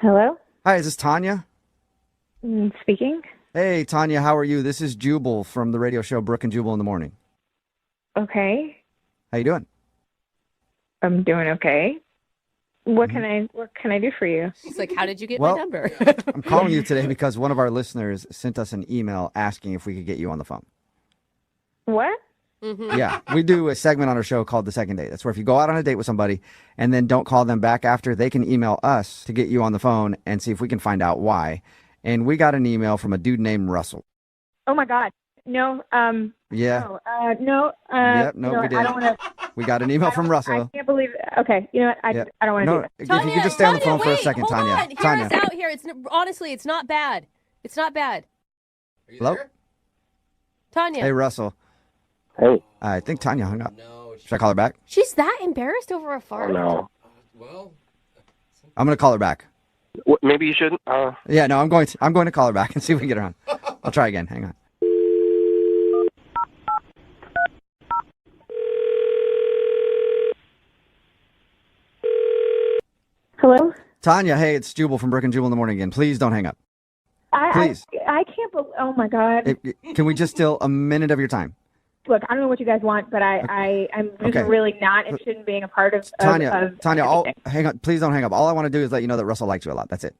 Hello? Hi, is this Tanya? Speaking? Hey, Tanya, how are you? This is Jubal from the radio show Brooke and Jubal in the morning. Okay. How you doing? I'm doing okay. What can I do for you? He's like, how did you get Well, my number? I'm calling you today because one of our listeners sent us an email asking if we could get you on the phone. What? Yeah, we do a segment on our show called The Second Date. That's where if you go out on a date with somebody and then don't call them back after, they can email us to get you on the phone and see if we can find out why. And we got an email from a dude named Russell. Oh my God. No, Yeah. no, Yep, you no, know we what? did. I don't want to. We got an email from I Russell. can't believe it. Okay, you know what? I don't want to do No, this. if you could just stay on the phone for a wait, second, hold Tanya. on. Hear Tanya. us out here. Honestly, it's not bad. It's not bad. Hello? Tanya, Hey, Russell. Hey. I think Tanya hung up. No, Should I call her back? she's that embarrassed over a Oh, fart? no. well, I'm going to call her back. Maybe you shouldn't. Yeah, no, I'm going to call her back and see if we can get her on. I'll try again. Hang on. Hello? Tanya, hey, it's Jubal from Brooke and Jubal in the morning again. Please don't hang up. Please. I can't believe. Oh my God. Can we just steal a minute of your time? Look, I don't know what you guys want, but I'm just Okay. really not interested in being a part of. Tanya, Tanya, anything. hang on. Please don't hang up. All I want to do is let you know that Russell likes you a lot. That's it.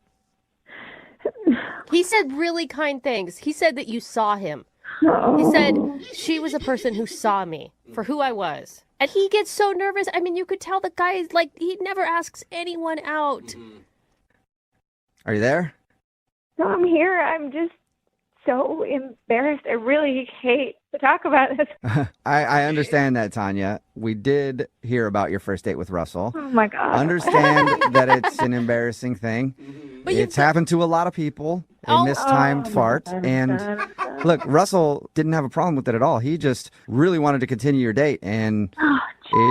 He said really kind things. He said that you saw him. Oh. He said she was a person who saw me for who I was. And he gets so nervous. I mean, you could tell the guy, like, he never asks anyone out. Are you there? No, I'm here. I'm just so embarrassed. I really hate to talk about this. I understand that, Tanya. We did hear about your first date with Russell. Oh my God. Understand that it's an embarrassing thing. But It's happened to a lot of people. A Oh. mistimed Oh, fart. my God, And God. look, Russell didn't have a problem with it at all. He just really wanted to continue your date and Oh,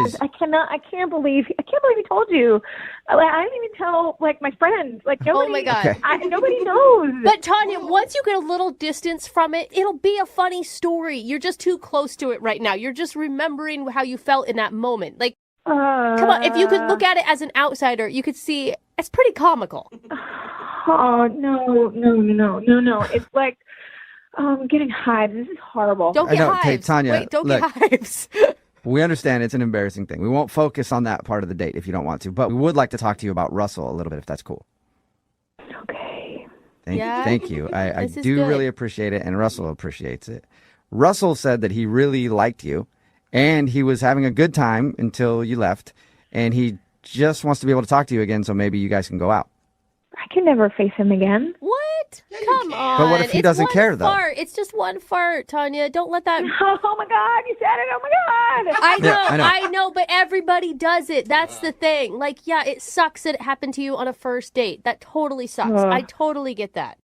is I can't believe he told you. I didn't even tell my friends. Nobody. Oh my God. Okay. Nobody knows. But Tanya, once you get a little distance from it, it'll be a funny story. You're just too close to it right now. You're just remembering how you felt in that moment. Like, come on, if you could look at it as an outsider, you could see it's pretty comical. Oh no! It's like I'm getting hives. This is horrible. Don't I get know. hives. Hey, Tanya, Wait, don't look. get hives. We understand it's an embarrassing thing. We won't focus on that part of the date if you don't want to, but we would like to talk to you about Russell a little bit if that's cool. Okay. Thank you. I This is do good. really appreciate it, and Russell appreciates it. Russell said that he really liked you, and he was having a good time until you left, and he just wants to be able to talk to you again, so maybe you guys can go out. I can never face him again. What? Come on. But what if he It's doesn't one care, though? fart. It's just one fart, Tanya. Don't let that. Oh my God! You said it. Oh my God! I know, Yeah, I know. I know, but everybody does it. That's the thing. Like, yeah, it sucks that it happened to you on a first date. That totally sucks. Ugh. I totally get that.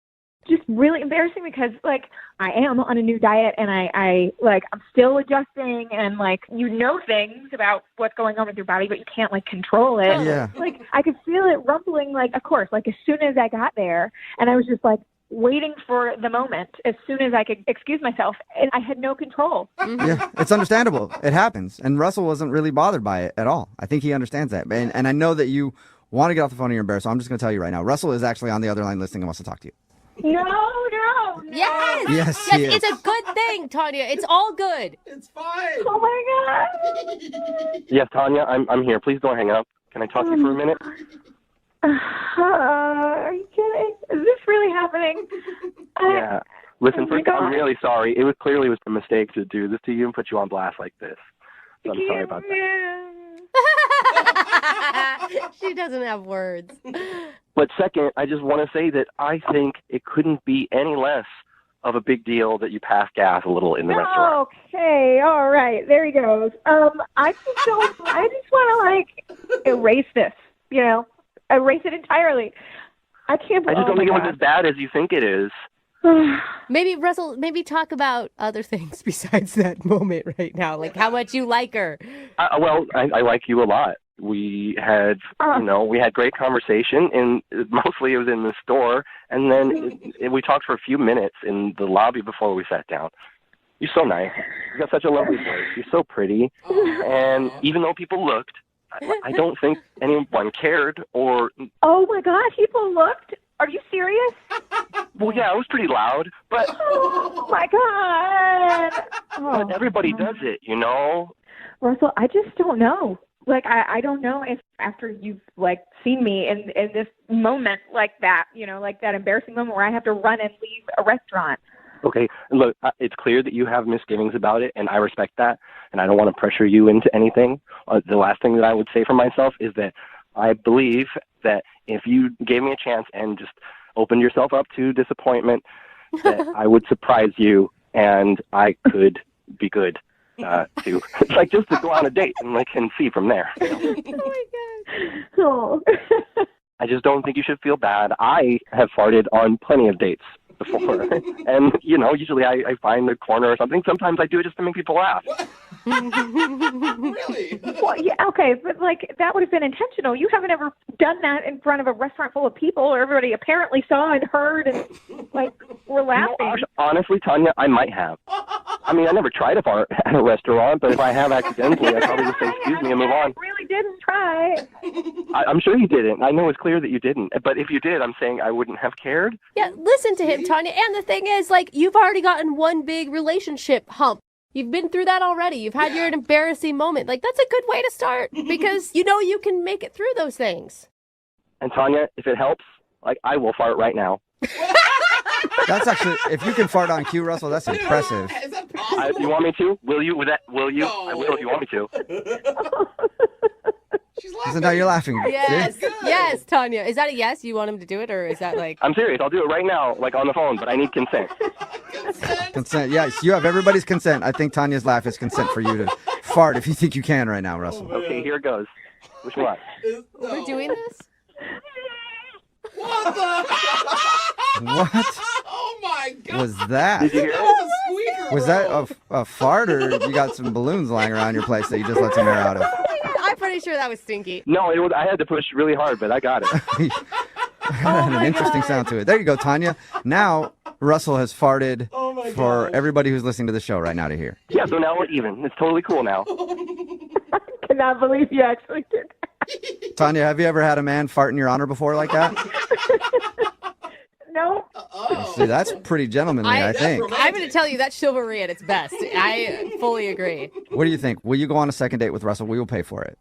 Just really embarrassing because I am on a new diet and I'm still adjusting and things about what's going on with your body, but you can't control it. Yeah. I could feel it rumbling, of course, as soon as I got there, and I was just waiting for the moment as soon as I could excuse myself, and I had no control. Yeah, it's understandable. It happens. And Russell wasn't really bothered by it at all. I think he understands that. And I know that you want to get off the phone and you're embarrassed, so I'm just going to tell you right now. Russell is actually on the other line listening and wants to talk to you. No. Yes. Yes, he is. It's a good thing, Tanya. It's all good. it's fine. Oh my God. Yes, Tanya, I'm here. Please don't hang up. Can I talk to you for a minute? Are you kidding? Is this really happening? Yeah. Listen, Oh my first, I'm God. really sorry. It was clearly a mistake to do this to you and put you on blast like this. So I'm sorry about that. She doesn't have words. But second, I just want to say that I think it couldn't be any less of a big deal that you pass gas a little in the restaurant. Okay, all right, there he goes. I just want to erase this. Erase it entirely. I can't. I just don't think it was as bad as you think it is. Maybe, Russell, maybe talk about other things besides that moment right now, like how much you like her. I like you a lot. We had, we had great conversation, and mostly it was in the store, and then we talked for a few minutes in the lobby before we sat down. You're so nice. You got such a lovely voice. You're so pretty, and even though people looked, I don't think anyone cared or... Oh, my God, people looked? Are you serious? Well, yeah, it was pretty loud, but... Oh, my God. But everybody does it, you know? Russell, I just don't know. Like, I don't know if after you've, like, seen me in this moment like that, you know, like that embarrassing moment where I have to run and leave a restaurant. Okay, look, it's clear that you have misgivings about it, and I respect that, and I don't want to pressure you into anything. The last thing that I would say for myself is that I believe that if you gave me a chance and just opened yourself up to disappointment, that I would surprise you, and I could be good. To like just to go on a date and see from there. You know? Oh my God. Oh. I just don't think you should feel bad. I have farted on plenty of dates before, and you know, usually I find a corner or something. Sometimes I do it just to make people laugh. Really? Well, yeah, okay, but like that would have been intentional. You haven't ever done that in front of a restaurant full of people where everybody apparently saw and heard and like were laughing. You know, honestly, Tanya, I might have. I mean, I never tried to fart at a restaurant, but if I have accidentally, I probably just say excuse me and move on. I really didn't try. I'm sure you didn't. I know it's clear that you didn't. But if you did, I'm saying I wouldn't have cared. Yeah, listen to him, Tanya. And the thing is, like, you've already gotten one big relationship hump. You've been through that already. You've had your embarrassing moment. Like, that's a good way to start because you know you can make it through those things. And Tanya, if it helps, like, I will fart right now. That's actually, if you can fart on cue, Russell, that's impressive. Is that possible? You want me to? Will you? Will you? No. I will if you want me to. She's laughing. So now you're laughing. Yes, See? yes, Tanya. Is that a yes? You want him to do it, or is that like... I'm serious. I'll do it right now, like on the phone, but I need consent. Consent. Yes, you have everybody's consent. I think Tanya's laugh is consent for you to fart if you think you can right now, Russell. Okay, here it goes. Wish me luck. We're doing this? What the? What Oh my God. was that? Did you hear That it? was a squeaker. Was that a fart, or you got some balloons lying around your place that you just let some air out of? I'm pretty sure that was stinky. No, it was. I had to push really hard, but I got it. It had an interesting sound to it. There you go, Tanya. Now Russell has farted for everybody who's listening to the show right now to hear. Yeah, so now we're even. It's totally cool now. I cannot believe you actually did that. Tanya, have you ever had a man fart in your honor before like that? No. See, that's pretty gentlemanly, I think. I'm going to tell you, that's chivalry at its best. I fully agree. What do you think? Will you go on a second date with Russell? We will pay for it.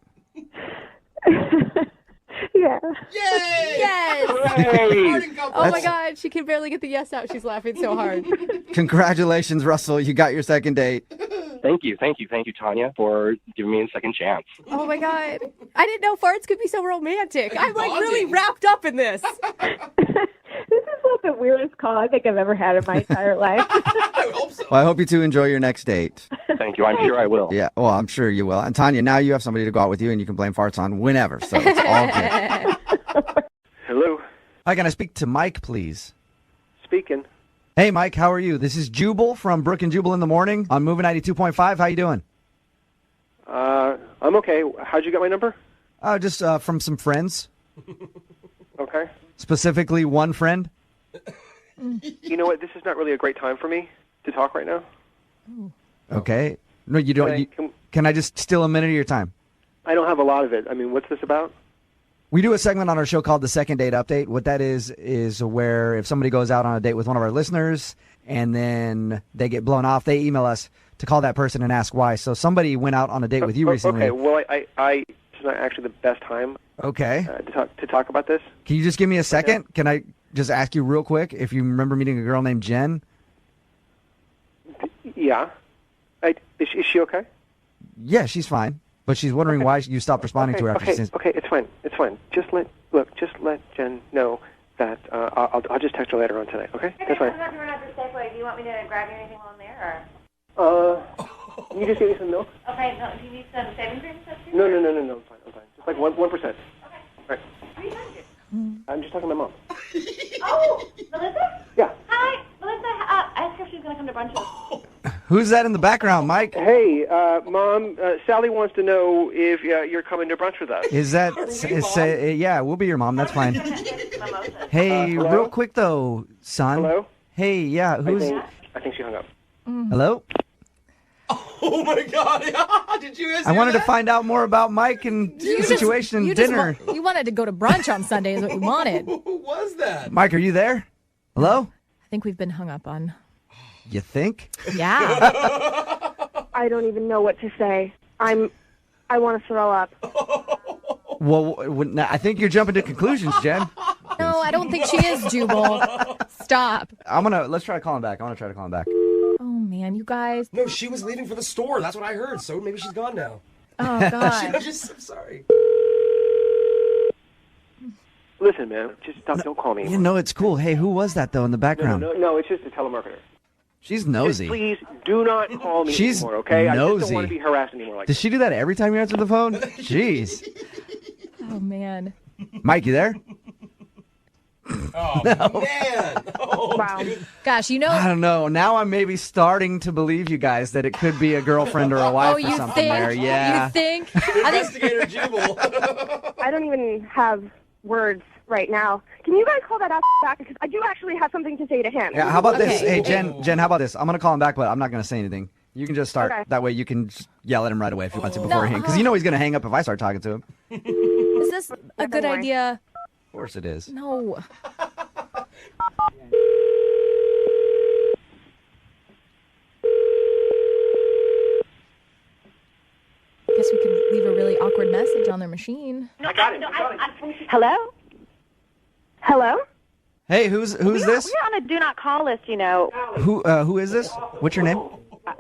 Yeah. Yay! Yes! Farting couple. Oh my God, she can barely get the yes out. She's laughing so hard. Congratulations, Russell. You got your second date. Thank you, Tanya, for giving me a second chance. Oh my God. I didn't know farts could be so romantic. I'm like really bonding. wrapped up in this. This is like the weirdest call I think I've ever had in my entire life. I hope so. Well, I hope you two enjoy your next date. Thank you. I'm sure I will. Yeah, well, I'm sure you will. And Tanya, now you have somebody to go out with you, and you can blame farts on whenever. So it's all good. Hello, Hi, can I speak to Mike, please? speaking. Hey, Mike, how are you? This is Jubal from Brooke and Jubal in the morning on Moving 92.5. How you doing? I'm okay. How'd you get my number? Just from some friends, Okay. specifically one friend. You know what? This is not really a great time for me to talk right now. Okay. No, you don't. Can I just steal a minute of your time? I don't have a lot of it. I mean, what's this about? We do a segment on our show called the Second Date Update. What that is where if somebody goes out on a date with one of our listeners and then they get blown off, they email us to call that person and ask why. So somebody went out on a date with you recently. Okay. Well, I it's not actually the best time Okay. to talk about this. Can you just give me a second? Can I just ask you real quick if you remember meeting a girl named Jen? Yeah. Is she okay? Yeah, she's fine. But she's wondering why you stopped responding to her after since. Okay, it's fine. It's fine. Just let Jen know that I'll just text her later on tonight. Okay, that's fine. I'm not at the Safeway. Do you want me to grab you anything while I'm there, or? Can you just give me some milk? Okay. No, do you need some shaving cream and stuff too? No. I'm fine. Just like 1%. Okay. All right. Who are you talking to? I'm just talking to my mom. Oh, Melissa? Yeah. Hi, Melissa. I asked her if she was going to come to brunch with us. Who's that in the background, Mike? Hey, Mom. Sally wants to know if you're coming to brunch with us. Is that? Yeah, we'll be your mom. That's fine. Mimosa. Hey, Hello? real quick though, son. Hello? Hey, yeah, who's? I think she hung up. Hello? Oh my God! Did you guys? I wanted hear to find out more about Mike and the situation and dinner. You wanted to go to brunch on Sunday is what you wanted. Who was that? Mike, are you there? Hello? I think we've been hung up on. You think? Yeah. I don't even know what to say. I want to throw up. Well, I think you're jumping to conclusions, Jen. No, I don't think she is, Jubal. Stop. Let's try to call him back. I want to try to call him back. Oh, man, you guys. No, she was leaving for the store. That's what I heard. So maybe she's gone now. Oh, God. I'm sorry. Listen, man, just stop. Don't call me anymore. You know, it's cool. Hey, who was that, though, in the background? No, it's just a telemarketer. She's nosy. Just please do not call me She's anymore, okay? I just nosy. don't want to be harassed anymore like Does she do that every time you answer the phone? Jeez. Oh, man. Mike, you there? Oh, man. Oh, Wow. Gosh, you know. I don't know. Now I'm maybe starting to believe you guys that it could be a girlfriend or a wife Oh, or you something think? there. Yeah. You think? Investigator Jubal. I don't even have words right now. Can you guys call that ass back? Because I do actually have something to say to him. Yeah, how about this? Okay. Hey, Jen, how about this? I'm going to call him back, but I'm not going to say anything. You can just start. Okay. That way you can just yell at him right away if you want to beforehand. Because you know he's going to hang up if I start talking to him. Is this a good worry. idea? Of course it is. No. Guess we could leave a really awkward message on their machine. I got it. Hello? Hello? Hey, who's this? We're on a do not call list, you know. Who is this? What's your name?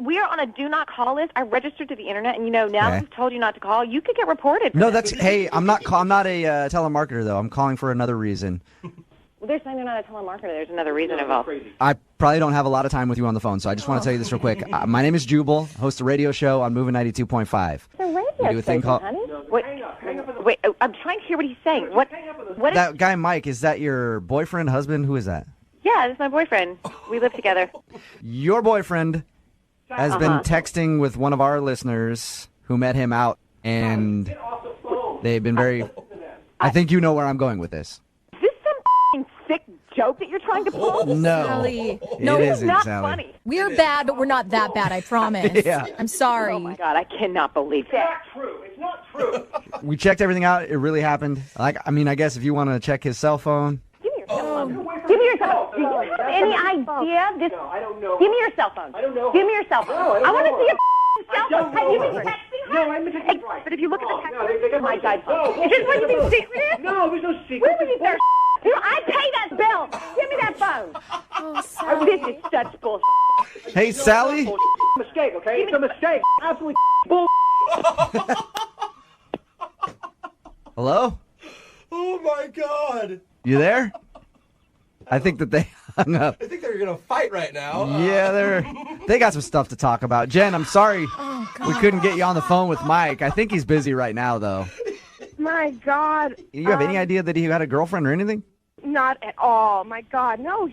We are on a do not call list. I registered to the internet, and, you know, now Okay. we've told you not to call. You could get reported. for No, this. hey, I'm not a telemarketer though. I'm calling for another reason. They're saying they're not a telemarketer. There's another reason involved. I probably don't have a lot of time with you on the phone, so I just want to tell you this real quick. My name is Jubal, host a radio show on Moving 92.5. It's a radio We do a thing station, called- honey. Wait, I'm trying to hear what he's saying. What is... That guy Mike, is that your boyfriend, husband? Who is that? Yeah, this is my boyfriend. We live together. Your boyfriend has been texting with one of our listeners who met him out, and they've been very... I think you know where I'm going with this. Is this some f***ing sick joke that you're trying to pull? No, Sally. no, it isn't, Not Sally. funny. We're bad, but we're not that bad, I promise. Yeah. I'm sorry. Oh, my God. I cannot believe that. It's not true. We checked everything out. It really happened. I guess if you want to check his cell phone. Give me your cell phone. Give me your cell phone. Do you have any idea? This... No, I don't know. Give me your cell phone. I don't know. Give me your cell phone. No, I don't I want to know see her. your cell phone. Have you been texting her? No, I'm texting her. But if you look at the text, No, they got my my God, phone. is this what you think secret is? No, there's no secret. Where were you there? I pay that bill. Give me that phone. Oh, Sally. This is such bullshit. Hey, Sally. Mistake, okay? It's a mistake. Absolutely bull. Hello? Oh my God. You there? I think that they hung up. I think they're gonna fight right now. Yeah, they got some stuff to talk about. Jen, I'm sorry we couldn't get you on the phone with Mike. I think he's busy right now, though. My God. You have any idea that he had a girlfriend or anything? Not at all. My God. No,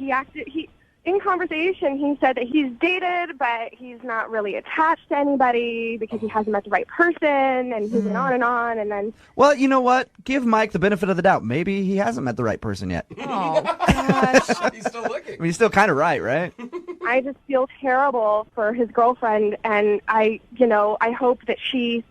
in conversation, he said that he's dated, but he's not really attached to anybody because he hasn't met the right person, and he went on, and then... Well, you know what? Give Mike the benefit of the doubt. Maybe he hasn't met the right person yet. Oh, gosh. He's still looking. I mean, he's still kind of right, right? I just feel terrible for his girlfriend, and I hope that she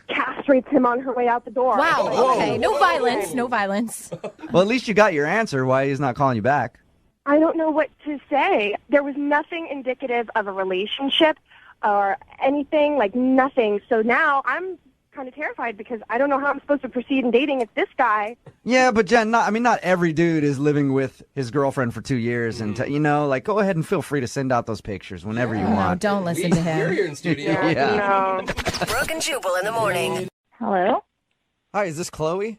castrates him on her way out the door. Wow. Okay. No violence. No violence. Well, at least you got your answer why he's not calling you back. I don't know what to say. There was nothing indicative of a relationship or anything, like nothing. So now I'm kind of terrified because I don't know how I'm supposed to proceed in dating if this guy... Yeah, but Jen, not every dude is living with his girlfriend for 2 years, and go ahead and feel free to send out those pictures whenever you No, want. don't listen to You're him. here in studio. Yeah. No. Brooke and Jubal in the morning. Hello? Hi, is this Chloe?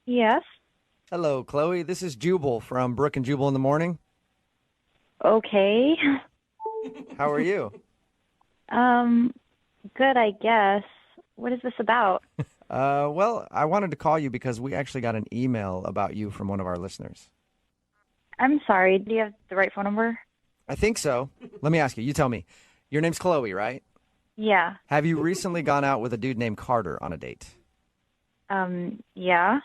Yes. Hello, Chloe. This is Jubal from Brooke and Jubal in the morning. Okay. How are you? Good, I guess. What is this about? Well, I wanted to call you because we actually got an email about you from one of our listeners. I'm sorry. Do you have the right phone number? I think so. Let me ask you. You tell me. Your name's Chloe, right? Yeah. Have you recently gone out with a dude named Carter on a date? Yeah.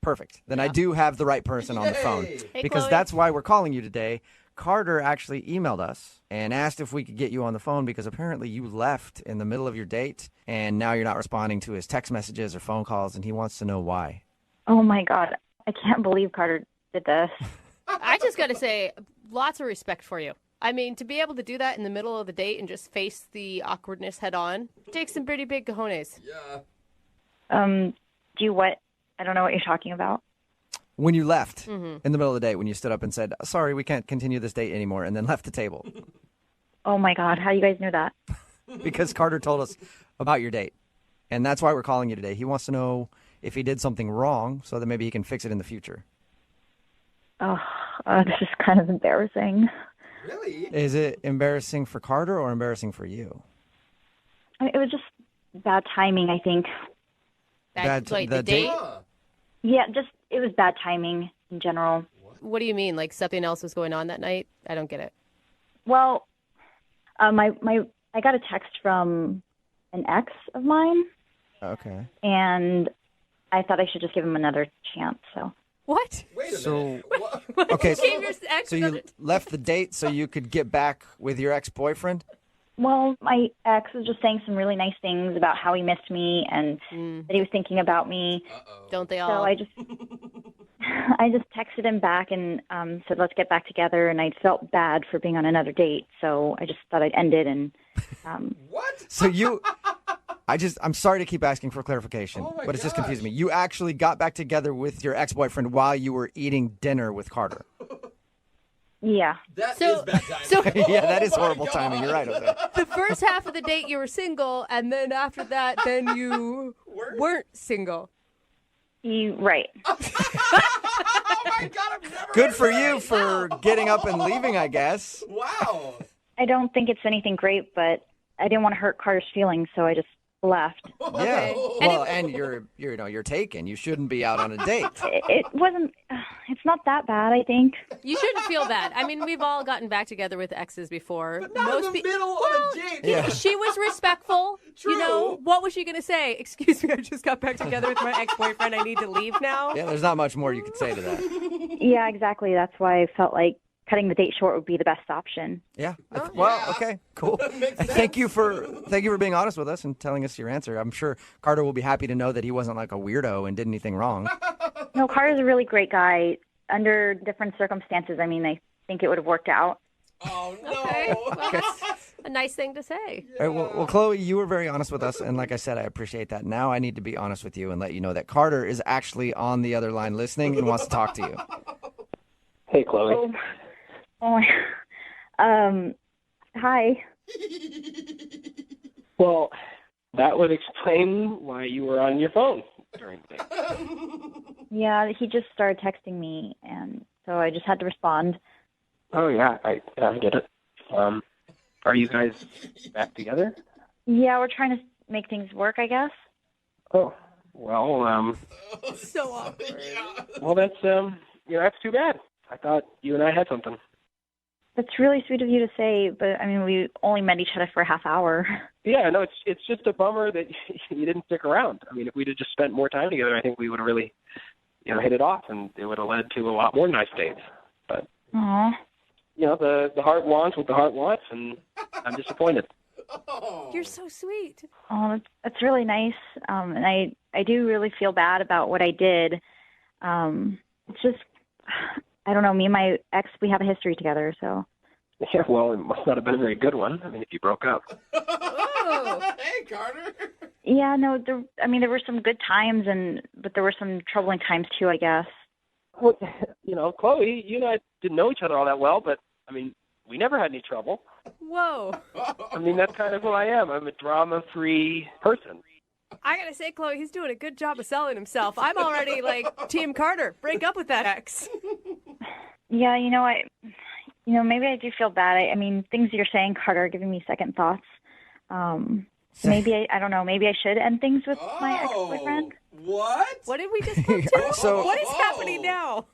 Perfect. Then I do have the right person on the phone. Yay. Hey, Because Chloe. that's why we're calling you today. Carter actually emailed us and asked if we could get you on the phone because apparently you left in the middle of your date and now you're not responding to his text messages or phone calls, and he wants to know why. Oh, my God. I can't believe Carter did this. I just got to say, lots of respect for you. I mean, to be able to do that in the middle of the date and just face the awkwardness head on takes some pretty big cojones. Yeah. Do you what? I don't know what you're talking about. When you left in the middle of the date, when you stood up and said, sorry, we can't continue this date anymore, and then left the table. Oh, my God. How do you guys know that? Because Carter told us about your date. And that's why we're calling you today. He wants to know if he did something wrong so that maybe he can fix it in the future. Oh, this is kind of embarrassing. Really? Is it embarrassing for Carter or embarrassing for you? I mean, it was just bad timing, I think. Like the date? Yeah, just it was bad timing in general. What do you mean? Like something else was going on that night? I don't get it. Well, I got a text from an ex of mine. Okay. And I thought I should just give him another chance, so. What? Wait a So, minute. okay, You gave your ex so you left the date so you could get back with your ex-boyfriend? Well, my ex was just saying some really nice things about how he missed me and that he was thinking about me. Don't they all? So I just texted him back and said, let's get back together. And I felt bad for being on another date. So I just thought I'd end it. And What? So I'm sorry to keep asking for clarification, but it's just confusing me. You actually got back together with your ex-boyfriend while you were eating dinner with Carter. yeah. That is bad timing. Yeah, that is horrible timing. You're right, Jose. The first half of the date you were single, and then after that, then you weren't single. Right. Oh my God, I've never Good heard for that. you for getting up and leaving, I guess. Wow. I don't think it's anything great, but I didn't want to hurt Carter's feelings, so I just left. Yeah. Okay. Well, and you're taken. You shouldn't be out on a date. It wasn't, it's not that bad, I think. You shouldn't feel bad. I mean, we've all gotten back together with exes before. Not in the middle of a date. Yeah. She was respectful. True. You know, what was she going to say? Excuse me, I just got back together with my ex-boyfriend. I need to leave now. Yeah, there's not much more you could say to that. Yeah, exactly. That's why I felt like cutting the date short would be the best option. Yeah. Well, okay, cool. Thank you for being honest with us and telling us your answer. I'm sure Carter will be happy to know that he wasn't like a weirdo and did anything wrong. No, Carter's a really great guy. Under different circumstances, I mean, I think it would have worked out. Oh no. Okay. Well, that's a nice thing to say. All right, well, Chloe, you were very honest with us, and like I said, I appreciate that. Now I need to be honest with you and let you know that Carter is actually on the other line listening and wants to talk to you. Hey, Chloe. Oh hi. Well, that would explain why you were on your phone during the day. Yeah, he just started texting me, and so I just had to respond. Oh, yeah, I get it. Are you guys back together? Yeah, we're trying to make things work, I guess. Oh, well, So awkward. well, that's, that's too bad. I thought you and I had something. That's really sweet of you to say, but I mean, we only met each other for a half hour. Yeah, no, it's just a bummer that you didn't stick around. I mean, if we'd have just spent more time together, I think we would have really, hit it off, and it would have led to a lot more nice dates. But, Aw. The heart wants what the heart wants, and I'm disappointed. You're so sweet. Oh, that's really nice. And I do really feel bad about what I did. It's just, I don't know, me and my ex, we have a history together, so. Yeah, well, it must not have been a very good one. I mean, if you broke up. Oh. Hey, Carter. Yeah, no, there were some good times, but there were some troubling times too, I guess. Well, Chloe, you and I didn't know each other all that well, but, I mean, we never had any trouble. Whoa. I mean, that's kind of who I am. I'm a drama-free person. I gotta say, Chloe, he's doing a good job of selling himself. I'm already like, Team Carter, break up with that ex. Yeah, maybe I do feel bad. I mean, things you're saying, Carter, are giving me second thoughts. Maybe I don't know. Maybe I should end things with my ex-boyfriend. What? What did we just come to? So- what is happening now?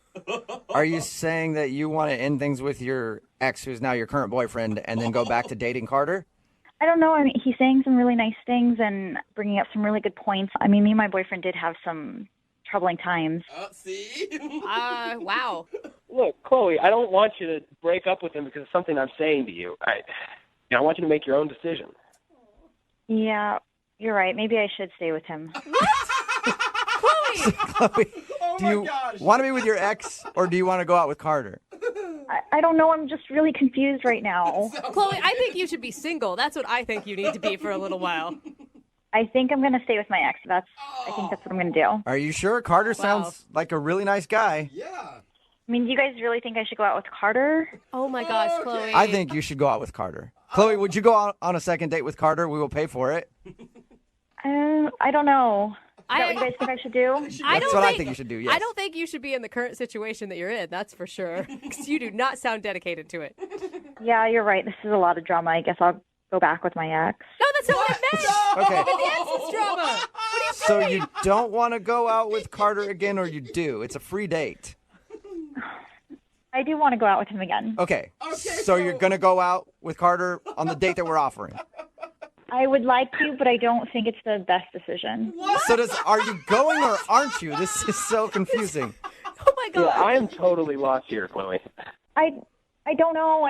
Are you saying that you want to end things with your ex, who's now your current boyfriend, and then go back to dating Carter? I don't know. I mean, he's saying some really nice things and bringing up some really good points. I mean, me and my boyfriend did have some troubling times. See? Wow. Look, Chloe, I don't want you to break up with him because of something I'm saying to you. I want you to make your own decision. Yeah, you're right. Maybe I should stay with him. Chloe, do you want to be with your ex or do you want to go out with Carter? I don't know. I'm just really confused right now. Chloe, I think you should be single. That's what I think you need to be for a little while. I think I'm going to stay with my ex. I think that's what I'm going to do. Are you sure? Carter sounds like a really nice guy. Yeah. I mean, do you guys really think I should go out with Carter? Oh my gosh, Chloe. I think you should go out with Carter. Chloe, would you go out on a second date with Carter? We will pay for it. I don't know. Is that what you guys think I should do? That's what I think you should do, yes. I don't think you should be in the current situation that you're in, that's for sure. Because you do not sound dedicated to it. Yeah, you're right. This is a lot of drama. I guess I'll go back with my ex. No, that's not what I meant. Okay. The ex is drama. What are you So doing? you don't want to go out with Carter again or you do? It's a free date. I do want to go out with him again. Okay. So you're going to go out with Carter on the date that we're offering? I would like to, but I don't think it's the best decision. So are you going or aren't you? This is so confusing. Oh my god. Yeah, I am totally lost here, Chloe. I don't know.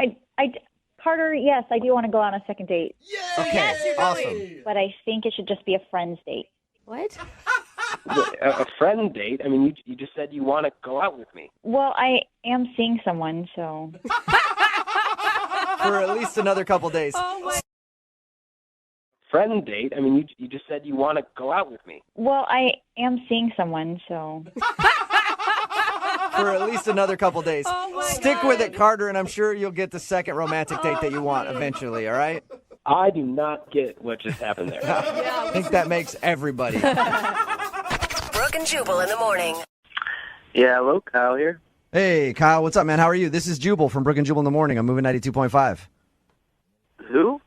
Carter, yes, I do want to go on a second date. Okay, Yes, you're awesome. going. But I think it should just be a friend's date. What? A friend date? I mean, you just said you want to go out with me. Well, I am seeing someone, so. For at least another couple days. Oh my. Friend date? I mean, you just said you want to go out with me. Well, I am seeing someone, so. For at least another couple days. Oh my Stick God. with it, Carter, and I'm sure you'll get the second romantic date that you want eventually, all right? I do not get what just happened there. I think that makes everybody. Brooke and Jubal in the morning. Yeah, hello, Kyle here. Hey, Kyle, what's up, man? How are you? This is Jubal from Brooke and Jubal in the morning. I'm moving 92.5. Who?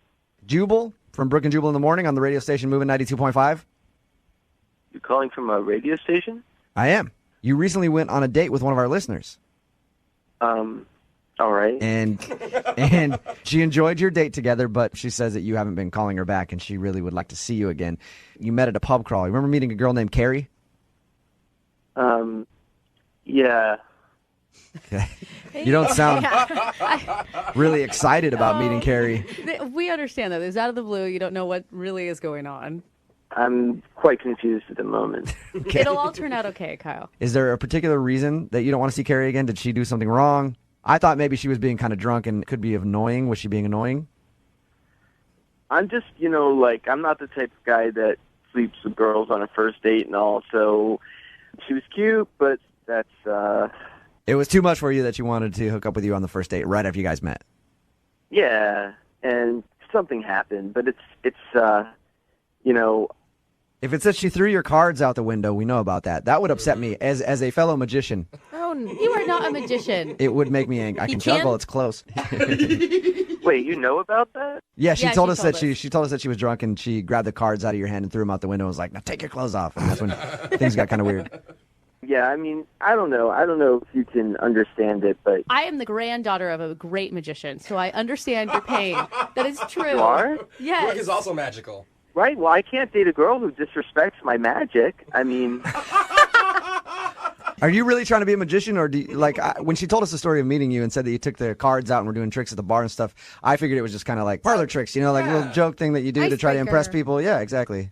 Jubal from Brooke and Jubal in the morning on the radio station moving 92.5. You calling from a radio station? I am. You recently went on a date with one of our listeners. All right. And she enjoyed your date together, but she says that you haven't been calling her back and she really would like to see you again. You met at a pub crawl. You remember meeting a girl named Carrie? Yeah. You don't sound really excited about meeting Carrie. We understand that. It was out of the blue. You don't know what really is going on. I'm quite confused at the moment. Okay. It'll all turn out okay, Kyle. Is there a particular reason that you don't want to see Carrie again? Did she do something wrong? I thought maybe she was being kind of drunk and could be annoying. Was she being annoying? I'm just, I'm not the type of guy that sleeps with girls on a first date and all, so she was cute, but that's, It was too much for you that you wanted to hook up with you on the first date right after you guys met. yeah, and something happened, but it's If it says she threw your cards out the window, we know about that. That would upset me as a fellow magician. Oh, you are not a magician. It would make me angry. I can juggle. It's close. Wait, you know about that? Yeah, she Yeah, told she us told that she told us that she was drunk and she grabbed the cards out of your hand and threw them out the window and was like, "Now take your clothes off." And that's when things got kind of weird. Yeah, I mean, I don't know if you can understand it, but I am the granddaughter of a great magician, so I understand your pain. That is true. you are? Yes. Brooke is also magical. Right, well, I can't date a girl who disrespects my magic. I mean, Are you really trying to be a magician, or do you, when she told us the story of meeting you and said that you took the cards out and were doing tricks at the bar and stuff? I figured it was just kind of like parlor tricks, a little joke thing that you do to try to impress Icebreaker. people. Yeah, exactly.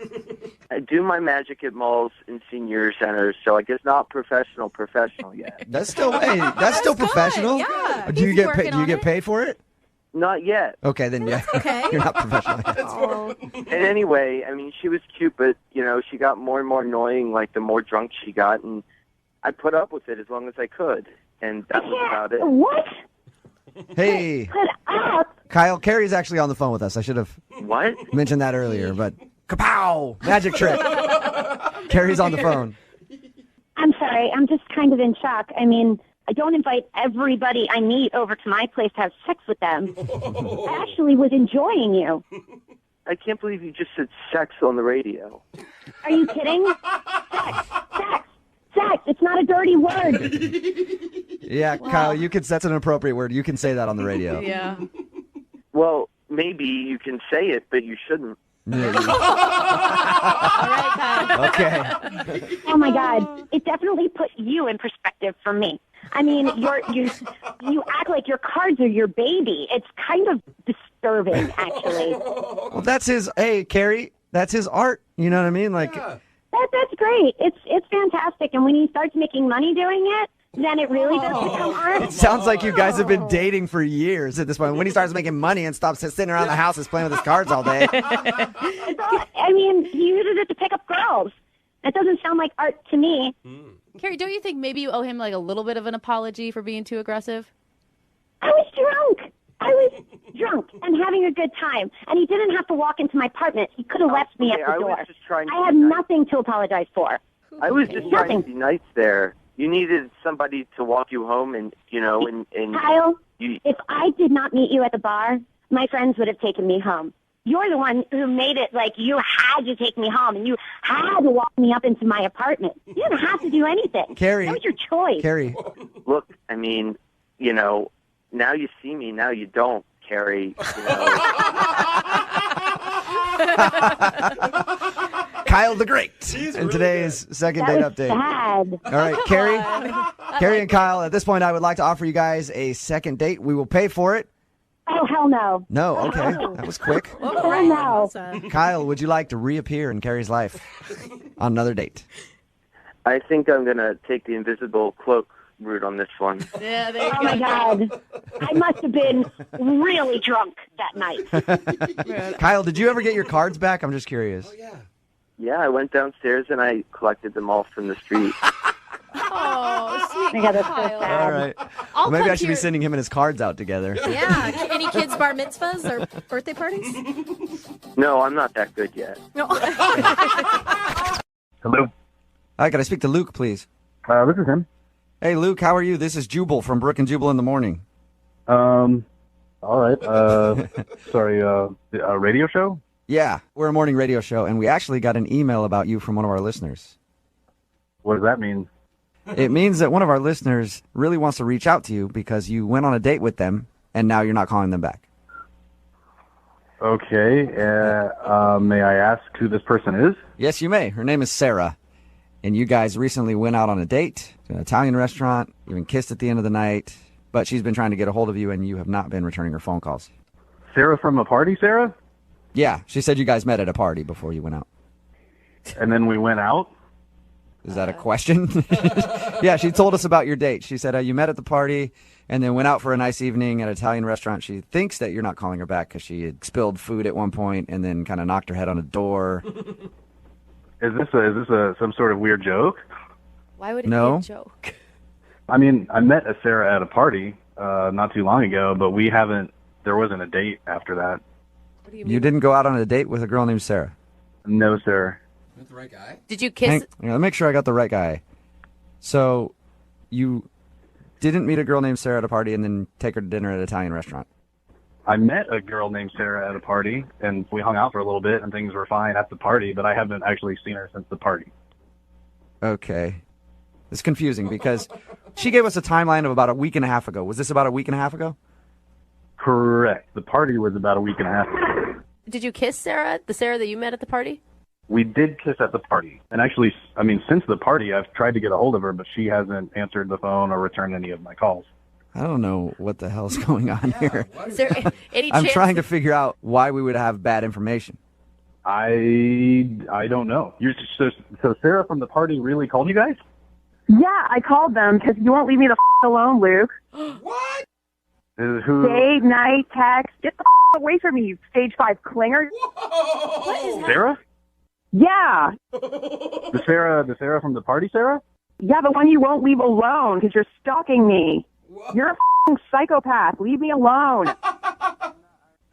I do my magic at malls and senior centers, so I guess not professional yet. That's still professional. Yeah. Do you He's get working do you on get it. paid for it? Not yet. Okay, then yeah. Okay. You're not professional yet. Oh. And anyway, I mean, she was cute, but, she got more and more annoying, the more drunk she got, and I put up with it as long as I could, and that was about it. What? Hey, Put up? Kyle, Carrie's actually on the phone with us. I should have What? mentioned that earlier, but kapow! Magic trick. Carrie's on the phone. I'm sorry. I'm just kind of in shock. I mean, I don't invite everybody I meet over to my place to have sex with them. I actually was enjoying you. I can't believe you just said sex on the radio. Are you kidding? Sex. It's not a dirty word. Yeah, Kyle, that's an appropriate word. You can say that on the radio. Yeah. Well, maybe you can say it, but you shouldn't. Yeah, All right, Kyle. okay. Oh, my God. It definitely put you in perspective for me. I mean, you act like your cards are your baby. It's kind of disturbing, actually. Well, that's his. Hey, Carrie, that's his art. You know what I mean? Like, that's great. It's fantastic. And when he starts making money doing it, then it really does become art. it sounds like you guys have been dating for years at this point. When he starts making money and stops sitting around the house and playing with his cards all day. I mean, he uses it to pick up girls. That doesn't sound like art to me. Carrie, don't you think maybe you owe him like a little bit of an apology for being too aggressive? I was drunk and having a good time, and he didn't have to walk into my apartment. He could have left me at the door. I have nothing to apologize for. I was just trying to be nice there. You needed somebody to walk you home, and Kyle, if I did not meet you at the bar, my friends would have taken me home. You're the one who made it like you had to take me home, and you had to walk me up into my apartment. You didn't have to do anything. Carrie. That was your choice. Carrie. Look, I mean, now you see me, now you don't, Carrie. Kyle the Great. And today's second date update. Sad. All right, Carrie and Kyle, at this point, I would like to offer you guys a second date. We will pay for it. Oh, hell no. No, okay. That was quick. Hell no. Kyle, would you like to reappear in Carrie's life on another date? I think I'm going to take the invisible cloak route on this one. Yeah, there you go. Oh, my God. I must have been really drunk that night. Kyle, did you ever get your cards back? I'm just curious. Yeah, I went downstairs and I collected them all from the street. Oh, sweet. God, that's so sad. All right. Well, maybe I should be sending him and his cards out together. Yeah. Any kids' bar mitzvahs or birthday parties? No, I'm not that good yet. No. Hello. Hi, can I speak to Luke, please? This is him. Hey, Luke, how are you? This is Jubal from Brooke and Jubal in the morning. All right. Sorry, a radio show? Yeah, we're a morning radio show, and we actually got an email about you from one of our listeners. What does that mean? It means that one of our listeners really wants to reach out to you because you went on a date with them, and now you're not calling them back. Okay. May I ask who this person is? Yes, you may. Her name is Sarah, and you guys recently went out on a date to an Italian restaurant, even kissed at the end of the night, but she's been trying to get a hold of you, and you have not been returning her phone calls. Sarah from a party, Sarah? Yeah, she said you guys met at a party before you went out. And then we went out? Is that a question? Yeah, she told us about your date. She said you met at the party and then went out for a nice evening at an Italian restaurant. She thinks that you're not calling her back because she had spilled food at one point and then kind of knocked her head on a door. Is this some sort of weird joke? Why would it No. be a joke? I mean, I met a Sarah at a party not too long ago, but there wasn't a date after that. What do you You didn't go out on a date with a girl named Sarah? No, sir. That's the right guy. Did you kiss? Hang on, let me make sure I got the right guy. So you didn't meet a girl named Sarah at a party and then take her to dinner at an Italian restaurant? I met a girl named Sarah at a party, and we hung out for a little bit, and things were fine at the party, but I haven't actually seen her since the party. Okay. It's confusing because she gave us a timeline of about a week and a half ago. Was this about a week and a half ago? Correct. The party was about a week and a half ago. Did you kiss Sarah, the Sarah that you met at the party? We did kiss at the party. And actually, I mean, since the party, I've tried to get a hold of her, but she hasn't answered the phone or returned any of my calls. I don't know what the hell's going on here. Is there any I'm chance? trying to figure out why we would have bad information. I don't know. So Sarah from the party really called you guys? Yeah, I called them because you won't leave me the alone, Luke. What? Who? Day, night, text. Get the away from me, you stage 5 clinger. Sarah? Yeah. The Sarah from the party, Sarah? Yeah, the one you won't leave alone because you're stalking me. You're a psychopath. Leave me alone.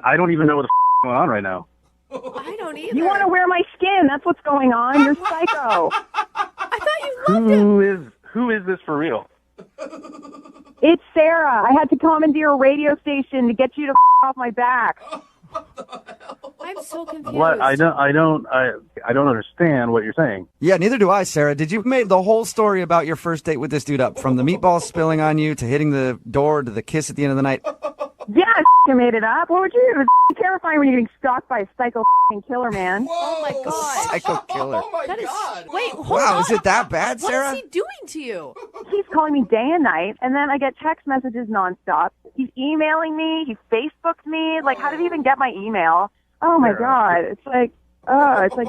I don't even know what's going on right now. I don't either. You want to wear my skin. That's what's going on. You're psycho. I thought you loved him. Who is this for real? It's Sarah. I had to commandeer a radio station to get you to off my back. I'm so confused. What? I don't understand what you're saying. Yeah, neither do I, Sarah. Did you make the whole story about your first date with this dude up? From the meatballs spilling on you to hitting the door to the kiss at the end of the night? Yeah, You made it up. What would you do? It's terrifying when you're getting stalked by a psycho killer, man. Oh my God. Psycho killer. Oh my That is. God. Wait, hold Wow, on. is it that bad, What Sarah? is he doing to you? He's calling me day and night, and then I get text messages nonstop. He's emailing me. He Facebooked me. Like, how did he even get my email? Oh my God! It's like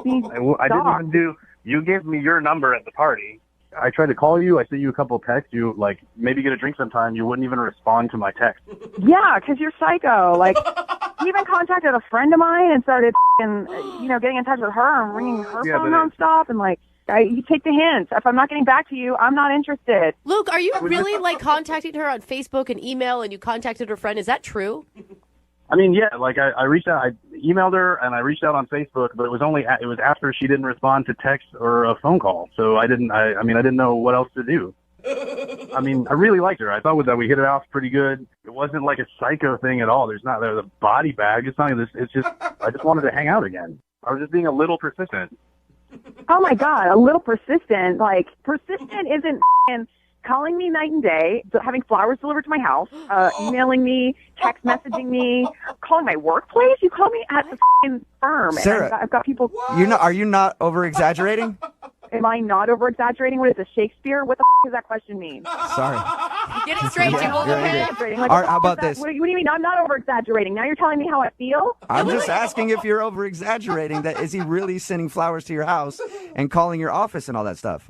being I didn't even do. You gave me your number at the party. I tried to call you. I sent you a couple of texts. You like maybe get a drink sometime. You wouldn't even respond to my text. Yeah, 'cause you're psycho. Like, he even contacted a friend of mine and started, getting in touch with her and ringing her phone nonstop. And like, you take the hint. If I'm not getting back to you, I'm not interested. Luke, are you really like contacting her on Facebook and email, and you contacted her friend? Is that true? I mean, yeah, like I reached out, I emailed her and I reached out on Facebook, but it was after she didn't respond to text or a phone call. So I didn't know what else to do. I mean, I really liked her. I thought that we hit it off pretty good. It wasn't like a psycho thing at all. There's a body bag. It's not this. It's just, I just wanted to hang out again. I was just being a little persistent. Oh my God, a little persistent. Like, persistent isn't calling me night and day, having flowers delivered to my house, emailing me, text messaging me, calling my workplace. You call me at the firm. Sarah, and I've got people. Are you not over exaggerating? Am I not over exaggerating? What is this, Shakespeare? What the does that question mean? Sorry. Get it straight, Jubal. Like, All right, how about this? What do you mean? I'm not over exaggerating. Now you're telling me how I feel? I'm just asking if you're over exaggerating. That is he really sending flowers to your house and calling your office and all that stuff?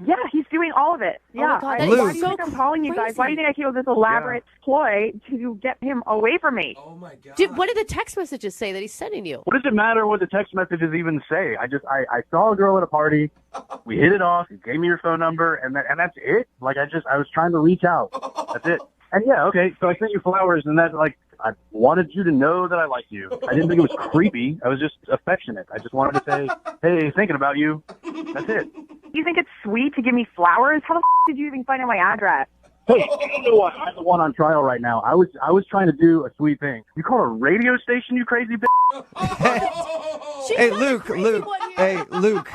Yeah, he's doing all of it. Yeah. God, why Luke. do you think I'm calling you guys? Why do you think I came up with this elaborate ploy to get him away from me? Oh my God. What did the text messages say that he's sending you? What does it matter what the text messages even say? I saw a girl at a party. We hit it off. You gave me your phone number, and that's it. Like I was trying to reach out. That's it. And yeah, okay. So I sent you flowers, and that like I wanted you to know that I liked you. I didn't think it was creepy. I was just affectionate. I just wanted to say, hey, thinking about you. That's it. You think it's sweet to give me flowers? How the did you even find out my address? Hey, you know what? I'm the one on trial right now. I was trying to do a sweet thing. You call a radio station, you crazy bitch? Hey, Luke. Hey, Luke.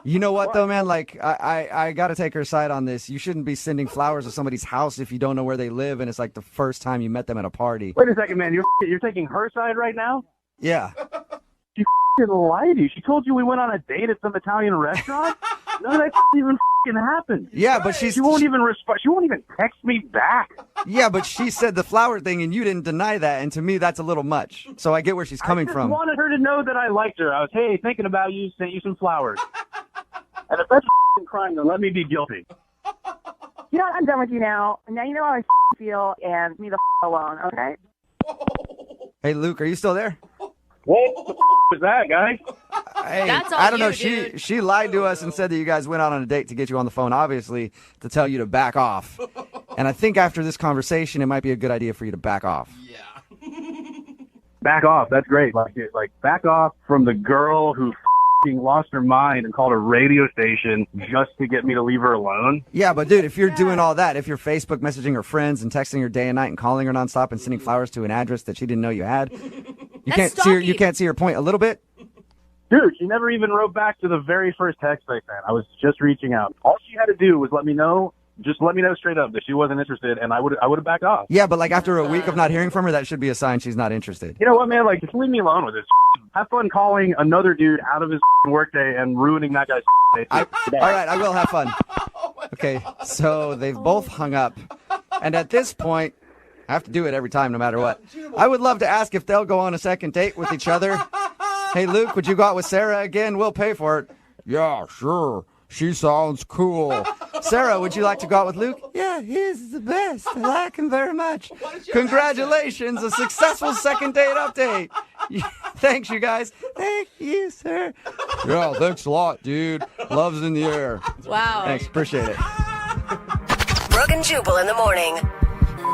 You know what, though, man? Like, I got to take her side on this. You shouldn't be sending flowers to somebody's house if you don't know where they live, and it's like the first time you met them at a party. Wait a second, man. You're taking her side right now? Yeah. She lied to you. She told you we went on a date at some Italian restaurant? None of that even happened. Yeah, but she won't even respond. She won't even text me back. Yeah, but she said the flower thing, and you didn't deny that, and to me, that's a little much. So I get where she's coming from. I wanted her to know that I liked her. I was, hey, thinking about you, sent you some flowers. And if that's a crime, then let me be guilty. You know what? I'm done with you now. Now you know how I feel, and leave me the alone, okay? Hey, Luke, are you still there? What the was that, guy? Hey, That's all I don't you, know. dude. She lied to us and said that you guys went out on a date to get you on the phone, obviously, to tell you to back off. And I think after this conversation, it might be a good idea for you to back off. Yeah. Back off. That's great. Like back off from the girl who lost her mind and called a radio station just to get me to leave her alone. Yeah, but dude, if you're doing all that, if you're Facebook messaging her friends and texting her day and night and calling her nonstop and sending flowers to an address that she didn't know you had, you can't see her point a little bit. Dude, she never even wrote back to the very first text I sent. I was just reaching out. All she had to do was let me know. Just let me know straight up that she wasn't interested, and I would have backed off. Yeah, but like after a week of not hearing from her, that should be a sign she's not interested. You know what, man? Like, just leave me alone with this. Have fun calling another dude out of his workday and ruining that guy's day. All right, I will have fun. Okay, so they've both hung up, and at this point, I have to do it every time, no matter what. I would love to ask if they'll go on a second date with each other. Hey, Luke, would you go out with Sarah again? We'll pay for it. Yeah, sure. She sounds cool. Sarah, would you like to go out with Luke? Yeah, he's the best. I like him very much. Congratulations, a successful second date update. Thanks, you guys. Thank you, sir. Yeah, thanks a lot, dude. Love's in the air. Wow. Thanks, appreciate it. Brooke and Jubal in the morning.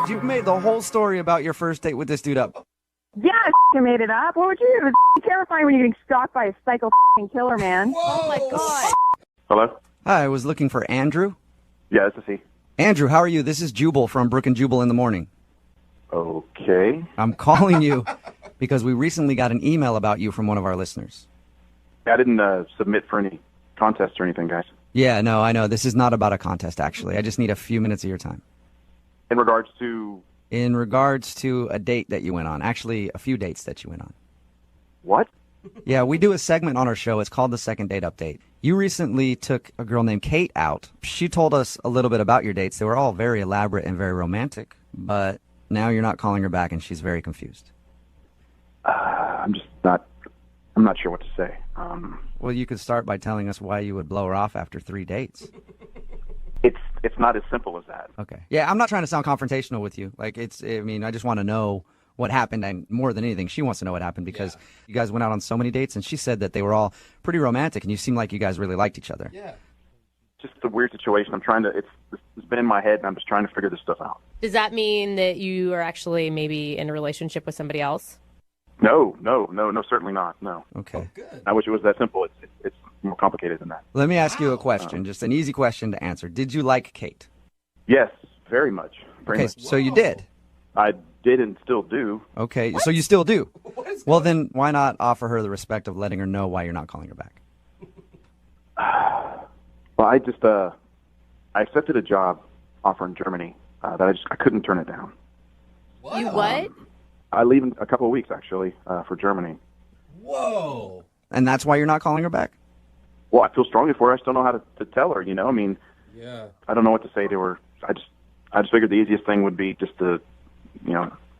You've made the whole story about your first date with this dude up. Yeah, I made it up. What would you do? It's terrifying when you're getting stalked by a psycho killer, man. Oh my God. Hello? Hi, I was looking for Andrew. Yeah, this is he. Andrew, how are you? This is Jubal from Brooke and Jubal in the morning. Okay. I'm calling you because we recently got an email about you from one of our listeners. I didn't submit for any contests or anything, guys. Yeah, no, I know. This is not about a contest, actually. I just need a few minutes of your time. In regards to in regards to a date that you went on. Actually, a few dates that you went on. What? Yeah, we do a segment on our show. It's called the Second Date Update. You recently took a girl named Kate out. She told us a little bit about your dates. They were all very elaborate and very romantic, but now you're not calling her back and she's very confused. I'm not sure what to say. Well, you could start by telling us why you would blow her off after 3 dates. It's not as simple as that. Okay. Yeah, I'm not trying to sound confrontational with you. I just want to know what happened, and more than anything, she wants to know what happened because you guys went out on so many dates, and she said that they were all pretty romantic, and you seemed like you guys really liked each other. Yeah. Just a weird situation. It's been in my head, and I'm just trying to figure this stuff out. Does that mean that you are actually maybe in a relationship with somebody else? No, certainly not. No. Okay. I wish it was that simple. It's more complicated than that. Let me ask you a question, just an easy question to answer. Did you like Kate? Yes, very much. Very much. So you did? I did and still do. Okay, so you still do? Well, then why not offer her the respect of letting her know why you're not calling her back? Well, I accepted a job offer in Germany that I couldn't turn it down. You what? I leave in a couple of weeks, actually, for Germany. Whoa. And that's why you're not calling her back? Well, I feel strongly for her. I still know how to tell her, I mean, I don't know what to say to her. I just figured the easiest thing would be just to,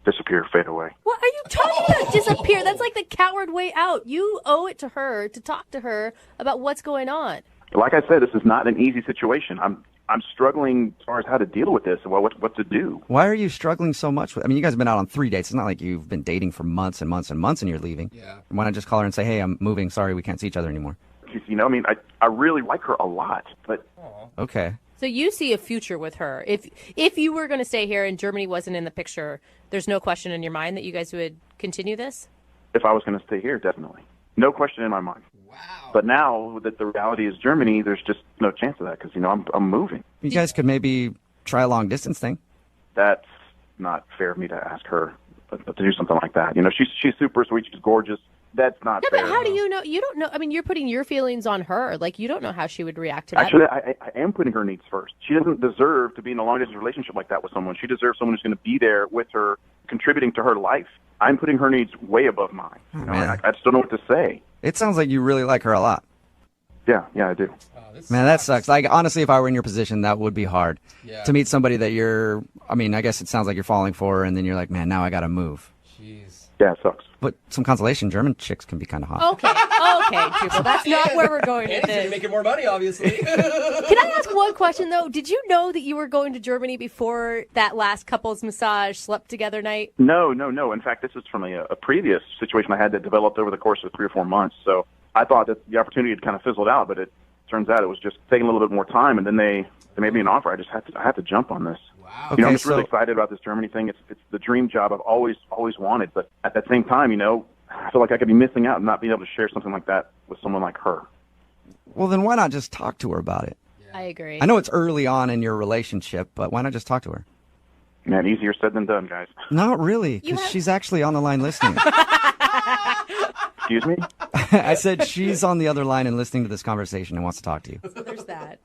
disappear, fade away. What are you talking about? Disappear? That's like the coward way out. You owe it to her to talk to her about what's going on. Like I said, this is not an easy situation. I'm struggling as far as how to deal with this and what to do. Why are you struggling so much with? I mean, you guys have been out on 3 dates. It's not like you've been dating for months and months and months and you're leaving. Yeah. Why not just call her and say, hey, I'm moving. Sorry, we can't see each other anymore. I really like her a lot, but... Okay. So you see a future with her. If you were going to stay here and Germany wasn't in the picture, there's no question in your mind that you guys would continue this? If I was going to stay here, definitely. No question in my mind. Wow. But now that the reality is Germany, there's just no chance of that because, I'm moving. You guys could maybe try a long distance thing. That's not fair of me to ask her to do something like that. She's super sweet. She's gorgeous. That's not fair. But how do you know? You don't know. I mean, you're putting your feelings on her. Like, you don't know how she would react to that. Actually, I am putting her needs first. She doesn't deserve to be in a long-distance relationship like that with someone. She deserves someone who's going to be there with her, contributing to her life. I'm putting her needs way above mine. I just don't know what to say. It sounds like you really like her a lot. Yeah, I do. Man, that sucks. Like, honestly, if I were in your position, that would be hard. Yeah. To meet somebody that I guess it sounds like you're falling for, and then you're like, man, now I got to move. Jeez. Yeah, it sucks. But some consolation, German chicks can be kind of hot. Okay, Jubal, that's not where we're going with this. Making more money, obviously. Can I ask one question, though? Did you know that you were going to Germany before that last couple's massage slept together night? No. In fact, this is from a previous situation I had that developed over the course of 3 or 4 months. So I thought that the opportunity had kind of fizzled out, but it turns out it was just taking a little bit more time, and then they made me an offer. I had to jump on this. Wow. Okay, I'm just really excited about this Germany thing. It's the dream job I've always wanted, but at that same time, I feel like I could be missing out and not being able to share something like that with someone like her. Well, then why not just talk to her about it? Yeah. I agree. I know it's early on in your relationship, but why not just talk to her? Man, easier said than done, guys. Not really, because she's actually on the line listening. Excuse me? I said she's on the other line and listening to this conversation and wants to talk to you. So there's that.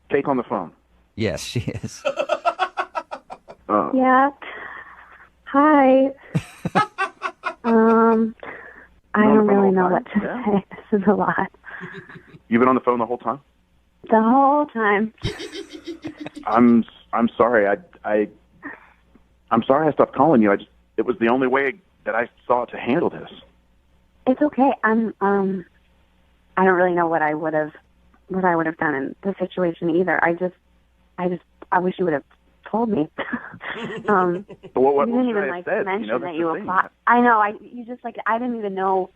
Kate on the phone. Yes, she is. Yeah. Hi. I don't really know what to say. This is a lot. You've been on the phone the whole time? The whole time. I'm sorry. I'm sorry I stopped calling you. It was the only way that I saw to handle this. It's okay. I don't really know what I would have done in the situation either. I wish you would have told me. What you didn't even mention that you applied. I know. I didn't even know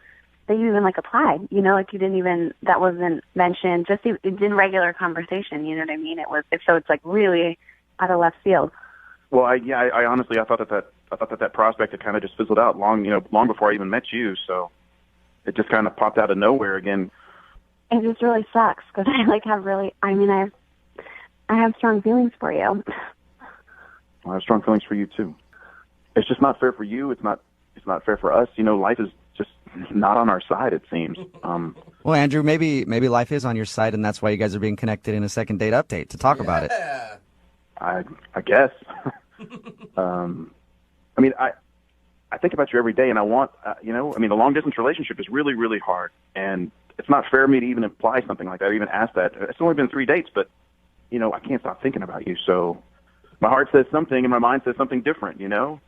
that you even applied. You didn't even, that wasn't mentioned. Just in regular conversation. You know what I mean? It's really out of left field. Well, I honestly I thought that prospect had kind of just fizzled out long before I even met you. So it just kind of popped out of nowhere again. It just really sucks because I have strong feelings for you. I have strong feelings for you too. It's just not fair for you. It's not fair for us. Life is just not on our side, it seems. Well, Andrew, maybe life is on your side, and that's why you guys are being connected in a second date update to talk about it. I guess. I mean, I think about you every day, and I want, you know, I mean, the long-distance relationship is really, really hard, and it's not fair of me to even imply something like that, or even ask that. It's only been 3 dates, but, you know, I can't stop thinking about you, so my heart says something, and my mind says something different, you know?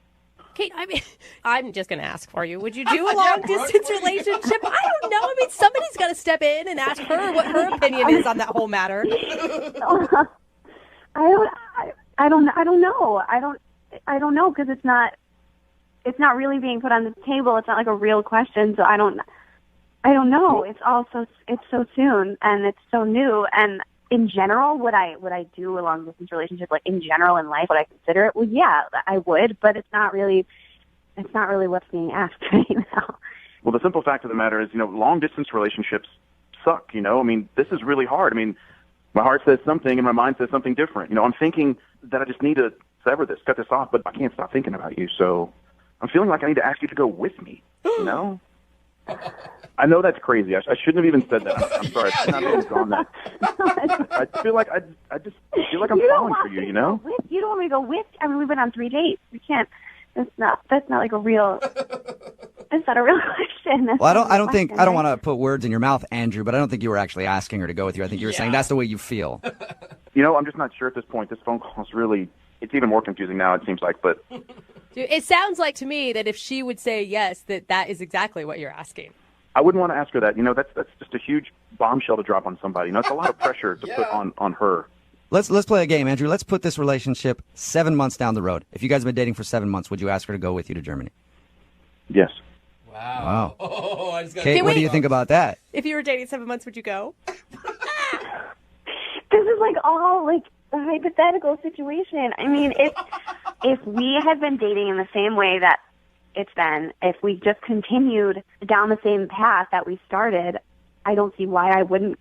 Kate, I mean, I'm just going to ask for you. Would you do a long-distance relationship? I don't know. I mean, somebody's got to step in and ask her what her opinion is on that whole matter. I don't know. I don't know because it's not really being put on the table. It's not like a real question, so I don't know. It's so soon and it's so new. And in general, would I do a long distance relationship? Like in general in life, would I consider it? Well, yeah, I would, but it's not really what's being asked right now. Well, the simple fact of the matter is, you know, long distance relationships suck. You know, I mean, this is really hard. I mean, my heart says something and my mind says something different. You know, I'm thinking that I just need to sever this, cut this off, but I can't stop thinking about you. So I'm feeling like I need to ask you to go with me, you know? I know that's crazy. I shouldn't have even said that. I'm sorry. I should not have even gone that. I feel like I just feel like I'm falling for you, you know? You don't want me to go with? I mean, we've been on 3 dates. We can't. That's not like a real. That's not a real question. Well, I don't think I don't want to put words in your mouth, Andrew, but I don't think you were actually asking her to go with you. I think you were saying that's the way you feel. You know, I'm just not sure at this point. This phone call is really. It's even more confusing now, it seems like, but... Dude, it sounds like to me that if she would say yes, that is exactly what you're asking. I wouldn't want to ask her that. You know, that's just a huge bombshell to drop on somebody. You know, it's a lot of pressure to put on her. Let's play a game, Andrew. Let's put this relationship 7 months down the road. If you guys have been dating for 7 months, would you ask her to go with you to Germany? Yes. Wow. Oh, I just got Kate, what do you think about that? If you were dating 7 months, would you go? This is like all like a hypothetical situation. I mean, if we had been dating in the same way that it's been, if we just continued down the same path that we started, I don't see why I wouldn't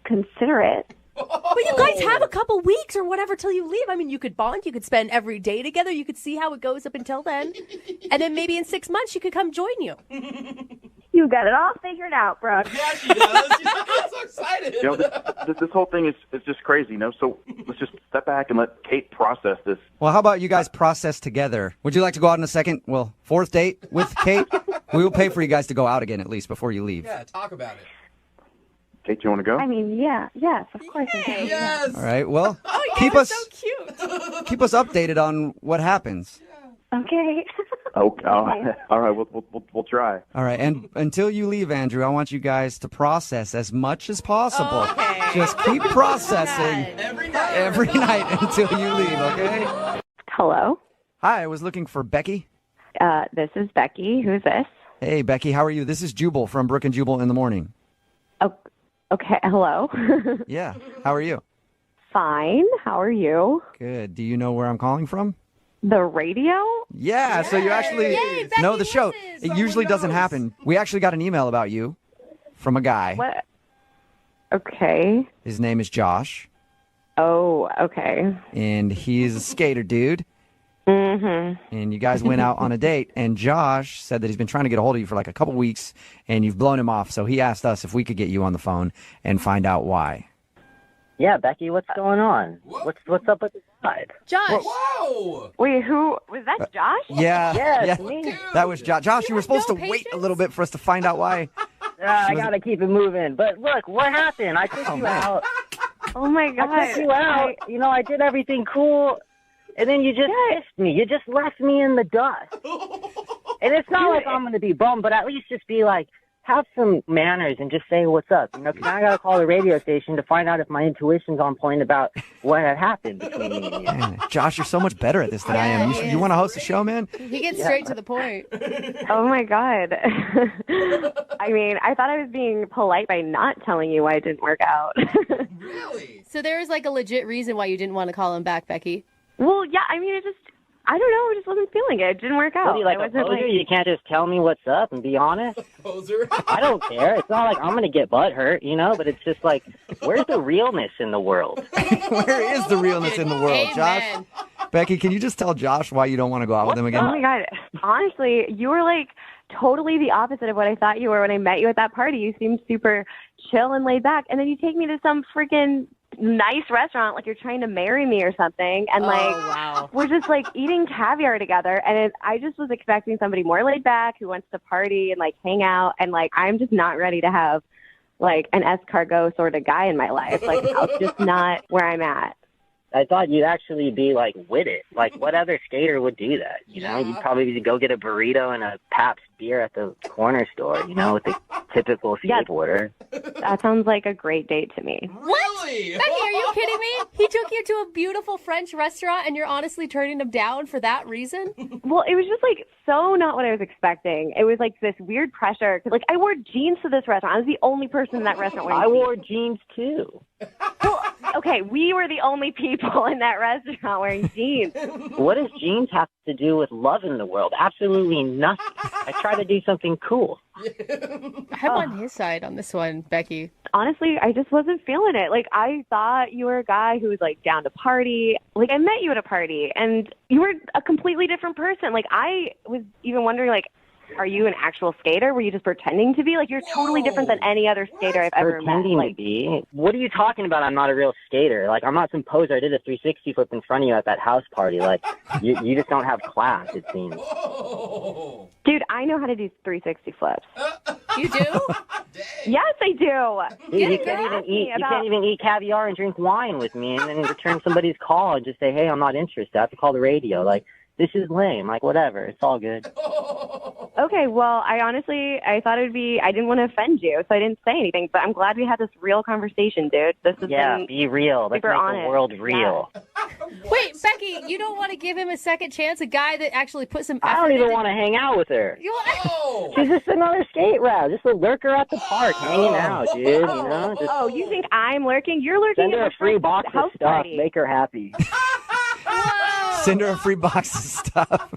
consider it. But you guys have a couple weeks or whatever till you leave. I mean, you could bond, you could spend every day together, you could see how it goes up until then. And then maybe in 6 months she could come join you. You got it all figured out, Brooke. Yeah, she does. I'm so excited. You know, this whole thing is just crazy, you know? So let's just step back and let Kate process this. Well, how about you guys process together? Would you like to go out on a fourth date with Kate? We will pay for you guys to go out again at least before you leave. Yeah, talk about it. Kate, do you want to go? I mean, yes, of course. Yes. All right, well, keep us so cute. Keep us updated on what happens. Okay. Okay. All right, we'll try. All right, and until you leave, Andrew, I want you guys to process as much as possible. Okay. Just keep processing every night until you leave, okay? Hello. Hi, I was looking for Becky. This is Becky. Who's this? Hey, Becky, how are you? This is Jubal from Brooke and Jubal in the morning. Oh, okay. Hello. Yeah, how are you? Fine. How are you? Good. Do you know where I'm calling from? The radio? Yeah, so you actually know the show. It usually doesn't happen. We actually got an email about you from a guy. What? Okay. His name is Josh. Oh, okay. And he's a skater dude. Mm-hmm. And you guys went out on a date, and Josh said that he's been trying to get a hold of you for like a couple weeks, and you've blown him off. So he asked us if we could get you on the phone and find out why. Yeah, Becky, what's going on? What's up with the side? Josh. Whoa. Wait, who was that? Josh? Yeah, me. That was Josh. Josh, you were supposed to wait a little bit for us to find out why. I gotta keep it moving. But look, what happened? I took you out. Oh my God! I took you out. I did everything cool, and then you just missed me. You just left me in the dust. And it's not like I'm gonna be bummed, but at least just be like, have some manners and just say what's up. Because I gotta call the radio station to find out if my intuition's on point about what had happened between me and you. Man, Josh, you're so much better at this than I am. You want to host a show, man? He gets straight to the point. Oh my God! I mean, I thought I was being polite by not telling you why it didn't work out. Really? So there is like a legit reason why you didn't want to call him back, Becky. Well, yeah. I mean, I don't know. I just wasn't feeling it. It didn't work out. What are you, like a poser? You can't just tell me what's up and be honest? Poser? I don't care. It's not like I'm going to get butt hurt, but it's just like, where's the realness in the world? Where is the realness in the world, Josh? Becky, can you just tell Josh why you don't want to go out with him again? Oh my God. Honestly, you were like totally the opposite of what I thought you were when I met you at that party. You seemed super chill and laid back. And then you take me to some freaking nice restaurant, like you're trying to marry me or something. And like, we're just like eating caviar together. And I just was expecting somebody more laid back who wants to party and like hang out. And like, I'm just not ready to have like an escargot sort of guy in my life. Like, that's just not where I'm at. I thought you'd actually be, like, with it. Like, what other skater would do that, you know? You'd probably go get a burrito and a Pabst beer at the corner store, you know, with the typical skateboarder. That sounds like a great date to me. Really? Becky, are you kidding me? He took you to a beautiful French restaurant and you're honestly turning him down for that reason? Well, it was just, like, so not what I was expecting. It was, like, this weird pressure. Like, I wore jeans to this restaurant. I was the only person in that restaurant wearing jeans. I wore jeans, too. Well, okay, we were the only people in that restaurant wearing jeans. What does jeans have to do with love in the world? Absolutely nothing. I try to do something cool. I'm on his side on this one, Becky. Honestly, I just wasn't feeling it. Like, I thought you were a guy who was, like, down to party. Like, I met you at a party, and you were a completely different person. Like, I was even wondering, like, are you an actual skater? Were you just pretending to be? Like, you're totally different than any other skater I've ever met. Pretending to be? What are you talking about? I'm not a real skater. Like, I'm not some poser. I did a 360 flip in front of you at that house party. Like, you just don't have class, it seems. Dude, I know how to do 360 flips. You do? Yes, I do. Dude, you can't even eat caviar and drink wine with me and then return somebody's call and just say, hey, I'm not interested. I have to call the radio. Like, this is lame. Like, whatever. It's all good. Okay, well, I thought it would be, I didn't want to offend you, so I didn't say anything, but I'm glad we had this real conversation, dude. This has been be real. Let's make honest. the world real. Yeah. Wait, Becky, you don't want to give him a second chance? A guy that actually put some effort I don't even want to hang out with her. She's just another skate route, just a lurker at the park, hanging out, dude. You know? Just you think I'm lurking? You're lurking. Send her a free box of stuff. Party. Make her happy. Send her a free box of stuff.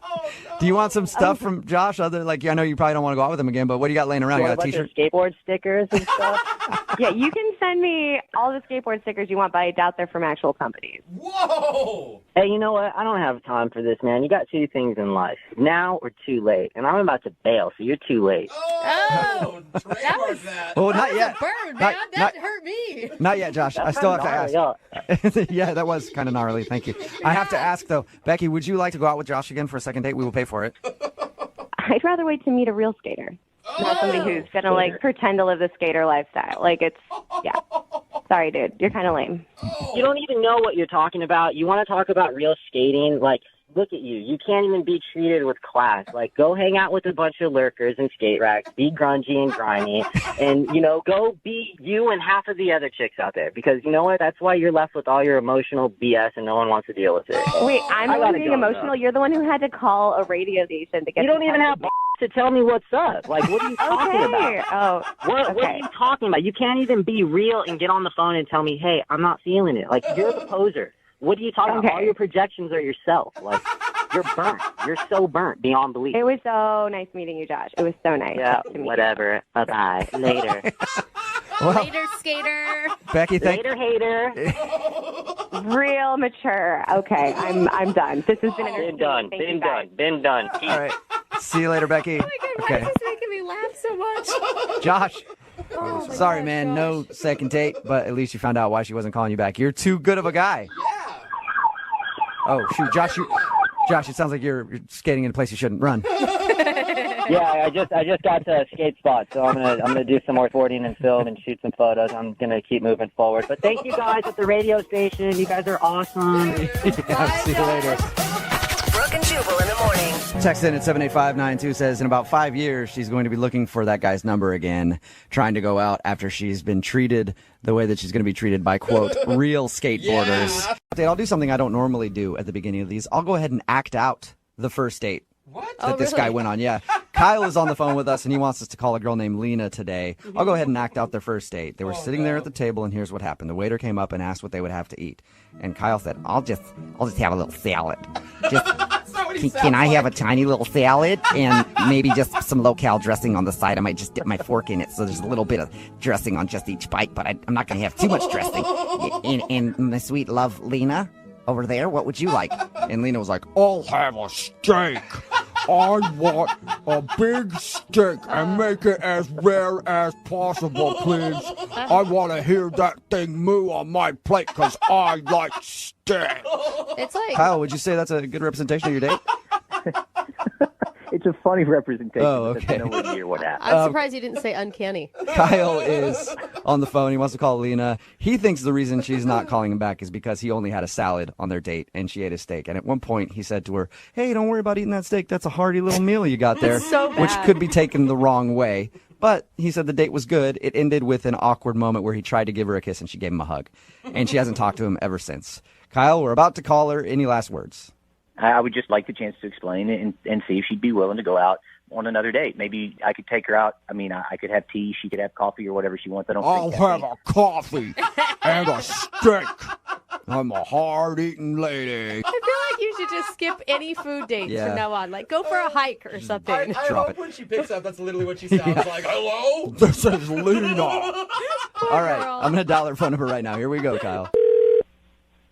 Do you want some stuff from Josh? Other like, I know you probably don't want to go out with him again, but what do you got laying around? You got a t-shirt, skateboard stickers and stuff. Yeah, you can send me all the skateboard stickers you want, but I doubt they're from actual companies. Whoa! Hey, you know what? I don't have time for this, man. You got two things in life: now or too late. And I'm about to bail, so you're too late. Oh, that was well, not yet. Burn, man. That hurt me. Not yet, Josh. I still have to ask. Yeah, that was kind of gnarly. Thank you. I have to ask though, Becky, would you like to go out with Josh again for a second date? We will pay for it. I'd rather wait to meet a real skater, not somebody who's gonna like pretend to live the skater lifestyle. Like yeah. Sorry, dude, you're kind of lame. You don't even know what you're talking about. You want to talk about real skating? Like, look at you. You can't even be treated with class. Like, go hang out with a bunch of lurkers and skate racks. Be grungy and grimy. And, you know, go be you and half of the other chicks out there. Because, you know what? That's why you're left with all your emotional BS and no one wants to deal with it. Wait, I'm the one being emotional? Now. You're the one who had to call a radio station to get. You don't even have to tell me what's up. Like, what are you talking about? What are you talking about? You can't even be real and get on the phone and tell me, hey, I'm not feeling it. Like, you're the poser. What are you talking about? All your projections are yourself. Like, you're burnt. You're so burnt beyond belief. It was so nice meeting you, Josh. It was so nice. Yeah, whatever. Bye-bye. Later. Later, skater. Becky, Later, hater. Real mature. Okay, I'm done. This has been entertaining. Been done. All right. See you later, Becky. Oh my God, why is this making me laugh so much? Josh. Sorry, man. No second date, but at least you found out why she wasn't calling you back. You're too good of a guy. Yeah. Oh, shoot. Josh, it sounds like you're skating in a place you shouldn't run. Yeah, I just got to a skate spot, so I'm gonna do some more boarding and film and shoot some photos. I'm gonna keep moving forward. But thank you guys at the radio station. You guys are awesome. Yeah, see you later. Brooke and Jubal in the morning. Text in at 78592 says in about 5 years she's going to be looking for that guy's number again, trying to go out after she's been treated the way that she's going to be treated by, quote, real skateboarders. Yeah. I'll do something I don't normally do at the beginning of these. I'll go ahead and act out the first date. What? That this guy went on, yeah. Kyle is on the phone with us, and he wants us to call a girl named Lena today. I'll go ahead and act out their first date. They were sitting there at the table, and here's what happened. The waiter came up and asked what they would have to eat. And Kyle said, I'll just have a little salad. Can I have a tiny little salad and maybe just some low-cal dressing on the side? I might just dip my fork in it so there's a little bit of dressing on just each bite, but I'm not going to have too much dressing. And my sweet love, Lena, over there, what would you like? And Lena was like, I'll have a steak. I want a big steak and make it as rare as possible, please. I want to hear that thing moo on my plate because I like steak. It's like... Kyle, would you say that's a good representation of your date? It's a funny representation. Oh, okay. But that's nowhere near what happened. I'm surprised you didn't say uncanny. Kyle is on the phone. He wants to call Lena. He thinks the reason she's not calling him back is because he only had a salad on their date and she ate a steak. And at one point he said to her, hey, don't worry about eating that steak. That's a hearty little meal you got there. So bad. Which could be taken the wrong way. But he said the date was good. It ended with an awkward moment where he tried to give her a kiss and she gave him a hug. And she hasn't talked to him ever since. Kyle, we're about to call her. Any last words? I would just like the chance to explain it and see if she'd be willing to go out on another date. Maybe I could take her out. I mean, I could have tea. She could have coffee or whatever she wants. I'll have a coffee and a steak. I'm a hard-eating lady. I feel like you should just skip any food dates from now on. Like, go for a hike or something. I hope when she picks up, that's literally what she sounds like. Hello? This is Lena. All right. I'm going to dial her phone number right now. Here we go, Kyle.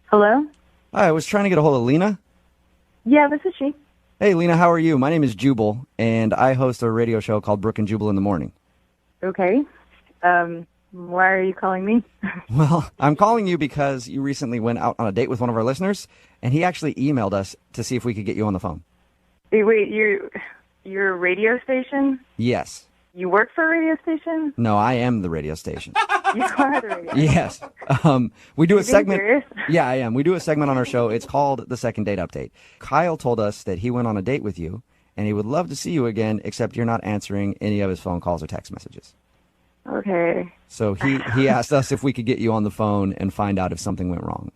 Hello? Hi, I was trying to get a hold of Lena. Yeah, this is she. Hey, Lena, how are you? My name is Jubal, and I host a radio show called Brooke and Jubal in the Morning. Okay. Why are you calling me? Well, I'm calling you because you recently went out on a date with one of our listeners, and he actually emailed us to see if we could get you on the phone. Wait, you're a radio station? Yes. You work for a radio station? No, I am the radio station. You are the radio Yes. We do a segment. Serious? Yeah, I am. We do a segment on our show. It's called The Second Date Update. Kyle told us that he went on a date with you, and he would love to see you again, except you're not answering any of his phone calls or text messages. Okay. So he asked us if we could get you on the phone and find out if something went wrong.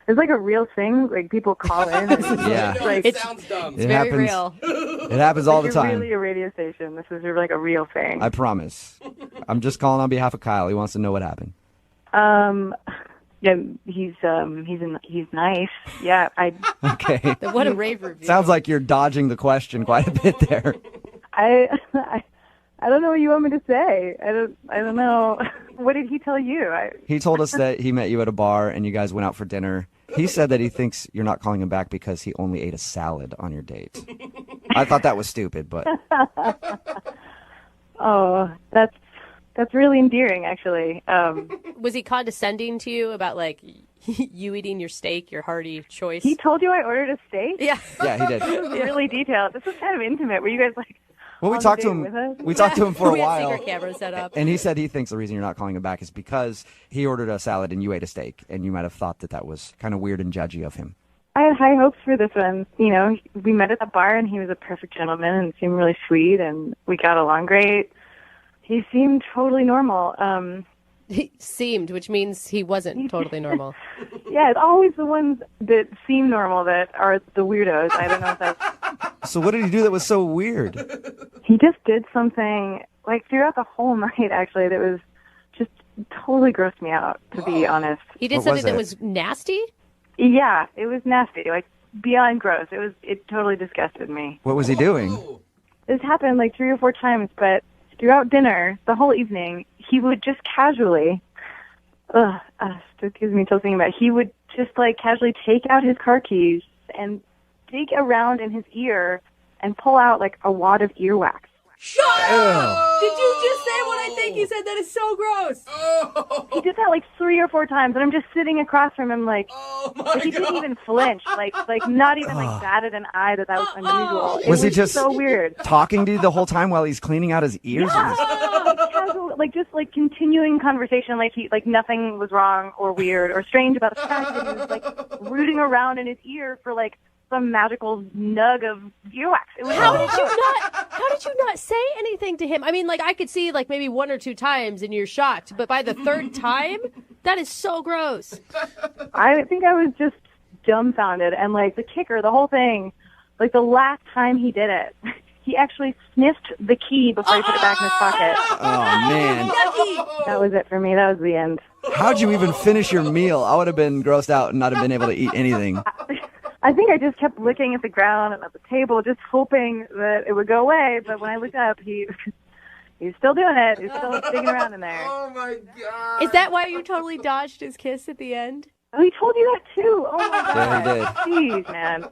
It's like a real thing. Like people call in. And Yeah. Like, It sounds dumb. It's It very happens. real. It happens all the you're time. really a radio station. This is like a real thing. I promise. I'm just calling on behalf of Kyle. He wants to know what happened. Yeah, he's nice. Yeah, Okay. What a rave review. Sounds like you're dodging the question quite a bit there. I don't know what you want me to say. I don't know. What did he tell you? He told us that he met you at a bar and you guys went out for dinner. He said that he thinks you're not calling him back because he only ate a salad on your date. I thought that was stupid, but Oh, that's really endearing, actually. Was he condescending to you about, like, you eating your steak, your hearty choice? He told you I ordered a steak? Yeah. Yeah, he did. This was really detailed. This was kind of intimate. Were you guys like? Well, we on talked the to date him. with us? We talked to him for a We had while, secret cameras set up. and he said he thinks the reason you're not calling him back is because he ordered a salad and you ate a steak, and you might have thought that was kind of weird and judgy of him. I had high hopes for this one. You know, we met at the bar, and he was a perfect gentleman and seemed really sweet, and we got along great. He seemed totally normal. He seemed, which means he wasn't totally normal. Yeah, it's always the ones that seem normal that are the weirdos. I don't know if that's... So what did he do that was so weird? He just did something, like, throughout the whole night, actually, that was just totally grossed me out, to be honest. He did What something was that it? was nasty? Yeah, it was nasty, like, beyond gross. It totally disgusted me. What was he doing? This happened, like, 3 or 4 times, but throughout dinner, the whole evening, he would just casually... still gives me chills thinking about it. He would just, like, casually take out his car keys and dig around in his ear and pull out, like, a wad of earwax. Shut up! Did you just say what I think you said? That is so gross. He did that, like, 3 or 4 times, and I'm just sitting across from him, like he didn't even flinch, like not even, like, batted an eye that was unusual. It Was he just so weird? talking to you the whole time while he's cleaning out his ears? Casual, like, just, like, continuing conversation, like nothing was wrong or weird or strange about the fact that he was, like, rooting around in his ear for, like, some magical nug of earwax. It was How did you not say anything to him? I mean, like, I could see, like, maybe 1 or 2 times and you're shocked, but by the 3rd time, that is so gross. I think I was just dumbfounded, and, like, the kicker, the whole thing, like, the last time he did it, he actually sniffed the key before he put it back in his pocket. Oh, man. That was it for me. That was the end. How'd you even finish your meal? I would have been grossed out and not have been able to eat anything. I think I just kept looking at the ground and at the table, just hoping that it would go away. But when I looked up, he's still doing it. He's still digging around in there. Oh, my God. Is that why you totally dodged his kiss at the end? Oh, he told you that too. Oh my god. Yeah, he did. Jeez, man.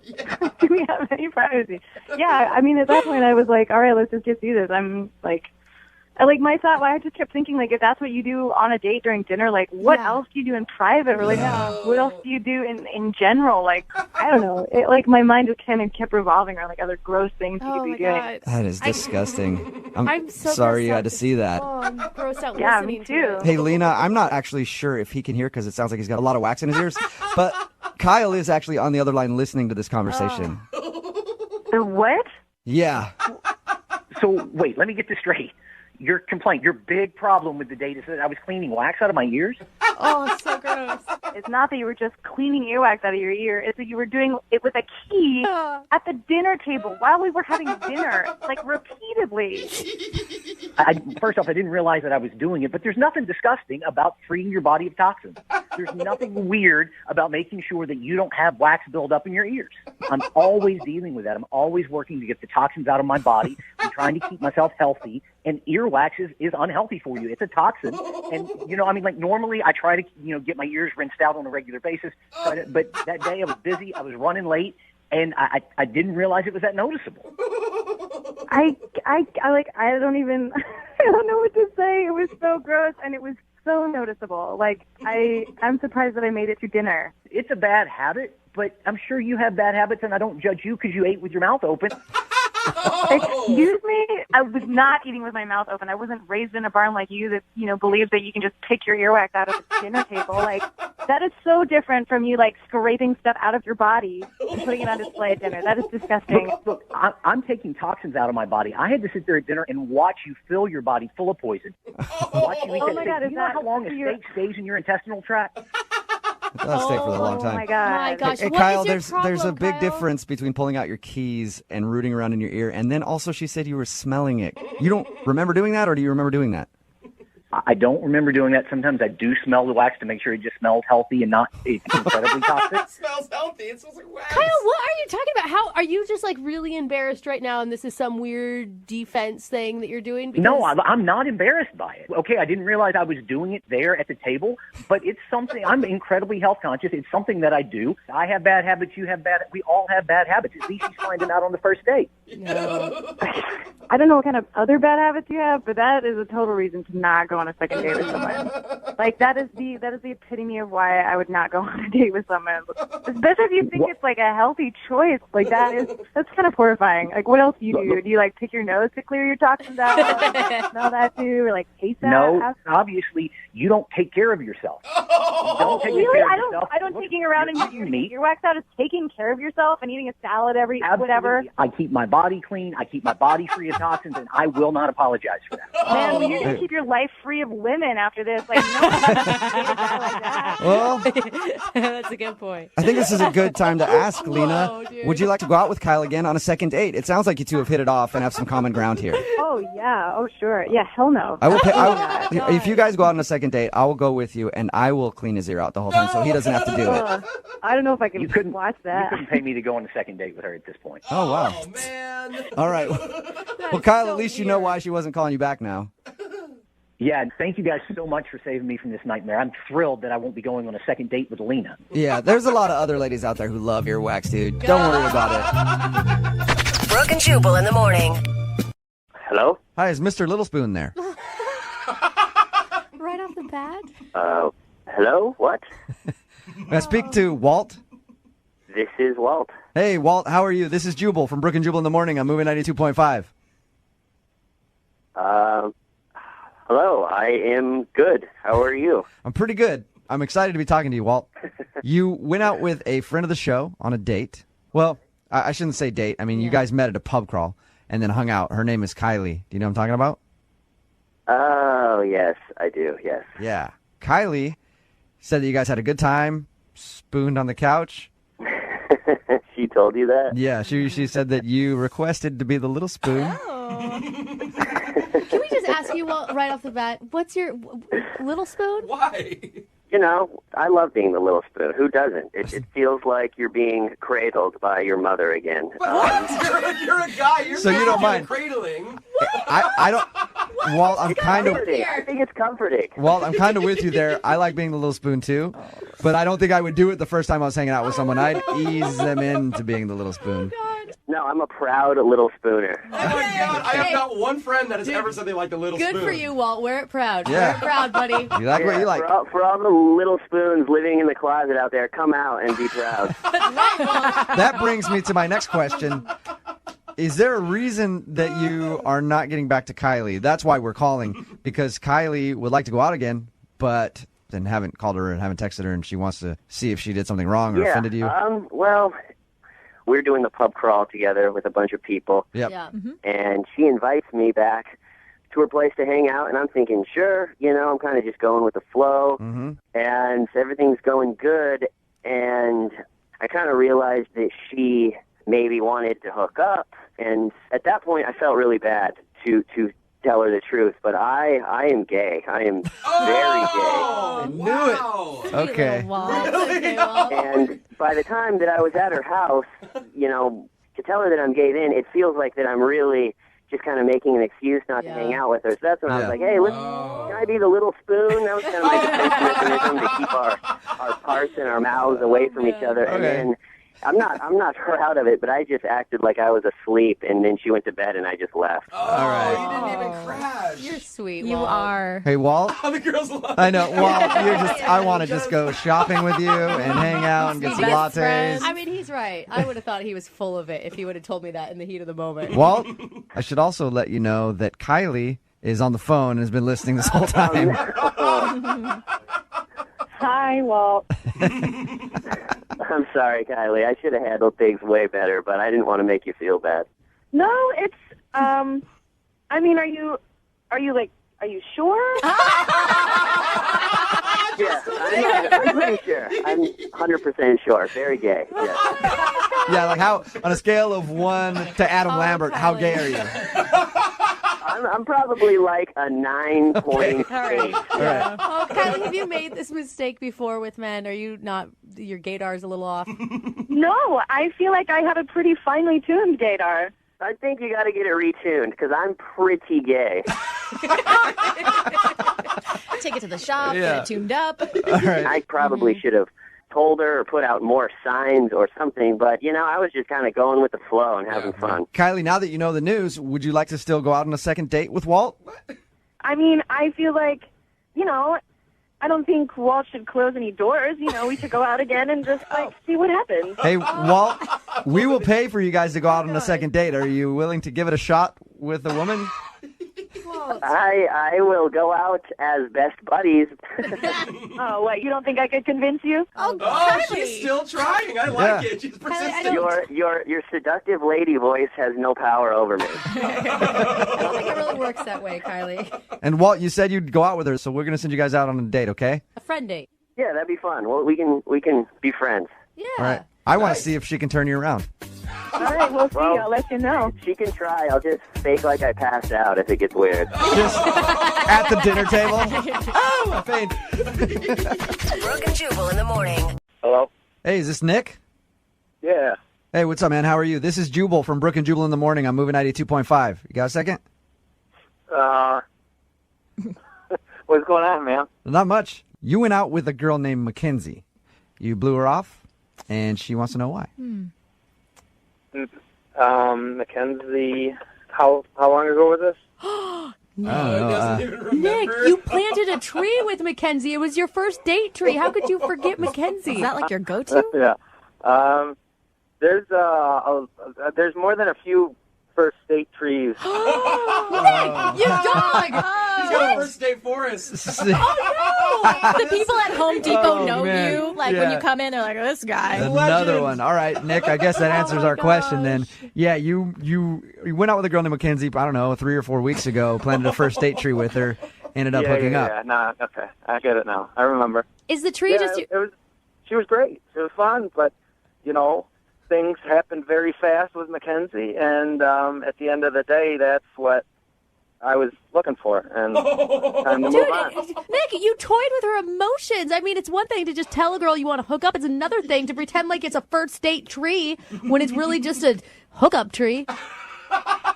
Do we have any privacy? Yeah, I mean, at that point, I was like, all right, let's just get through this. I'm like, my thought, I just kept thinking, like, if that's what you do on a date during dinner, like, what else do you do in private? Or, like, what else do you do in general? Like, I don't know. My mind just kind of kept revolving around, like, other gross things you could be doing. God. That is disgusting. I'm so sorry you grossed had to out. see that. Oh, I'm grossed out Yeah, listening me to too. it. Hey, Lena, I'm not actually sure if he can hear because it sounds like he's got a lot of wax in his ears, but Kyle is actually on the other line listening to this conversation. What? Yeah. So, wait, let me get this straight. Your complaint, your big problem with the date is that I was cleaning wax out of my ears? Oh, it's so gross. It's not that you were just cleaning earwax out of your ear. It's that you were doing it with a key at the dinner table while we were having dinner, like repeatedly. First off, I didn't realize that I was doing it, but there's nothing disgusting about freeing your body of toxins. There's nothing weird about making sure that you don't have wax build up in your ears. I'm always dealing with that. I'm always working to get the toxins out of my body. I'm trying to keep myself healthy, and earwax is unhealthy for you. It's a toxin. And, normally I try to, get my ears rinsed out on a regular basis, but that day I was busy, I was running late, and I didn't realize it was that noticeable. I don't even, I don't know what to say. It was so gross, and it was so noticeable. Like, I'm surprised that I made it through dinner. It's a bad habit, but I'm sure you have bad habits, and I don't judge you because you ate with your mouth open. Excuse me? I was not eating with my mouth open. I wasn't raised in a barn like you that, believes that you can just pick your earwax out of the dinner table. Like, that is so different from you, scraping stuff out of your body and putting it on display at dinner. That is disgusting. Look, I'm taking toxins out of my body. I had to sit there at dinner and watch you fill your body full of poison. Watch you eat that my steak. God, Do you know how long a steak stays in your intestinal tract? It does stay for a long time. Oh my God. My gosh, Hey, what Kyle, is your there's problem, a big Kyle? difference between pulling out your keys and rooting around in your ear. And then also she said you were smelling it. You don't remember doing that, or do you remember doing that? I don't remember doing that. Sometimes I do smell the wax to make sure it just smells healthy and not incredibly toxic. It smells healthy. It smells like wax. Kyle, what are you talking about? How are you just really embarrassed right now, and this is some weird defense thing that you're doing? Because... No, I'm not embarrassed by it. Okay, I didn't realize I was doing it there at the table, but it's something, I'm incredibly health conscious. It's something that I do. I have bad habits, you have bad, we all have bad habits. At least he's finding out on the first date. No. I don't know what kind of other bad habits you have, but that is a total reason to not go on a second date with someone. That is the epitome of why I would not go on a date with someone. Especially if you think it's a healthy choice. That's kind of horrifying. What else do you do? Do you pick your nose to clear your toxins out? Smell that too? Or taste that? No, obviously you don't take care of yourself. Don't take Really? care of yourself. I don't taking around and getting your wax out is taking care of yourself and eating a salad whatever. I keep my body clean. I keep my body free of toxins, and I will not apologize for that. Man, well, you're going to keep your life free of women after this. No one's going to date a guy like that. Well, that's a good point. I think this is a good time to ask, Lena, would you like to go out with Kyle again on a second date? It sounds like you two have hit it off and have some common ground here. Oh, yeah. Oh, sure. Yeah, hell no. I will pay, if you guys go out on a second date, I will go with you, and I will clean his ear out the whole time, so he doesn't have to do it. I don't know if I can watch that. You couldn't pay me to go on a second date with her at this point. Oh, wow. Oh, man. All right. Well, Kyle, at least you know why she wasn't calling you back now. Yeah, and thank you guys so much for saving me from this nightmare. I'm thrilled that I won't be going on a second date with Lena. Yeah, there's a lot of other ladies out there who love earwax, dude. Don't worry about it. Brooke and Jubal in the morning. Hello? Hi, is Mr. Little Spoon there? Right off the bat? Hello? What? May I speak to Walt? This is Walt. Hey, Walt, how are you? This is Jubal from Brooke and Jubal in the morning. I'm moving 92.5. Hello, I am good. How are you? I'm pretty good. I'm excited to be talking to you, Walt. You went out with a friend of the show on a date. Well, I shouldn't say date. I mean, you guys met at a pub crawl and then hung out. Her name is Kylie. Do you know what I'm talking about? Oh, yes, I do, yes. Yeah. Kylie said that you guys had a good time, spooned on the couch. She told you that? Yeah, she said that you requested to be the little spoon. Oh. Can we just ask you right off the bat, what's your little spoon? Why? You know, I love being the little spoon. Who doesn't? It feels like you're being cradled by your mother again. What? You're a guy. You're so you don't mind cradling. I don't. Walt, I'm kind of. I think it's comforting. Walt, I'm kind of with you there. I like being the little spoon too, but I don't think I would do it the first time I was hanging out with someone. I'd ease them into being the little spoon. No, I'm a proud little spooner. Oh my God! I have not one friend that has ever said they like the little spoon. Good for you, Walt. Wear it proud. Yeah. Wear it proud, buddy. You like what you like. For all the little spoons living in the closet out there, come out and be proud. That brings me to my next question. Is there a reason that you are not getting back to Kylie? That's why we're calling, because Kylie would like to go out again, but then haven't called her and haven't texted her, and she wants to see if she did something wrong or offended you. Well, we're doing the pub crawl together with a bunch of people. Yep. Yeah. And she invites me back to her place to hang out, and I'm thinking, sure, I'm kind of just going with the flow, and everything's going good, and I kind of realized that she maybe wanted to hook up, and at that point I felt really bad to tell her the truth, but I am gay. I am very gay. I knew it. Okay. And by the time that I was at her house, to tell her that I'm gay then, it feels like that I'm really just kind of making an excuse not to hang out with her. So that's when I was like, hey, can I be the little spoon? That was kind of my defense mechanism to keep our parts and our mouths away from each other. And then I'm not proud of it, but I just acted like I was asleep, and then she went to bed, and I just left. All right. You didn't even crash. You're sweet, You Walt. are. Hey, Walt. The girls love I know, Walt. I want to just go shopping with you and hang out and get some lattes. I mean, he's right. I would have thought he was full of it if he would have told me that in the heat of the moment. Walt, I should also let you know that Kylie is on the phone and has been listening this whole time. Hi, Walt. I'm sorry, Kylie. I should have handled things way better, but I didn't want to make you feel bad. No, it's I mean, are you sure? Yeah, I'm pretty sure. I'm 100% sure. Very gay. Yes. Yeah, like how, on a scale of 1 to Adam Lambert, how gay are you? I'm probably like a 9.8. All right. All right. Oh, Kylie, have you made this mistake before with men? Are you not, your gaydar's a little off? No, I feel like I have a pretty finely tuned gaydar. I think you got to get it retuned because I'm pretty gay. Take it to the shop, Yeah. get it tuned up. All right. I probably should have told her or put out more signs or something, but, I was just kind of going with the flow and having fun. Kylie, now that you know the news, would you like to still go out on a second date with Walt? I mean, I feel like, I don't think Walt should close any doors. We should go out again and just, see what happens. Hey, Walt, we will pay for you guys to go out on a second date. Are you willing to give it a shot with a woman? I will go out as best buddies. Oh, what? You don't think I could convince you? Oh, she's still trying. I like it. She's persistent. Your seductive lady voice has no power over me. I don't think it really works that way, Kylie. And Walt, you said you'd go out with her, so we're going to send you guys out on a date, okay? A friend date. Yeah, that'd be fun. Well, we can be friends. Yeah. All right. I want to see if she can turn you around. All right, we'll see. I'll let you know. She can try. I'll just fake like I passed out if it gets weird. Just at the dinner table. Oh, I fainted. Brooke and Jubal in the morning. Hello? Hey, is this Nick? Yeah. Hey, what's up, man? How are you? This is Jubal from Brooke and Jubal in the morning. I'm moving 92.5. You got a second? What's going on, man? Not much. You went out with a girl named Mackenzie. You blew her off, and she wants to know why. Mackenzie, how long ago was this? Nick, you planted a tree with Mackenzie. It was your first date tree. How could you forget Mackenzie? Is that like your go-to? Yeah. There's more than a few first date trees. Nick, you dog! He's got a first date for us. Oh, The people at Home Depot know man. you. Like when you come in, they're like, oh, this guy. Another one. All right, Nick, I guess that answers our question then. Yeah, you went out with a girl named Mackenzie, I don't know, 3 or 4 weeks ago, planted a first date tree with her, ended up hooking up. Yeah, no, okay. I get it now. I remember. Is the tree just... She was great. It was fun, but, things happened very fast with Mackenzie, and at the end of the day, that's what I was looking for, and time to move on. Nick, you toyed with her emotions. I mean, it's one thing to just tell a girl you want to hook up. It's another thing to pretend like it's a first date tree when it's really just a hookup tree.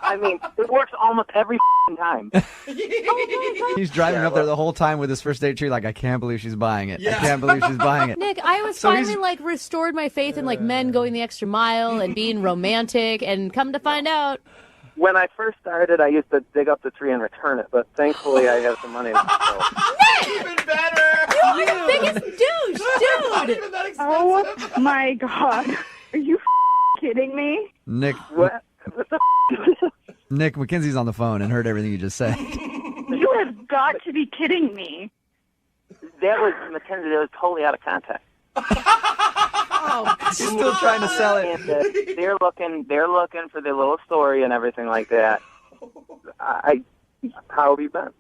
I mean, it works almost every time. He's driving up there the whole time with his first date tree like, I can't believe she's buying it. I can't believe she's buying it. Nick, I was finally like restored my faith in like men going the extra mile and being romantic, and come to find out. When I first started, I used to dig up the tree and return it, but thankfully I have some money. Even better! You are the biggest douche, dude! Oh my God. Are you kidding me? Nick, What the Nick, Mackenzie's on the phone and heard everything you just said. You have got to be kidding me. That was, Mackenzie, that was totally out of context. She's still trying to sell it. They're looking for their little story and everything like that. How have you been?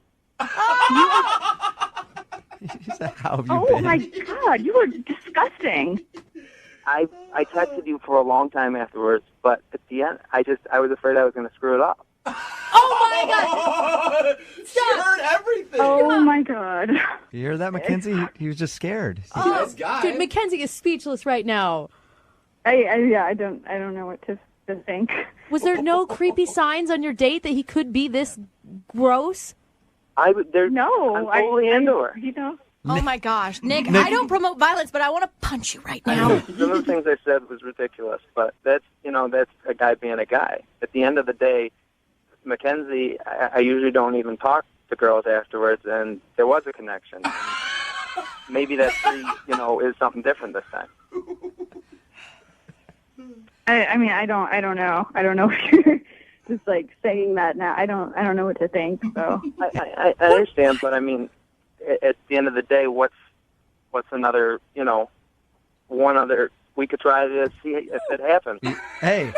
She said, how have you Oh been? my God, you were disgusting. I texted you for a long time afterwards, but at the end, I was afraid I was going to screw it up. Oh my God! She heard everything. Oh my God. You hear that, Mackenzie? He was just scared. Nice guy. Dude, Mackenzie is speechless right now. I don't know what to think. Was there no creepy signs on your date that he could be this gross? I'm No, totally into her. You know. Oh my gosh, Nick, I don't promote violence, but I want to punch you right now. Some of the things I said was ridiculous, but that's a guy being a guy. At the end of the day, Mackenzie, I usually don't even talk to girls afterwards, and there was a connection. Maybe that tree, is something different this time. I mean, I don't know. I don't know if you're just like saying that now. I don't know what to think. So I understand, but I mean, at the end of the day, what's another, one other? We could try to see if it happens. Hey,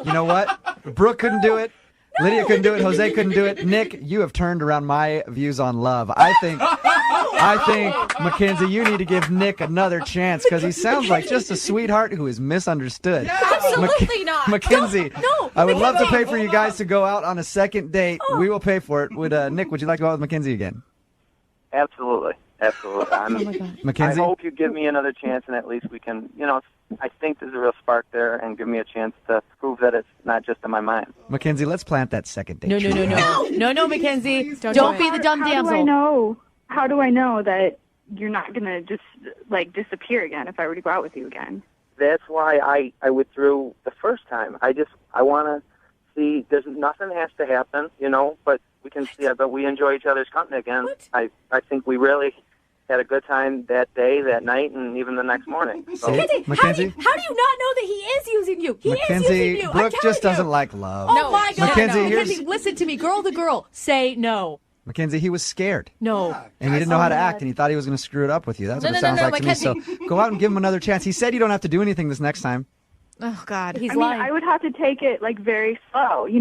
you know what? Brooke couldn't do it. Lydia couldn't do it. Jose couldn't do it. Nick, you have turned around my views on love. I think, Mackenzie, you need to give Nick another chance because he sounds like just a sweetheart who is misunderstood. Absolutely not. Mackenzie, No, I would love to pay for you guys to go out on a second date. We will pay for it. Nick, would you like to go out with Mackenzie again? Absolutely. Mackenzie? I hope you give me another chance, and at least we can, I think there's a real spark there, and give me a chance to prove that it's not just in my mind. Mackenzie, let's plant that second date. No, Mackenzie. Don't be the dumb damsel. How do I know that you're not going to just, like, disappear again if I were to go out with you again? That's why I withdrew the first time. I want to see, nothing has to happen, but we can see it, but we enjoy each other's company again. I think we really had a good time that day, that night, and even the next morning. So. Mackenzie, how do you not know that he is using you? He is using you. Brooke just doesn't like love. Oh my God. Mackenzie, listen to me. Girl to girl, say no. Mackenzie, he was scared. No. And he didn't know how to act, and he thought he was going to screw it up with you. That's what it sounds like to me. So go out and give him another chance. He said you don't have to do anything this next time. Oh, God. He's lying. I would have to take it, like, very slow, I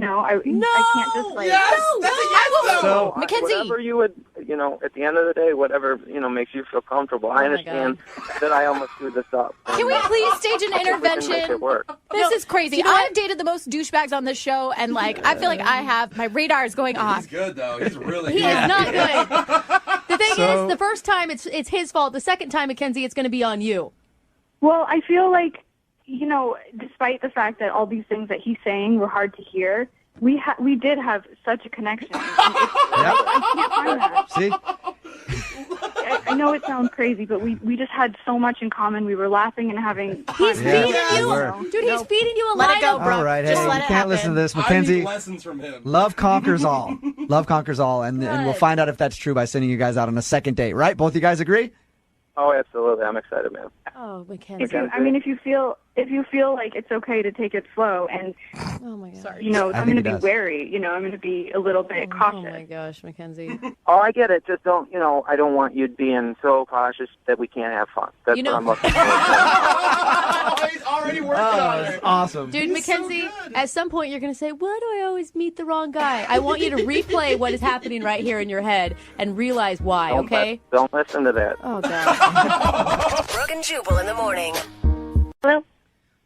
can't just, like... Yes! That's a yes, So, Mackenzie. Whatever you would, at the end of the day, whatever, makes you feel comfortable. I understand that I almost screwed this up. Can we please stage an Make intervention? it work. This is crazy. I've dated the most douchebags on this show, and, I feel like I have, my radar is going off. He's good, though. He's really He good. is not good. The thing is, the first time it's his fault. The second time, Mackenzie, it's going to be on you. Well, I feel like, despite the fact that all these things that he's saying were hard to hear, we did have such a connection. I can't find that. See? I know it sounds crazy, but we just had so much in common. We were laughing and having fun. He's feeding you. Dude, he's feeding you a Let line it go, of... bro. All right, Just hey, let you it can't happen. listen to this. I Mackenzie, need lessons from him. love conquers all. Love conquers all, and we'll find out if that's true by sending you guys out on a second date, right? Both you guys agree? Oh, absolutely. I'm excited, man. Oh, Mackenzie. If you feel like it's okay to take it slow, and Oh, my God. I'm going to be wary. I'm going to be a little bit cautious. Oh, my gosh, Mackenzie. Oh, I get it. Just don't, I don't want you being so cautious that we can't have fun. That's what I'm looking for. He's already working on it. Awesome. Dude, Mackenzie, at some point you're going to say, why do I always meet the wrong guy? I want you to replay what is happening right here in your head and realize why, okay? Don't listen to that. Oh, God. Brooke and Jubal in the morning. Hello?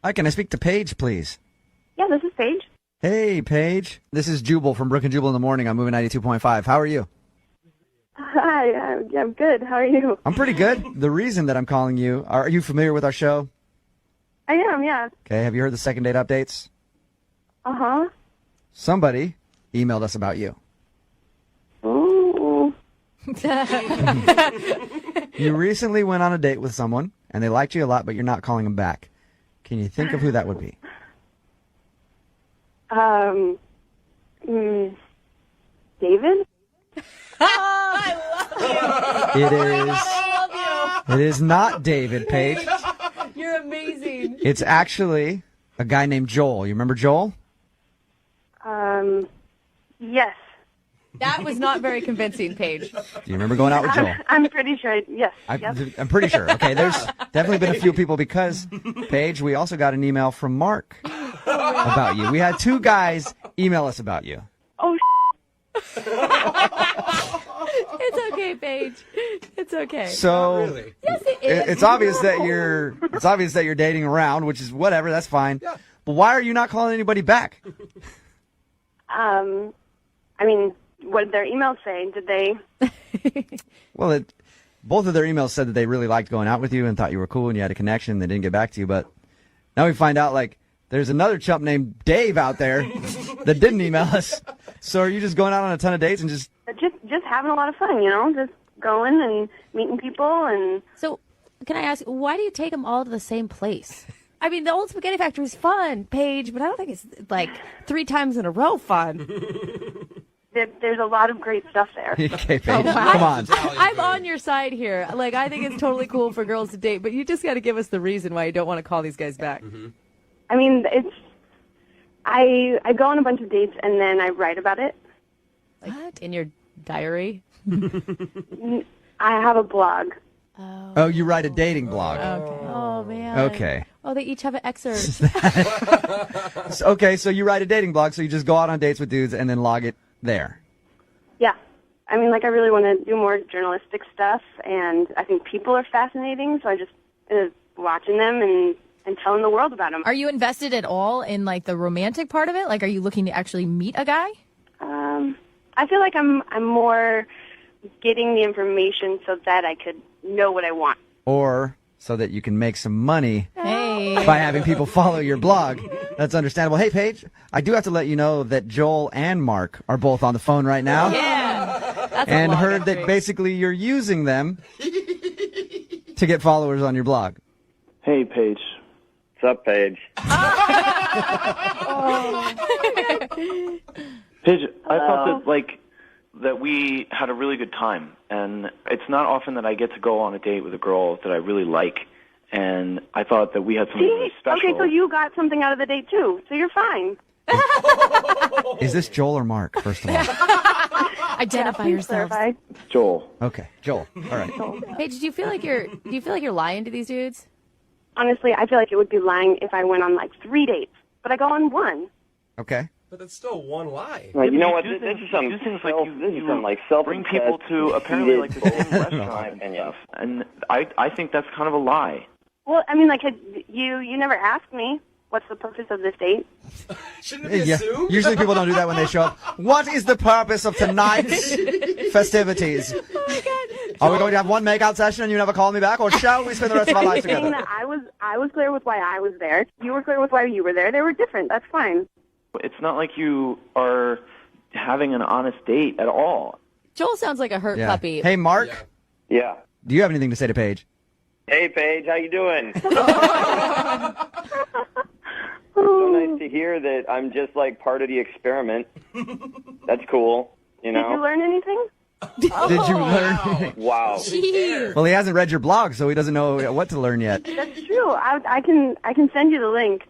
Hi, can I speak to Paige, please? Yeah, this is Paige. Hey, Paige. This is Jubal from Brooke and Jubal in the morning on Moving 92.5. How are you? Hi, I'm good. How are you? I'm pretty good. The reason that I'm calling you, are you familiar with our show? I am, yeah. Okay, have you heard the second date updates? Uh-huh. Somebody emailed us about you. Ooh. You recently went on a date with someone, and they liked you a lot, but you're not calling them back. Can you think of who that would be? David? I love you. It is not David, Paige. You're amazing. It's actually a guy named Joel. You remember Joel? Yes. That was not very convincing, Paige. Do you remember going out with Joel? I'm pretty sure. Yes. I'm pretty sure. Okay, there's definitely been a few people because, Paige, we also got an email from Mark about you. We had 2 guys email us about you. Oh, It's okay, Paige. It's okay. So Yes, it is. it's obvious that you're dating around, which is whatever. That's fine. Yeah. But why are you not calling anybody back? I mean, what did their emails say? Did they? Well, both of their emails said that they really liked going out with you and thought you were cool and you had a connection. They didn't get back to you, but now we find out like there's another chump named Dave out there that didn't email us. So are you just going out on a ton of dates and just having a lot of fun, just going and meeting people and. So, can I ask, why do you take them all to the same place? I mean, the old spaghetti factory is fun, Paige, but I don't think it's like 3 times in a row fun. There's a lot of great stuff there. Okay, Paige, come on. I'm on your side here. Like, I think it's totally cool for girls to date, but you just got to give us the reason why you don't want to call these guys back. Mm-hmm. I mean, I go on a bunch of dates and then I write about it. What? In your diary? I have a blog. Oh, you write a dating blog. Okay. Oh, man. Okay. Oh, they each have an excerpt. Okay, so you write a dating blog, so you just go out on dates with dudes and then log it there. Yeah. I mean, I really want to do more journalistic stuff, and I think people are fascinating, so I just watching them and telling the world about them. Are you invested at all in, the romantic part of it? Like, are you looking to actually meet a guy? I feel like I'm more getting the information so that I could know what I want. Or so that you can make some money Hey. by having people follow your blog. That's understandable. Hey, Paige, I do have to let you know that Joel and Mark are both on the phone right now. Yeah. That's And a lot heard of that things. basically you're using them to get followers on your blog. Hey, Paige. What's up, Paige? Paige, I thought that we had a really good time, and it's not often that I get to go on a date with a girl that I really like, and I thought that we had something really special. Okay, so you got something out of the date, too, so you're fine. Is this Joel or Mark, first of all? Identify yourself. Joel. Okay, Joel. All right. Paige, do you feel like you're lying to these dudes? Honestly, I feel like it would be lying if I went on 3 dates, but I go on 1. Okay. But that's still one lie. Like, you know what? do This things- is some you do things self, like this you is some bring people to apparently the same restaurant and stuff, and I think that's kind of a lie. Well, I mean, you never asked me what's the purpose of this date. Shouldn't it be Yeah. assumed? Usually people don't do that when they show up. What is the purpose of tonight's festivities? Oh, my God. Are we going to have one makeout session and you never call me back, or shall we spend the rest of our lives Saying together? that I was clear with why I was there. You were clear with why you were there. They were different. That's fine. It's not like you are having an honest date at all. Joel sounds like a hurt puppy. Hey, Mark, Yeah. do you have anything to say to Paige? Hey, Paige, how you doing? So nice to hear that I'm just part of the experiment. That's cool. Did you learn anything? Did you learn? Wow. Well, he hasn't read your blog, so he doesn't know what to learn yet. That's true. I can send you the link.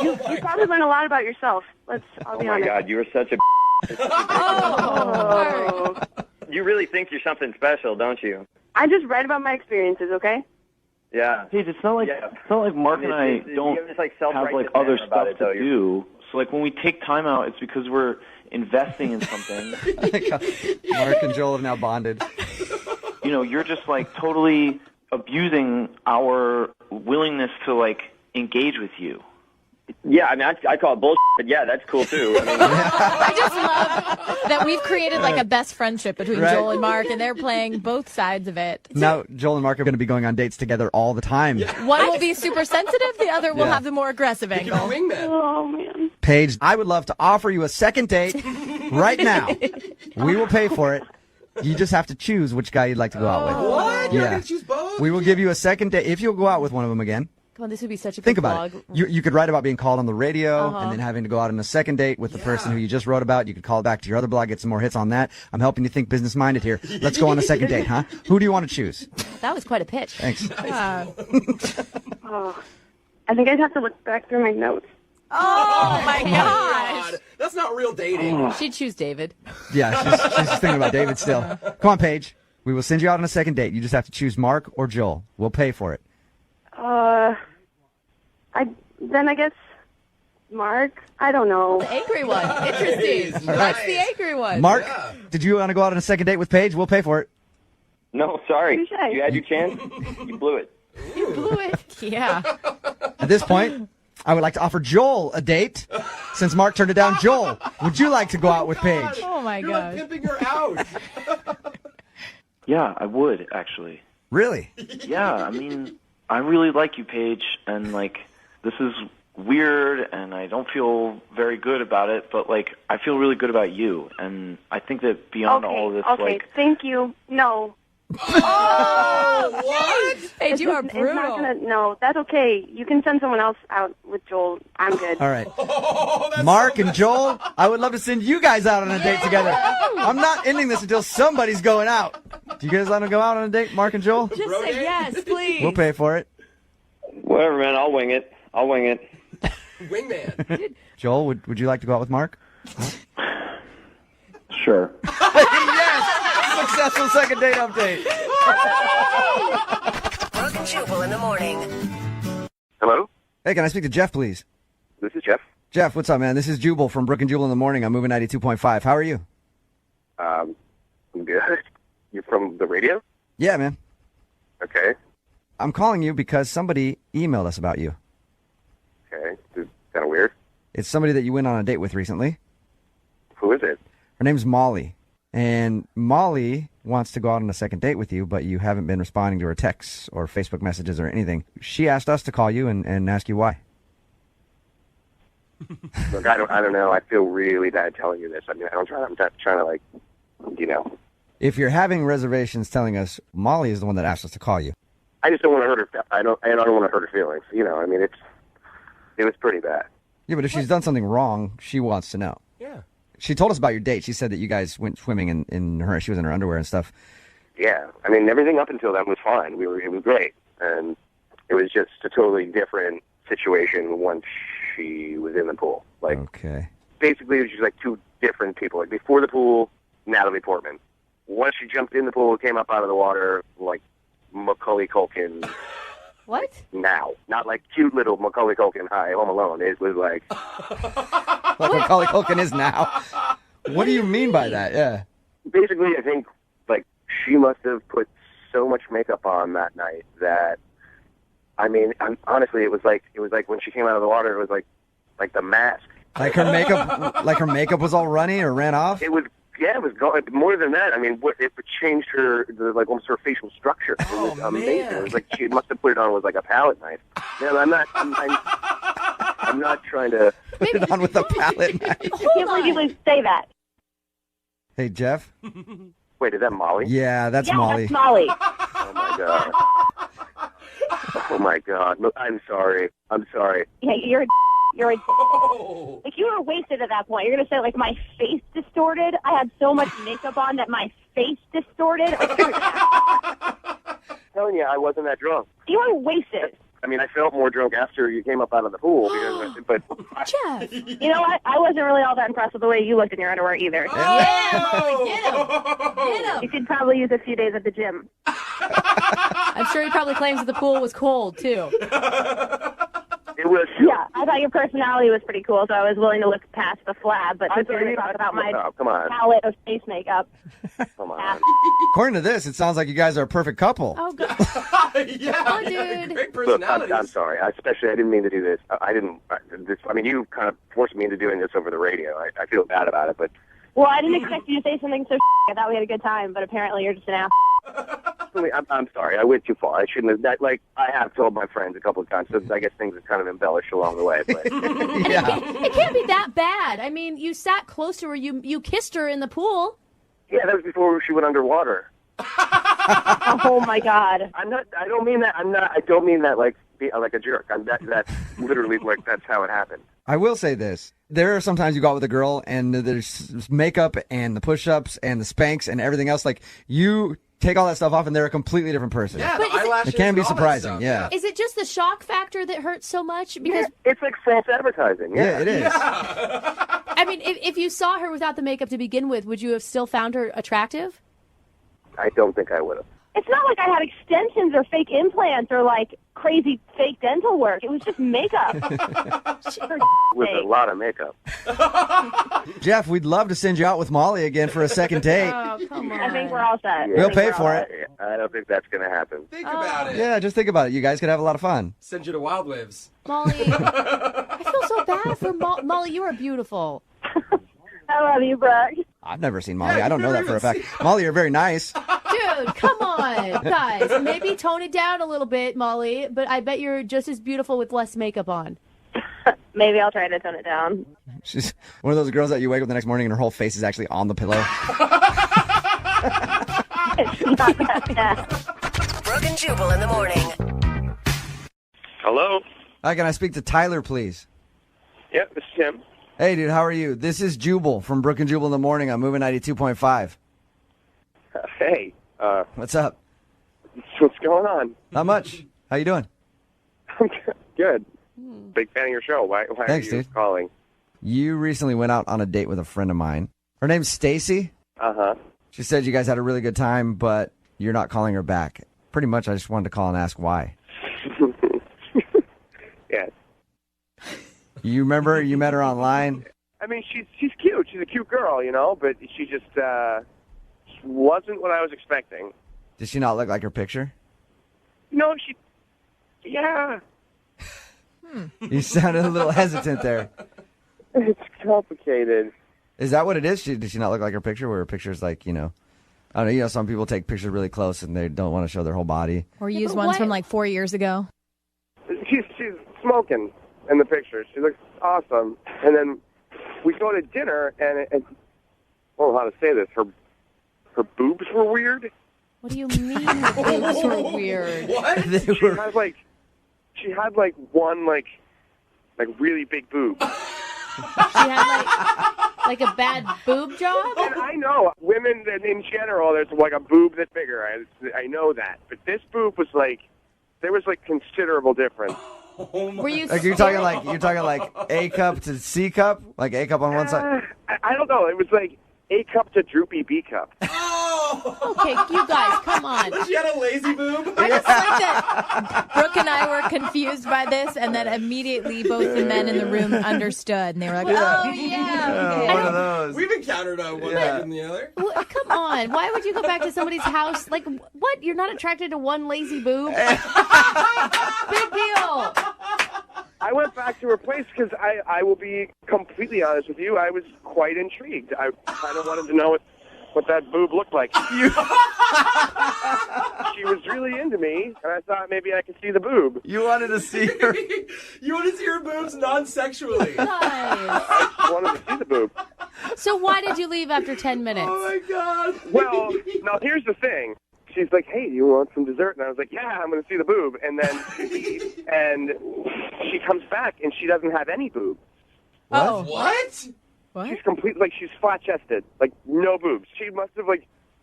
You probably learn a lot about yourself. I'll Oh be my honest. God, you are such a. Oh. You really think you're something special, don't you? I just write about my experiences, okay? Yeah. Paige, it's not like Mark and I don't you have this, have self-righteous other manner about stuff it, though. to do. So when we take time out, it's because we're investing in something. Mark and Joel have now bonded. You're just totally abusing our willingness to engage with you. Yeah, I mean, I call it bullshit, but yeah, that's cool too. I mean, I just love that we've created a best friendship between Right. Joel and Mark, and they're playing both sides of it. Now, Joel and Mark are going to be going on dates together all the time. One will be super sensitive, the other will Yeah. have the more aggressive angle. Oh, man. Paige, I would love to offer you a second date right now. We will pay for it. You just have to choose which guy you'd like to go out with. What? You're Yeah. going to choose both? We will give you a second date if you'll go out with one of them again. Come on, this would be such a Think good about vlog. it. You could write about being called on the radio Uh-huh. and then having to go out on a second date with the person who you just wrote about. You could call back to your other blog, get some more hits on that. I'm helping you think business-minded here. Let's go on a second date, huh? Who do you want to choose? That was quite a pitch. Thanks. Oh, I think I'd have to look back through my notes. Oh, my God. That's not real dating. She'd choose David. Yeah, she's just thinking about David still. Come on, Paige. We will send you out on a second date. You just have to choose Mark or Joel. We'll pay for it. I guess Mark. I don't know. The angry one. Interesting. That's the angry one. Mark, did you want to go out on a second date with Paige? We'll pay for it. No, sorry. Touche. You had your chance. You blew it. You blew it. Yeah. At this point, I would like to offer Joel a date. Since Mark turned it down, Joel, would you like to go out with Paige? Oh, my You're God. like pimping her out. Yeah, I would, actually. Really? Yeah, I mean, I really like you, Paige, and, like, this is weird, and I don't feel very good about it, but, like, I feel really good about you, and I think that beyond all of this, like... Thank you. No. Oh, what? Paige, you are It's brutal. not gonna, no, that's okay. You can send someone else out with Joel. I'm good. All right. Oh, that's Mark so and Joel, I would love to send you guys out on a date together. I'm not ending this until somebody's going out. Do you guys let them go out on a date, Mark and Joel? Just say yes, please. We'll pay for it. Whatever, man. I'll wing it. Wingman. Joel, would you like to go out with Mark? Sure. Yes! Successful second date update. Brooke and Jubal in the morning. Hello? Hey, can I speak to Jeff, please? This is Jeff. Jeff, what's up, man? This is Jubal from Brooke and Jubal in the morning. I'm moving 92.5. How are you? I'm good. You're from the radio? Yeah, man. Okay. I'm calling you because somebody emailed us about you. Okay. This is kind of weird. It's somebody that you went on a date with recently. Who is it? Her name's Molly. And Molly wants to go out on a second date with you, but you haven't been responding to her texts or Facebook messages or anything. She asked us to call you and ask you why. Look, I don't know. I feel really bad telling you this. I mean, I'm not trying to, like, you know. If you're having reservations telling us, Molly is the one that asked us to call you. I just don't want to hurt her. I don't want to hurt her feelings. You know, I mean, it was pretty bad. Yeah, but if she's done something wrong, she wants to know. Yeah. She told us about your date. She said that you guys went swimming she was in her underwear and stuff. Yeah. I mean, everything up until then was fine. It was great. And it was just a totally different situation once she was in the pool. Like, okay. Basically, it was just like two different people. Like, before the pool, Natalie Portman. Once she jumped in the pool, came up out of the water, like Macaulay Culkin. What? Now. Not like cute little Macaulay Culkin, hi, Home Alone. It was like... Like Macaulay Culkin is now. What do you mean by that? Yeah. Basically, I think, like, she must have put so much makeup on that night that, I mean, honestly, it was like when she came out of the water, it was like the mask. Like her makeup was all runny or ran off? It was, yeah, it was more than that. I mean, it changed like almost her facial structure. It was amazing. Man. It was like she must have put it on with like a palette knife. Man, I'm not trying to put it on with a palette knife. I can't believe you would say that. Hey, Jeff? Wait, is that Molly? Yeah, that's Molly. That's Molly. Oh, my God. Oh, my God. Look, I'm sorry. Yeah, you're a like, you were wasted at that point. You're gonna say like my face distorted. I had so much makeup on that my face distorted. Telling you, I wasn't that drunk. You were wasted. I mean, I felt more drunk after you came up out of the pool. But Jeff. You know what? I wasn't really all that impressed with the way you looked in your underwear either. Yeah, get him. You could probably use a few days at the gym. I'm sure he probably claims that the pool was cold, too. It was. Yeah, I thought your personality was pretty cool, so I was willing to look past the flab. But since you're going to talk about my palette of face makeup, come on. According to this, it sounds like you guys are a perfect couple. Oh, God. Yeah, dude. Great Look, personalities. I'm sorry. I didn't mean to do this. I mean, you kind of forced me into doing this over the radio. I feel bad about it, but... Well, I didn't expect you to say something so I thought we had a good time, but apparently you're just an ass. definitely. I'm sorry. I went too far. I shouldn't have. That, like, I have told my friends a couple of times. So I guess things are kind of embellished along the way. But It can't be that bad. I mean, you sat close to her. You kissed her in the pool. yeah, that was before she went underwater. Oh my God. I'm not. I don't mean that. I'm not. I don't mean that like like a jerk. That's literally like that's how it happened. I will say this. There are sometimes you go out with a girl and there's makeup and the push-ups and the spanks and everything else. Like, you take all that stuff off and they're a completely different person. Yeah, the eyelashes. It can be and all that surprising, stuff, yeah. Is it just the shock factor that hurts so much? Because it's like false advertising. Yeah, it is. I mean, if you saw her without the makeup to begin with, would you have still found her attractive? I don't think I would have. It's not like I had extensions or fake implants or like crazy fake dental work. It was just makeup. With a lot of makeup. Jeff, we'd love to send you out with Molly again for a second date. Oh, come on. I think we're all set. We'll pay for it. I don't think that's going to happen. Think about it. Yeah, just think about it. You guys could have a lot of fun. Send you to Wild Waves. Molly, I feel so bad for Molly. You are beautiful. I love you, Brooke. I've never seen Molly. I don't know that for a fact. Molly, you're very nice. Dude, come on, guys. Maybe tone it down a little bit, Molly, but I bet you're just as beautiful with less makeup on. Maybe I'll try to tone it down. She's one of those girls that you wake up the next morning and her whole face is actually on the pillow. It's not that bad. Brooke and Jubal in the morning. Hello? Hi, can I speak to Tyler, please? Yep, this is Tim. Hey, dude, how are you? This is Jubal from Brooke and Jubal in the morning on Moving 92.5. Hey. What's up? What's going on? Not much. How you doing? I'm good. Big fan of your show. Why Thanks, are you dude. calling? You recently went out on a date with a friend of mine. Her name's Stacy. Uh-huh. She said you guys had a really good time, but you're not calling her back. Pretty much, I just wanted to call and ask why. Yes. You remember you met her online? I mean, she's cute. She's a cute girl, you know, but she just wasn't what I was expecting. Did she not look like her picture? No, yeah. You sounded a little hesitant there. It's complicated. Is that what it is? Did she not look like her picture? Where her picture's like, I don't know, some people take pictures really close and they don't want to show their whole body. Or use ones from like 4 years ago. She's smoking in the picture. She looks awesome. And then we go to dinner, and I don't know how to say this. Her boobs were weird. What do you mean the boobs were weird? What? She had one really big boob. She had like a bad boob job? And I know women in general, there's like a boob that's bigger. I know that, but this boob was there was considerable difference. Were you? Like you're talking like A cup to C cup, like A cup on one side. I don't know. It was like A cup to droopy B cup. Okay, you guys, come on. She had a lazy boob. I just like that Brooke and I were confused by this, and then immediately both the men in the room understood, and they were like, "Oh yeah, okay." One of those. We've encountered one better than the other. Well, come on. Why would you go back to somebody's house? Like, what? You're not attracted to one lazy boob? Big deal. I went back to her place because I will be completely honest with you. I was quite intrigued. I kind of wanted to know what that boob looked like. She was really into me, and I thought maybe I could see the boob. You wanted to see her. You want to see her boobs non-sexually. Nice. I just wanted to see the boob. So why did you leave after 10 minutes? Oh, my God. Well, now here's the thing. She's like, hey, do you want some dessert? And I was like, yeah, I'm going to see the boob. And then and she comes back, and she doesn't have any boobs. Oh, What? what? She's she's flat-chested, no boobs. She must have,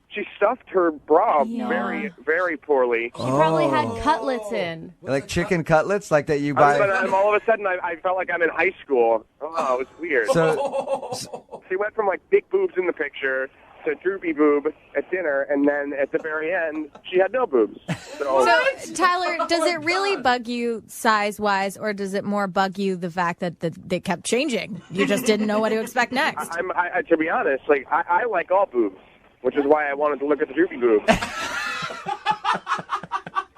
she stuffed her bra very, very poorly. She probably had cutlets in. Like chicken cutlets, like that you buy. But all of a sudden, I felt like I'm in high school. Oh, it was weird. So She went from, big boobs in the picture to droopy boob at dinner, and then at the very end, she had no boobs. So Tyler, does it really bug you size-wise, or does it more bug you the fact that they kept changing? You just didn't know what to expect next. to be honest, I like all boobs, which is why I wanted to look at the droopy boob.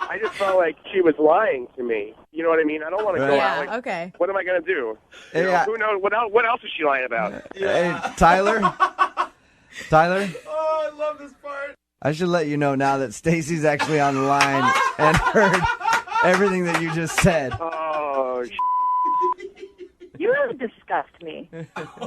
I just felt like she was lying to me. You know what I mean? I don't want to go out. Okay. What am I going to do? Yeah. Who knows? What else is she lying about? Hey, Tyler. Oh, I love this part. I should let you know now that Stacy's actually on the line and heard everything that you just said. Oh, You really disgust me.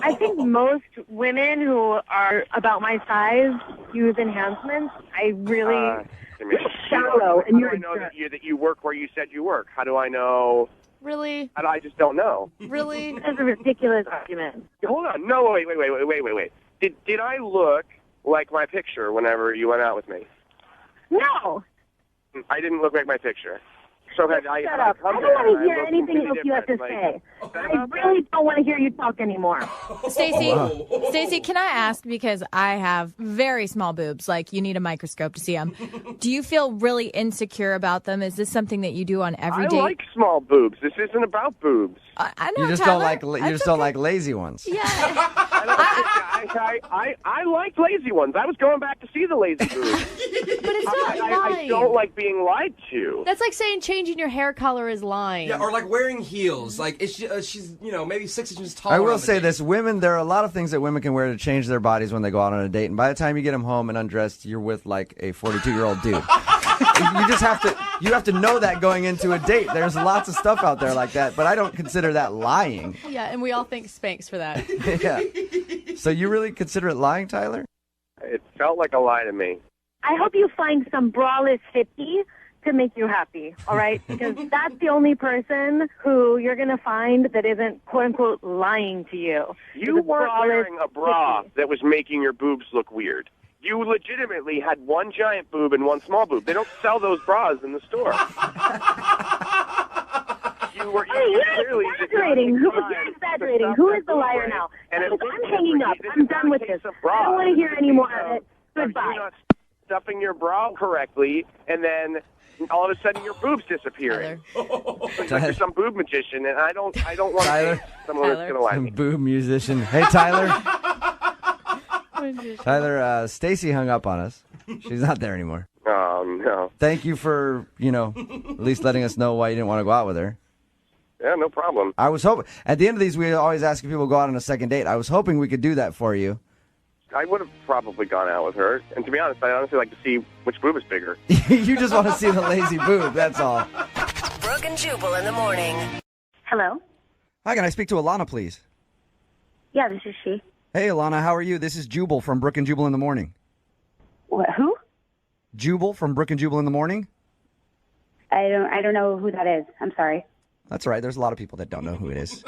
I think most women who are about my size use enhancements. I really... You're shallow, and you're... How do I know that you work where you said you work? How do I know... Really? I just don't know. Really? That's a ridiculous argument. Hold on. No, wait. Did I look like my picture whenever you went out with me? No. I didn't look like my picture. So Shut up. I don't want to hear anything else you have to say. I really don't want to hear you talk anymore. Stacy, can I ask, because I have very small boobs, like you need a microscope to see them. Do you feel really insecure about them? Is this something that you do on every date? I like small boobs. This isn't about boobs. I know, You just Tyler. don't like lazy ones. Yeah. I liked lazy ones. I was going back to see the lazy boobs. But it's not lying. I don't like being lied to. That's like saying changing your hair color is lying. Yeah, or like wearing heels. Like she's maybe 6 inches taller. I will say this, women, there are a lot of things that women can wear to change their bodies when they go out on a date, and by the time you get them home and undressed, you're with like a 42-year-old dude. You have to know that going into a date. There's lots of stuff out there like that, but I don't consider that lying. Yeah, and we all thank Spanx for that. Yeah. So you really consider it lying, Tyler? It felt like a lie to me. I hope you find some braless hippie to make you happy, all right? Because that's the only person who you're going to find that isn't, quote-unquote, lying to you. You weren't wearing a bra that was making your boobs look weird. You legitimately had one giant boob and one small boob. They don't sell those bras in the store. You're exaggerating. You're exaggerating. Who is the liar now? I'm hanging up. I'm done with this. I don't want to hear any more of it. Goodbye. You're not stuffing your bra correctly, and then all of a sudden your boobs disappearing. It's like you're some boob magician, and I don't want to be someone that's going to lie to me. Boob musician. Hey, Tyler. Tyler, Stacy hung up on us. She's not there anymore. Oh, no. Thank you for, at least letting us know why you didn't want to go out with her. Yeah, no problem. I was hoping, at the end of these, we always ask if people go out on a second date. I was hoping we could do that for you. I would have probably gone out with her. And to be honest, I honestly like to see which boob is bigger. You just want to see the lazy boob, that's all. Brooke and Jubal in the morning. Hello? Hi, can I speak to Alana, please? Yeah, this is she. Hey, Alana, how are you? This is Jubal from Brooke and Jubal in the morning. What, who? Jubal from Brooke and Jubal in the morning? I don't know who that is. I'm sorry. That's all right. There's a lot of people that don't know who it is.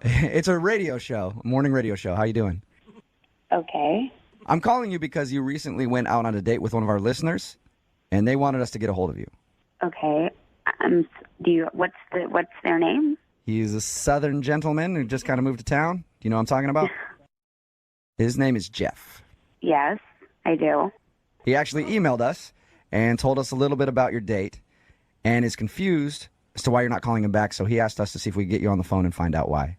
It's a radio show, a morning radio show. How you doing? Okay. I'm calling you because you recently went out on a date with one of our listeners, and they wanted us to get a hold of you. Okay. What's their name? He's a southern gentleman who just kind of moved to town. Do you know what I'm talking about? His name is Jeff. Yes, I do. He actually emailed us and told us a little bit about your date and is confused as to why you're not calling him back, so he asked us to see if we could get you on the phone and find out why.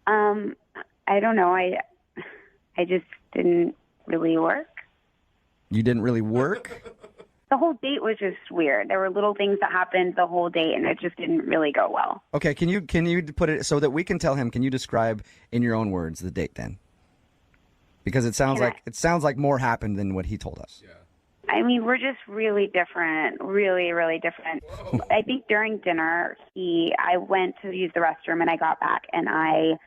I don't know. I just didn't really work. You didn't really work? The whole date was just weird. There were little things that happened the whole date, and it just didn't really go well. Okay, can you put it so that we can tell him, can you describe in your own words the date then? Because it sounds like more happened than what he told us. Yeah. I mean, we're just really different, really, really different. Whoa. I think during dinner, I went to use the restroom, and I got back, and I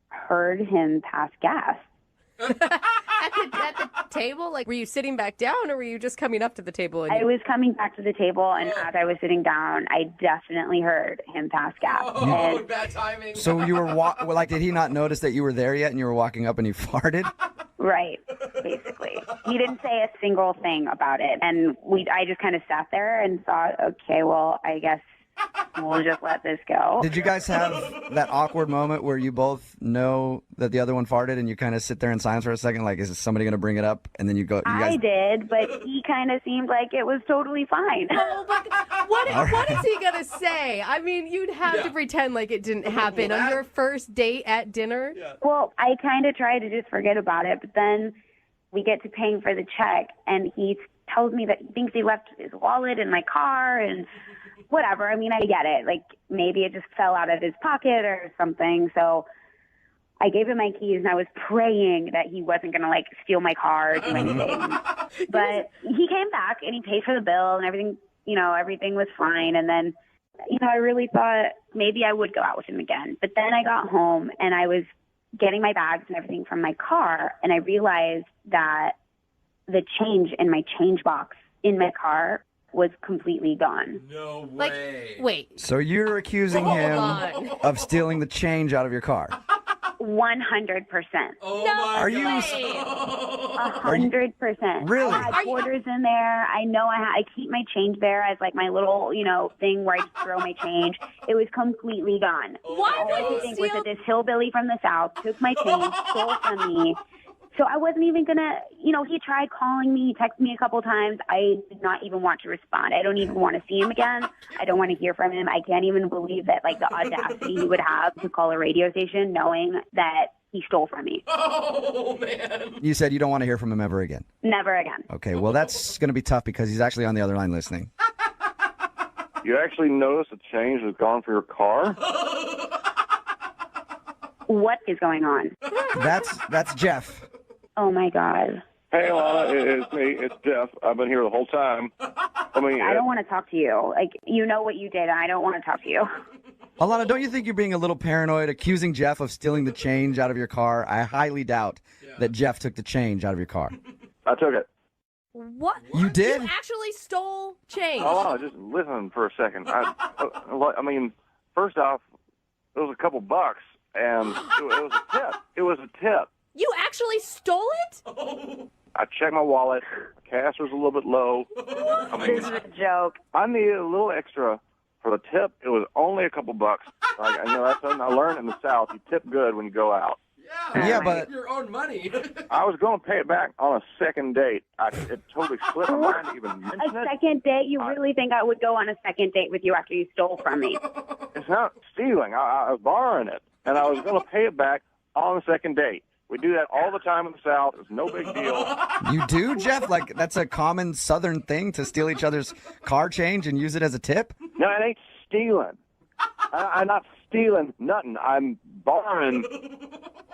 heard him pass gas. At the table? Like, were you sitting back down, or were you just coming up to the table? I was coming back to the table, and as I was sitting down, I definitely heard him pass gas. Oh, bad timing. So you were did he not notice that you were there yet, and you were walking up and you farted? Right, basically. He didn't say a single thing about it, and I just kind of sat there and thought, okay, well, I guess we'll just let this go. Did you guys have that awkward moment where you both know that the other one farted and you kind of sit there in silence for a second, like, is somebody going to bring it up? And then you go, I did, but he kind of seemed like it was totally fine. Oh, but what is he going to say? I mean, you'd have to pretend like it didn't happen on your first date at dinner. Yeah. Well, I kind of tried to just forget about it, but then we get to paying for the check, and he tells me that he thinks he left his wallet in my car, and whatever. I mean, I get it. Like, maybe it just fell out of his pocket or something. So I gave him my keys, and I was praying that he wasn't going to, like, steal my car or do anything. But he came back, and he paid for the bill, and everything, you know, everything was fine. And then, you know, I really thought maybe I would go out with him again. But then I got home, and I was getting my bags and everything from my car, and I realized that the change in my change box in my car was completely gone. No way. Like, wait. So you're accusing him of stealing the change out of your car? 100%. Oh no my Are you? God. 100%. Really? I had quarters in there. I know I keep my change there as like my little, you know, thing where I just throw my change. It was completely gone. Why All I would could you think was steal? that this hillbilly from the South took my change, stole from me. So I wasn't even going to, you know, he tried calling me, texted me a couple times. I did not even want to respond. I don't even want to see him again. I don't want to hear from him. I can't even believe that, like, the audacity he would have to call a radio station knowing that he stole from me. Oh, man. You said you don't want to hear from him ever again. Never again. Okay, well, that's going to be tough because he's actually on the other line listening. You actually noticed a change was gone for your car? What is going on? That's Jeff. Oh, my God. Hey, Alana, it's me. It's Jeff. I've been here the whole time. I mean, I don't want to talk to you. Like, you know what you did, and I don't want to talk to you. Alana, don't you think you're being a little paranoid, accusing Jeff of stealing the change out of your car? I highly doubt that Jeff took the change out of your car. I took it. What? You did? You actually stole change. Alana, just listen for a second. I mean, first off, it was a couple bucks, and it was a tip. It was a tip. You actually stole it? I checked my wallet. Cash was a little bit low. I mean, This is a joke. I needed a little extra for the tip. It was only a couple bucks. Like, you know, that's something I learned in the South. You tip good when you go out. Yeah, but Your own money. I was going to pay it back on a second date. It totally slipped my mind to even mention A it. second date? You really think I would go on a second date with you after you stole from me? It's not stealing. I was borrowing it, and I was going to pay it back on the second date. We do that all the time in the South. It's no big deal. you do, Jeff? Like, that's a common Southern thing to steal each other's car change and use it as a tip? No, it ain't stealing. I'm not stealing nothing. I'm borrowing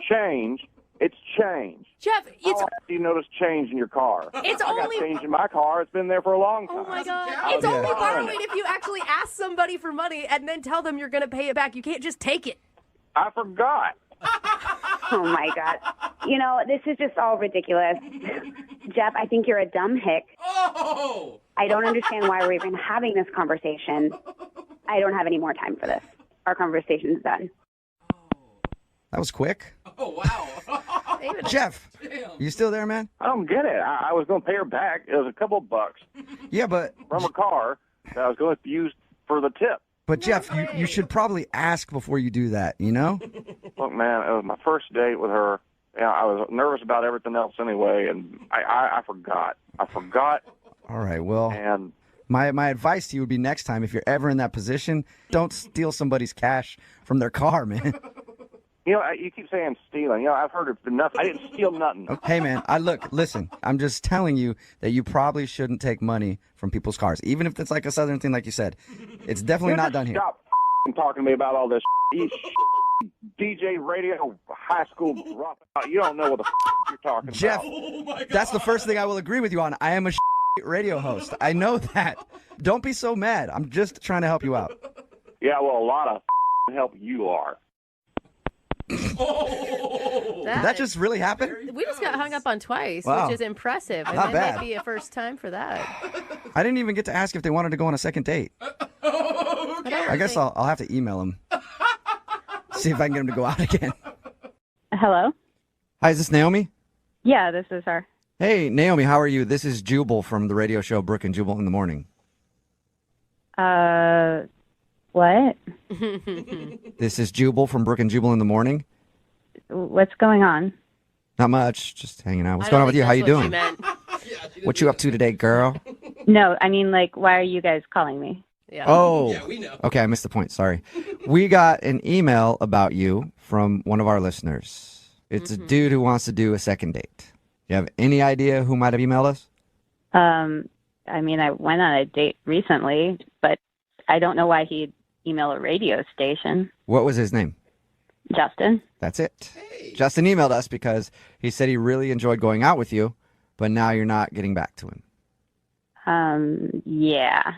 change. It's change. Jeff, it's... How often do you notice change in your car? It's I only... got change in my car. It's been there for a long time. Oh, my God. It's only borrowing if you actually ask somebody for money and then tell them you're going to pay it back. You can't just take it. I forgot. Oh, my God. You know, this is just all ridiculous. Jeff, I think you're a dumb hick. Oh! I don't understand why we're even having this conversation. I don't have any more time for this. Our conversation's done. That was quick. Oh, wow. Jeff, you still there, man? I don't get it. I was going to pay her back. It was a couple bucks Yeah, but from a car that I was going to use for the tip. Jeff, you should probably ask before you do that, you know? Look, man, it was my first date with her. Yeah, I was nervous about everything else anyway, and I forgot. I forgot. All right, well, And my advice to you would be next time, if you're ever in that position, don't steal somebody's cash from their car, man. you know, you keep saying stealing. You know, I've heard it enough. I didn't steal nothing. Hey, man, listen, I'm just telling you that you probably shouldn't take money from people's cars, even if it's like a Southern thing, like you said. It's definitely not done here. Stop talking to me about all this. You DJ radio high school dropout. You don't know what the you're talking Jeff, about. that's the first thing I will agree with you on. I am a radio host. I know that. Don't be so mad. I'm just trying to help you out. Yeah, well, a lot of help you are. Did that just really happen? We just got hung up on twice, Wow. which is impressive. And Not it bad. might be a first time for that. I didn't even get to ask if they wanted to go on a second date. I guess I'll have to email them. See if I can get them to go out again. Hello? Hi, is this Naomi? Yeah, this is her. Hey, Naomi, how are you? This is Jubal from the radio show Brooke and Jubal in the Morning. What? This is Jubal from Brooke and Jubal in the Morning. What's going on? Not much, just hanging out. What's going on with you? How you doing? What you up to today, girl? No, I mean, like, why are you guys calling me? Yeah. Oh, Yeah, we know. Okay, I missed the point. Sorry. We got an email about you from one of our listeners. It's a dude who wants to do a second date. You have any idea who might have emailed us? I mean, I went on a date recently, but I don't know why he'd email a radio station. What was his name? Justin? That's it. Justin emailed us because he said he really enjoyed going out with you, but now you're not getting back to him. Yeah.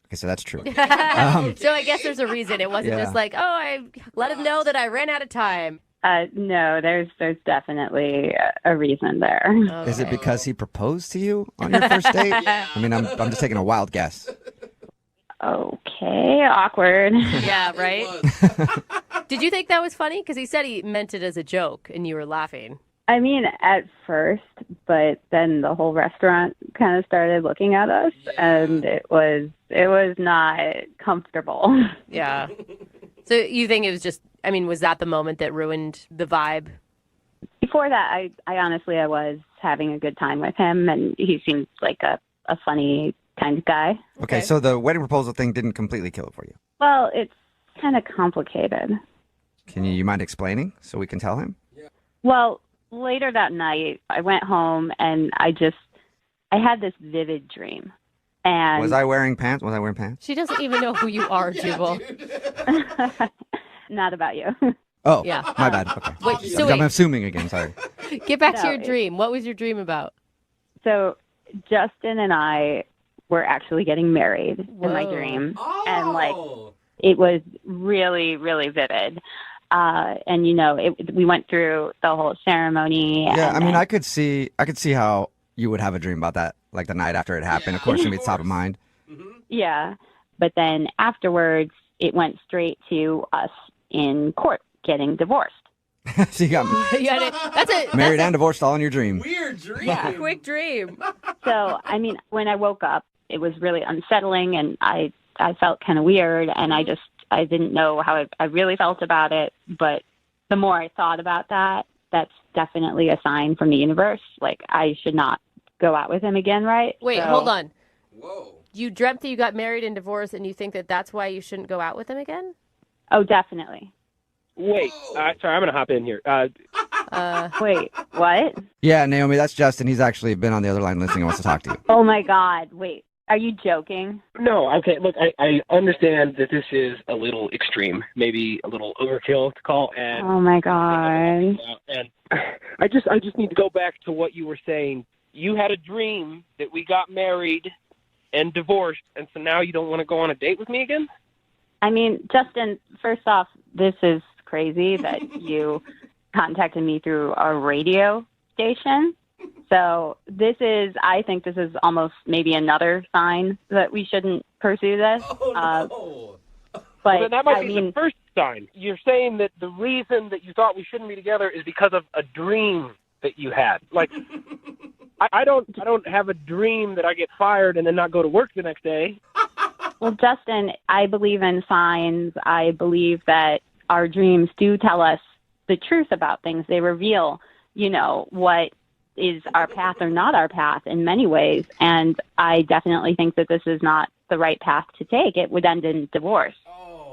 Okay, so that's true. So I guess there's a reason. It wasn't Yeah. just like, oh, I let him know that I ran out of time. No, there's definitely a reason there. Is it because he proposed to you on your first date? I mean, I'm just taking a wild guess. Okay, awkward. Yeah, right? Did you think that was funny? Because he said he meant it as a joke and you were laughing. I mean, at first, but then the whole restaurant kind of started looking at us, and it was not comfortable. Yeah. So you think it was just, I mean, was that the moment that ruined the vibe? Before that, I honestly, I was having a good time with him, and he seemed like a funny kind of guy. Okay, so the wedding proposal thing didn't completely kill it for you. Well, it's kind of complicated. Can you mind explaining so we can tell him? Well, later that night, I went home, and I had this vivid dream. And Was I wearing pants? Was I wearing pants? She doesn't even know who you are, Jubal. Not about you. Oh, Yeah. my bad. Okay. Wait, so I'm wait. assuming again. Sorry. Get back to No, your dream. What was your dream about? So Justin and I were actually getting married in my dream. And it was really, really vivid. And we went through the whole ceremony. Yeah, and I mean, then- I could see how you would have a dream about that, like the night after it happened. Of course, it's top of mind. Yeah. But then afterwards, it went straight to us in court getting divorced. So you got That's it. married and divorced all in your dream. Weird dream. Yeah. Quick dream. So, I mean, when I woke up, it was really unsettling, and I felt kind of weird, and I didn't know how I really felt about it. But the more I thought about that, that's definitely a sign from the universe. Like, I should not go out with him again, right? Wait, So- hold on. Whoa. You dreamt that you got married and divorced, and you think that that's why you shouldn't go out with him again? Oh, definitely. Wait, sorry, I'm going to hop in here. Wait, what? Yeah, Naomi, that's Justin. He's actually been on the other line listening and wants to talk to you. Oh, my God. Wait, are you joking? No, okay, look, I understand that this is a little extreme, maybe a little overkill to call, and Oh, my God. and I just need to go back to what you were saying. You had a dream that we got married and divorced, and so now you don't want to go on a date with me again? I mean, Justin, first off, this is crazy that you contacted me through a radio station. So I think this is almost maybe another sign that we shouldn't pursue this. But Well, then that might be the first sign. You're saying that the reason that you thought we shouldn't be together is because of a dream that you had. Like, I don't have a dream that I get fired and then not go to work the next day. Well, Justin, I believe in signs. I believe that our dreams do tell us the truth about things. They reveal, what is our path or not our path in many ways. And I definitely think that this is not the right path to take. It would end in divorce.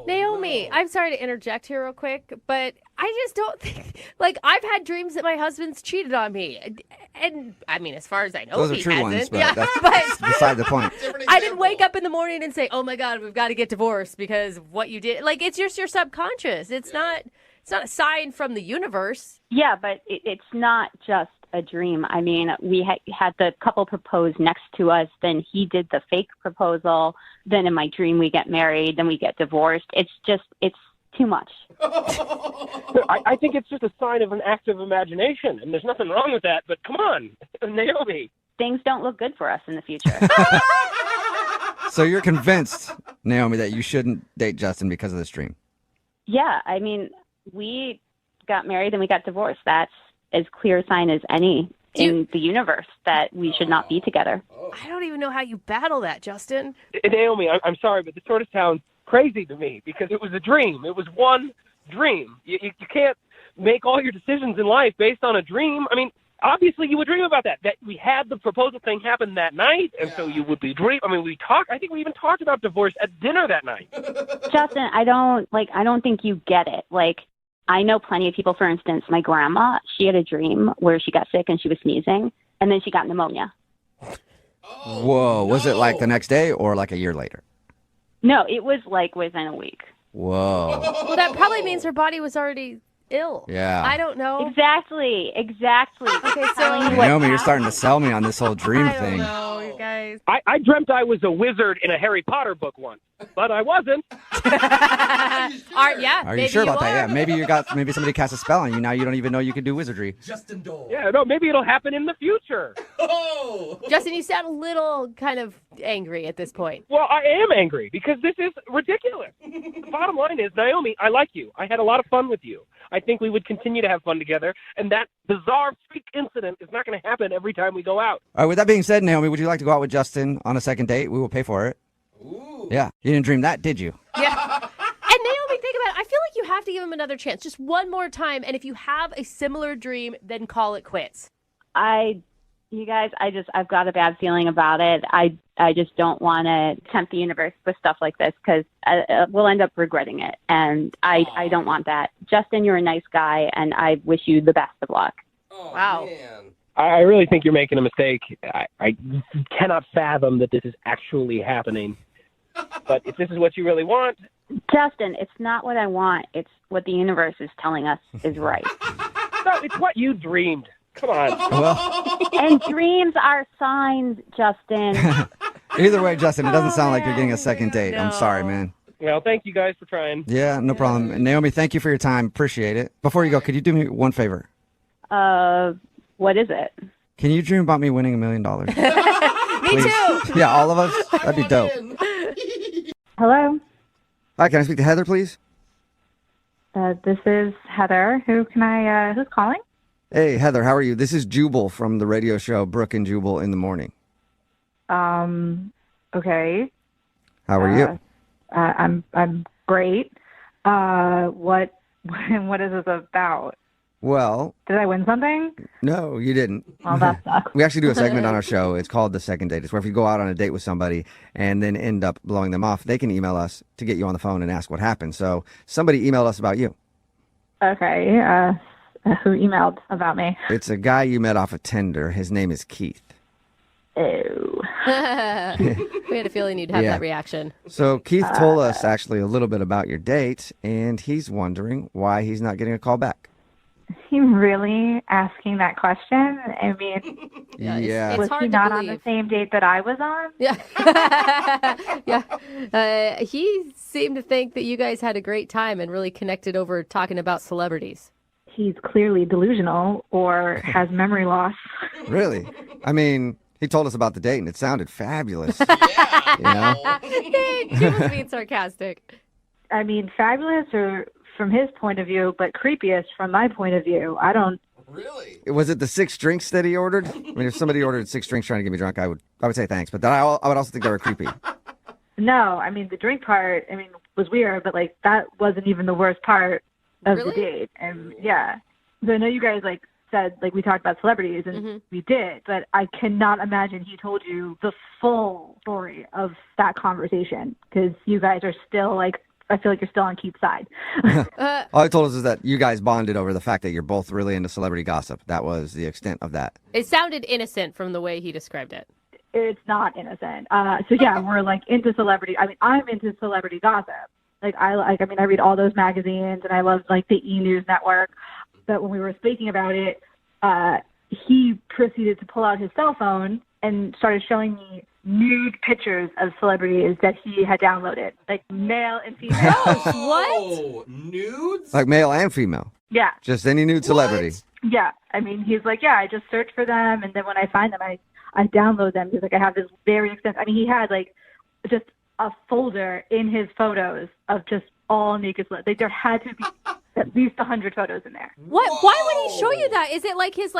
Naomi, I'm sorry to interject here real quick, but I just don't think, I've had dreams that my husband's cheated on me. And I mean, as far as I know, Those are he true hasn't. ones, but Yeah, that's beside the point. I didn't wake up in the morning and say, oh my God, we've got to get divorced because of what you did. It's just your subconscious. It's not a sign from the universe. Yeah, but it's not just a dream. I mean, we had the couple propose next to us, then he did the fake proposal, then in my dream we get married, then we get divorced. It's too much. I think it's just a sign of an active imagination, and there's nothing wrong with that, but come on, Naomi. Things don't look good for us in the future. So you're convinced, Naomi, that you shouldn't date Justin because of this dream? Yeah, I mean, we got married and we got divorced. That's as clear a sign as any in the universe that we should not be together. I don't even know how you battle that, Justin. Naomi, I'm sorry, but this sort of sounds crazy to me because it was a dream. It was one dream. You can't make all your decisions in life based on a dream. I mean, obviously you would dream about that we had the proposal thing happen that night, and so you would be dream. I mean, I think we even talked about divorce at dinner that night. Justin, I don't think you get it. I know plenty of people, for instance, my grandma, she had a dream where she got sick and she was sneezing, and then she got pneumonia. Whoa. Was it like the next day or like a year later? No, it was within a week. Whoa. Well, that probably means her body was already ill. Yeah. I don't know. Exactly. Okay, so Naomi, you're starting to sell me on this whole dream thing. No, you guys. I dreamt I was a wizard in a Harry Potter book once, but I wasn't. Are you sure about that? Yeah, maybe somebody cast a spell on you. Now you don't even know you can do wizardry. Justin Dole. Yeah, no, maybe it'll happen in the future. Oh! Justin, you sound a little kind of angry at this point. Well, I am angry because this is ridiculous. The bottom line is, Naomi, I like you. I had a lot of fun with you. I think we would continue to have fun together, and that bizarre freak incident is not going to happen every time we go out. All right, with that being said, Naomi, would you like to go out with Justin on a second date? We will pay for it. Ooh. Yeah. You didn't dream that, did you? Yeah. And Naomi, think about it. I feel like you have to give him another chance, just one more time. And if you have a similar dream, then call it quits. You guys, I've got a bad feeling about it. I just don't want to tempt the universe with stuff like this because we'll end up regretting it. And I don't want that. Justin, you're a nice guy, and I wish you the best of luck. Oh, wow. Man. I really think you're making a mistake. I cannot fathom that this is actually happening. But if this is what you really want... Justin, it's not what I want. It's what the universe is telling us is right. No, it's what you dreamed. Come on. Well, and dreams are signs, Justin. Either way, Justin, it doesn't sound like you're getting a second date. I'm sorry, man. Well, thank you guys for trying. Yeah, no problem. And Naomi, thank you for your time. Appreciate it. Before you go, could you do me one favor? What is it? Can you dream about me winning $1 million? Me too. Yeah, all of us? That'd be dope. Hello. Hi, can I speak to Heather, please? This is Heather. Who's calling? Hey, Heather, how are you? This is Jubal from the radio show Brooke and Jubal in the Morning. Okay. How are you? I'm great. What is this about? Well, did I win something? No, you didn't. Well, that sucks. We actually do a segment on our show. It's called The Second Date. It's where if you go out on a date with somebody and then end up blowing them off, they can email us to get you on the phone and ask what happened. So somebody emailed us about you. Okay. Who emailed about me? It's a guy you met off of Tinder. His name is Keith. Oh. We had a feeling you'd have that reaction. So Keith told us actually a little bit about your date, and he's wondering why he's not getting a call back. He really asking that question? I mean, yeah. Was he not on the same date that I was on? Yeah. Yeah. He seemed to think that you guys had a great time and really connected over talking about celebrities. He's clearly delusional or has memory loss. Really? I mean, he told us about the date, and it sounded fabulous. Yeah. He was being sarcastic. I mean, fabulous or from his point of view, but creepiest from my point of view. I don't. Really? Was it the 6 drinks that he ordered? I mean, if somebody ordered 6 drinks trying to get me drunk, I would say thanks. But then I would also think they were creepy. No, I mean, the drink part, was weird, but, that wasn't even the worst part of the date. And, yeah. So I know you guys, said, we talked about celebrities, and we did, but I cannot imagine he told you the full story of that conversation, because you guys are still, I feel like you're still on Keith's side. All he told us is that you guys bonded over the fact that you're both really into celebrity gossip. That was the extent of that. It sounded innocent from the way he described it. It's not innocent. So yeah, we're into celebrity. I mean, I'm into celebrity gossip. I read all those magazines, and I love the E! News Network. But when we were speaking about it, he proceeded to pull out his cell phone and started showing me nude pictures of celebrities that he had downloaded, male and female. What? Nudes? Male and female? Yeah. Just any nude celebrity? Yeah. I mean, he's I just search for them, and then when I find them, I download them. He's I have this very extensive, he had, just a folder in his photos of just all naked celebrities. There had to be at least 100 photos in there. What? Why would he show you that? Is it his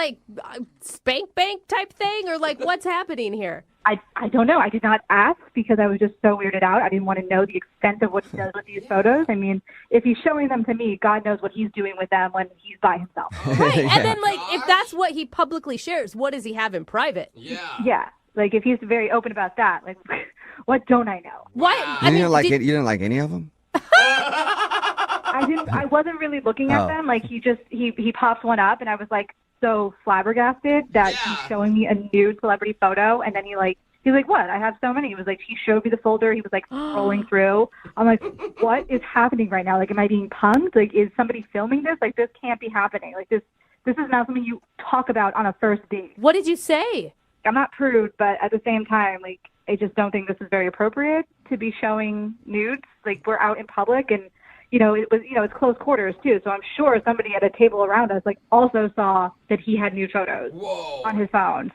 spank bank type thing, or what's happening here? I don't know. I did not ask because I was just so weirded out. I didn't want to know the extent of what he does with these photos. I mean, if he's showing them to me, God knows what he's doing with them when he's by himself. Right. And then, if that's what he publicly shares, what does he have in private? Yeah. Yeah. If he's very open about that, what don't I know? What? You didn't like any of them? I wasn't really looking at them. He pops one up, and I was so flabbergasted that he's showing me a nude celebrity photo, and then he He's like, what? I have so many. He was like, he showed me the folder. He was like scrolling through. I'm like, what is happening right now? Like, am I being punked? Like, is somebody filming this? Like, this can't be happening. Like, this is not something you talk about on a first date. What did you say? I'm not prude, but at the same time, like, I just don't think this is very appropriate to be showing nudes. Like, we're out in public, and it's close quarters too. So I'm sure somebody at a table around us also saw that he had nude photos on his phone.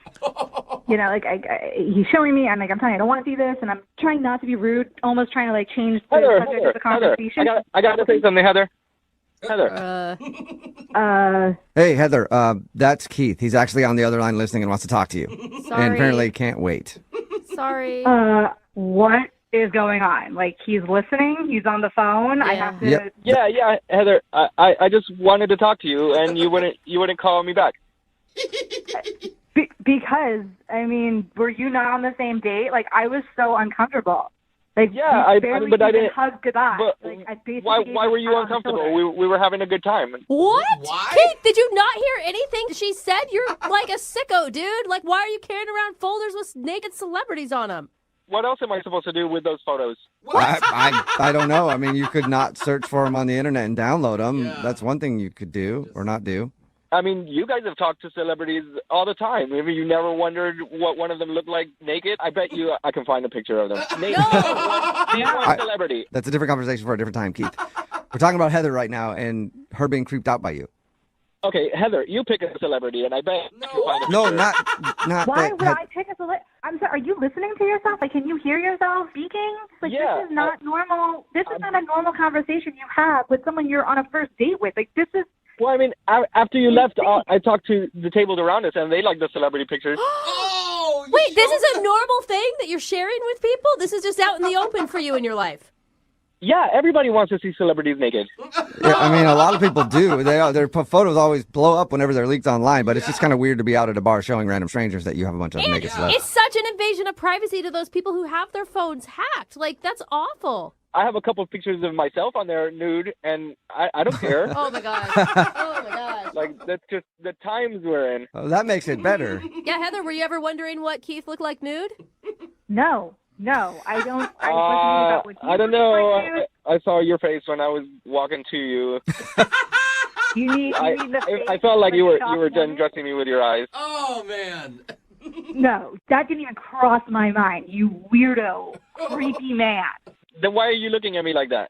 He's showing me. I'm like, I'm telling you, I don't want to see this, and I'm trying not to be rude, almost trying to change the subject of the conversation. I got to say something, Heather. Hey, Heather, that's Keith. He's actually on the other line listening and wants to talk to you. Sorry. And apparently can't wait. Sorry. What is going on? Like, he's listening? He's on the phone? Yeah. I have to... Yep. Yeah, Heather, I just wanted to talk to you, and you wouldn't call me back. Because, I mean, were you not on the same date? Like, I was so uncomfortable. Like, Yeah, we I barely but I even didn't. hugged goodbye. But Like, I basically why gave were him a you pat on the uncomfortable? shoulder. We were having a good time. What? Why? Kate, did you not hear anything she said? You're like a sicko, dude. Like, why are you carrying around folders with naked celebrities on them? What else am I supposed to do with those photos? I don't know. I mean, you could not search for them on the internet and download them. Yeah. That's one thing you could do or not do. I mean, you guys have talked to celebrities all the time. Maybe you never wondered what one of them looked like naked. I bet you I can find a picture of them. Name one celebrity. That's a different conversation for a different time, Keith. We're talking about Heather right now and her being creeped out by you. Okay, Heather, you pick a celebrity, and I bet you can find a picture. No, not Why that. would I pick a celebrity? I'm sorry, are you listening to yourself? Like, can you hear yourself speaking? Like, Yeah, this is not normal. This is not a normal conversation you have with someone you're on a first date with. Like, this is... Well, I mean, after you left, I talked to the tables around us, and they like the celebrity pictures. Wait, this is a normal thing that you're sharing with people? This is just out in the open for you in your life? Yeah, everybody wants to see celebrities naked. Yeah, I mean, a lot of people do. Their photos always blow up whenever they're leaked online, but it's just kind of weird to be out at a bar showing random strangers that you have a bunch of naked celebs. It's such an invasion of privacy to those people who have their phones hacked. Like, that's awful. I have a couple of pictures of myself on there nude, and I don't care. Oh, my gosh. Oh, my gosh. Like, that's just the times we're in. Oh, that makes it better. Yeah, Heather, were you ever wondering what Keith looked like nude? No, I don't. I was listening about what I don't know. Like, dude. I saw your face when I was walking to you. You need the face. I felt like you were shocked done dressing me with your eyes. Oh, man. No, that didn't even cross my mind. You weirdo, creepy man. Then why are you looking at me like that?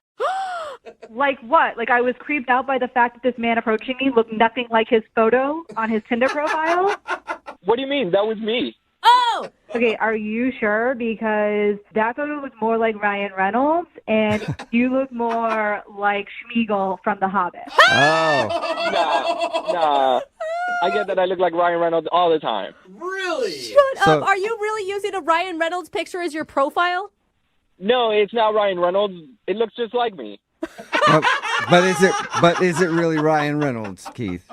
Like what? Like, I was creeped out by the fact that this man approaching me looked nothing like his photo on his Tinder profile. What do you mean? That was me. Oh! Okay, are you sure? Because that photo was more like Ryan Reynolds, and you look more like Schmeagol from The Hobbit. Oh. Nah. I get that I look like Ryan Reynolds all the time. Really? Shut up. Are you really using a Ryan Reynolds picture as your profile? No, it's not Ryan Reynolds. It looks just like me. But is it really Ryan Reynolds, Keith?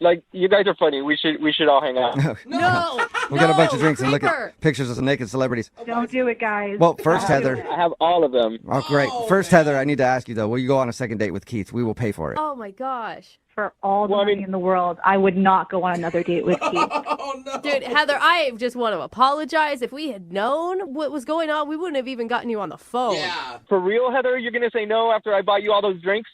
Like, you guys are funny. We should all hang out. No. We'll get a bunch of drinks and look at pictures of some naked celebrities. Don't do it, guys. Well, first, Heather. I have all of them. Oh, great. First, Heather, I need to ask you, though. Will you go on a second date with Keith? We will pay for it. Oh, my gosh. For all the money in the world, I would not go on another date with Keith. Oh, no. Dude, Heather, I just want to apologize. If we had known what was going on, we wouldn't have even gotten you on the phone. Yeah. For real, Heather? You're going to say no after I buy you all those drinks?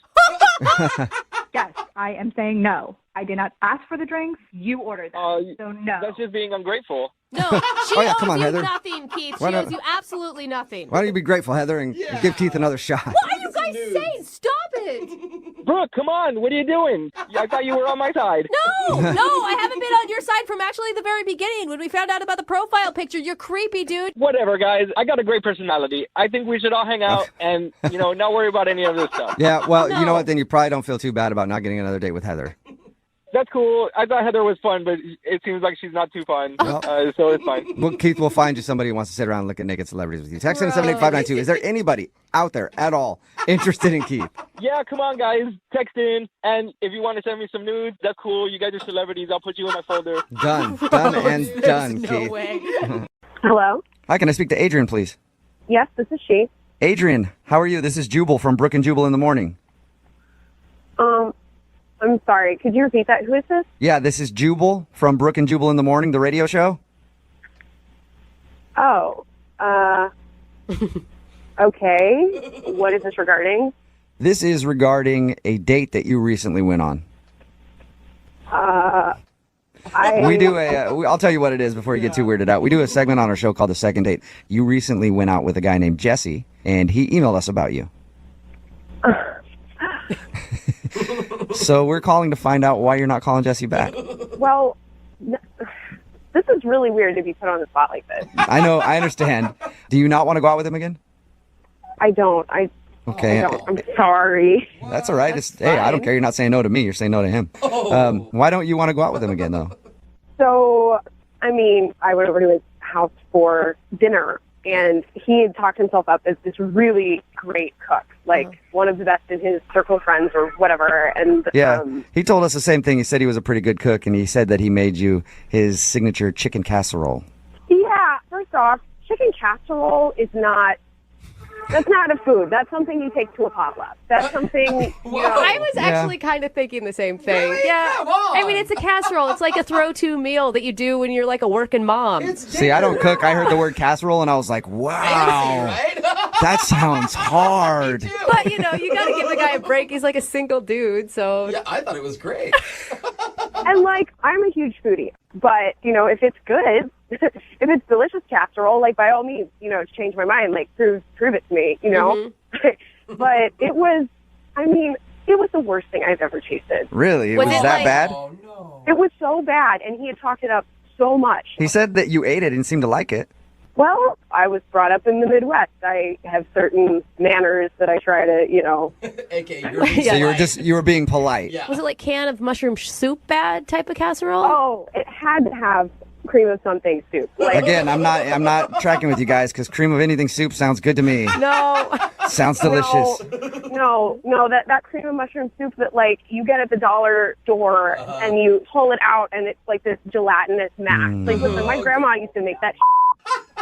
Yes, I am saying no. I did not ask for the drinks. You ordered them. So no. That's just being ungrateful. No, she Oh, yeah, owes come on, you Heather. nothing, Keith. Why She not- owes you absolutely nothing. Why don't you be grateful, Heather, and give Keith another shot? What are you guys saying? Stop it. Brooke, come on. What are you doing? I thought you were on my side. No, I haven't been on your side from actually the very beginning when we found out about the profile picture. You're creepy, dude. Whatever, guys. I got a great personality. I think we should all hang out and, not worry about any of this stuff. Yeah, well, you know what? Then you probably don't feel too bad about not getting another date with Heather. That's cool. I thought Heather was fun, but it seems like she's not too fun. So it's fine. Well, Keith will find you somebody who wants to sit around and look at naked celebrities with you. Text in 78592. Is there anybody out there at all interested in Keith? Yeah, come on, guys. Text in. And if you want to send me some nudes, that's cool. You guys are celebrities. I'll put you in my folder. Done and done, Keith. Hello? Hi, can I speak to Adrian, please? Yes, this is she. Adrian, how are you? This is Jubal from Brooke and Jubal in the morning. I'm sorry. Could you repeat that? Who is this? Yeah, this is Jubal from Brooke and Jubal in the morning, the radio show. Oh, okay. What is this regarding? This is regarding a date that you recently went on. We do I'll tell you what it is before you get too weirded out. We do a segment on our show called The Second Date. You recently went out with a guy named Jesse, and he emailed us about you. So we're calling to find out why you're not calling Jesse back. Well, this is really weird to be put on the spot like this. I know, I understand. Do you not want to go out with him again? I don't. Okay. I'm sorry. That's all right. Hey, I don't care. You're not saying no to me. You're saying no to him. Why don't you want to go out with him again, though? So, I mean, I went over to his house for dinner, and he had talked himself up as this really great cook, like one of the best in his circle of friends or whatever. And yeah, he told us the same thing. He said he was a pretty good cook, and he said that he made you his signature chicken casserole. Yeah, first off, chicken casserole is not... That's not a food. That's something you take to a potluck. That's something, you know. I was actually kind of thinking the same thing. Really? Yeah. Come on. I mean, it's a casserole. It's like a throw-to meal that you do when you're like a working mom. See, I don't cook. I heard the word casserole, and I was like, wow. Fancy, right? That sounds hard. But, you know, you got to give the guy a break. He's like a single dude, so. Yeah, I thought it was great. And, like, I'm a huge foodie. But, you know, if it's good, if it's delicious casserole, like, by all means, you know, change my mind. Like, prove it to me, you know? But it was, I mean, it was the worst thing I've ever tasted. Really? It was that bad? Oh, no. It was so bad, and he had talked it up so much. He said that you ate it and seemed to like it. Well, I was brought up in the Midwest. I have certain manners that I try to, you know. AKA, you're being So you were being polite. Yeah. Was it like can of mushroom soup bad type of casserole? Oh, it had to have cream of something soup. Like, Again, I'm not tracking with you guys because cream of anything soup sounds good to me. No. Sounds delicious. No, that cream of mushroom soup that, like, you get at the dollar store and you pull it out and it's like this gelatinous mass. Like, listen, my grandma used to make that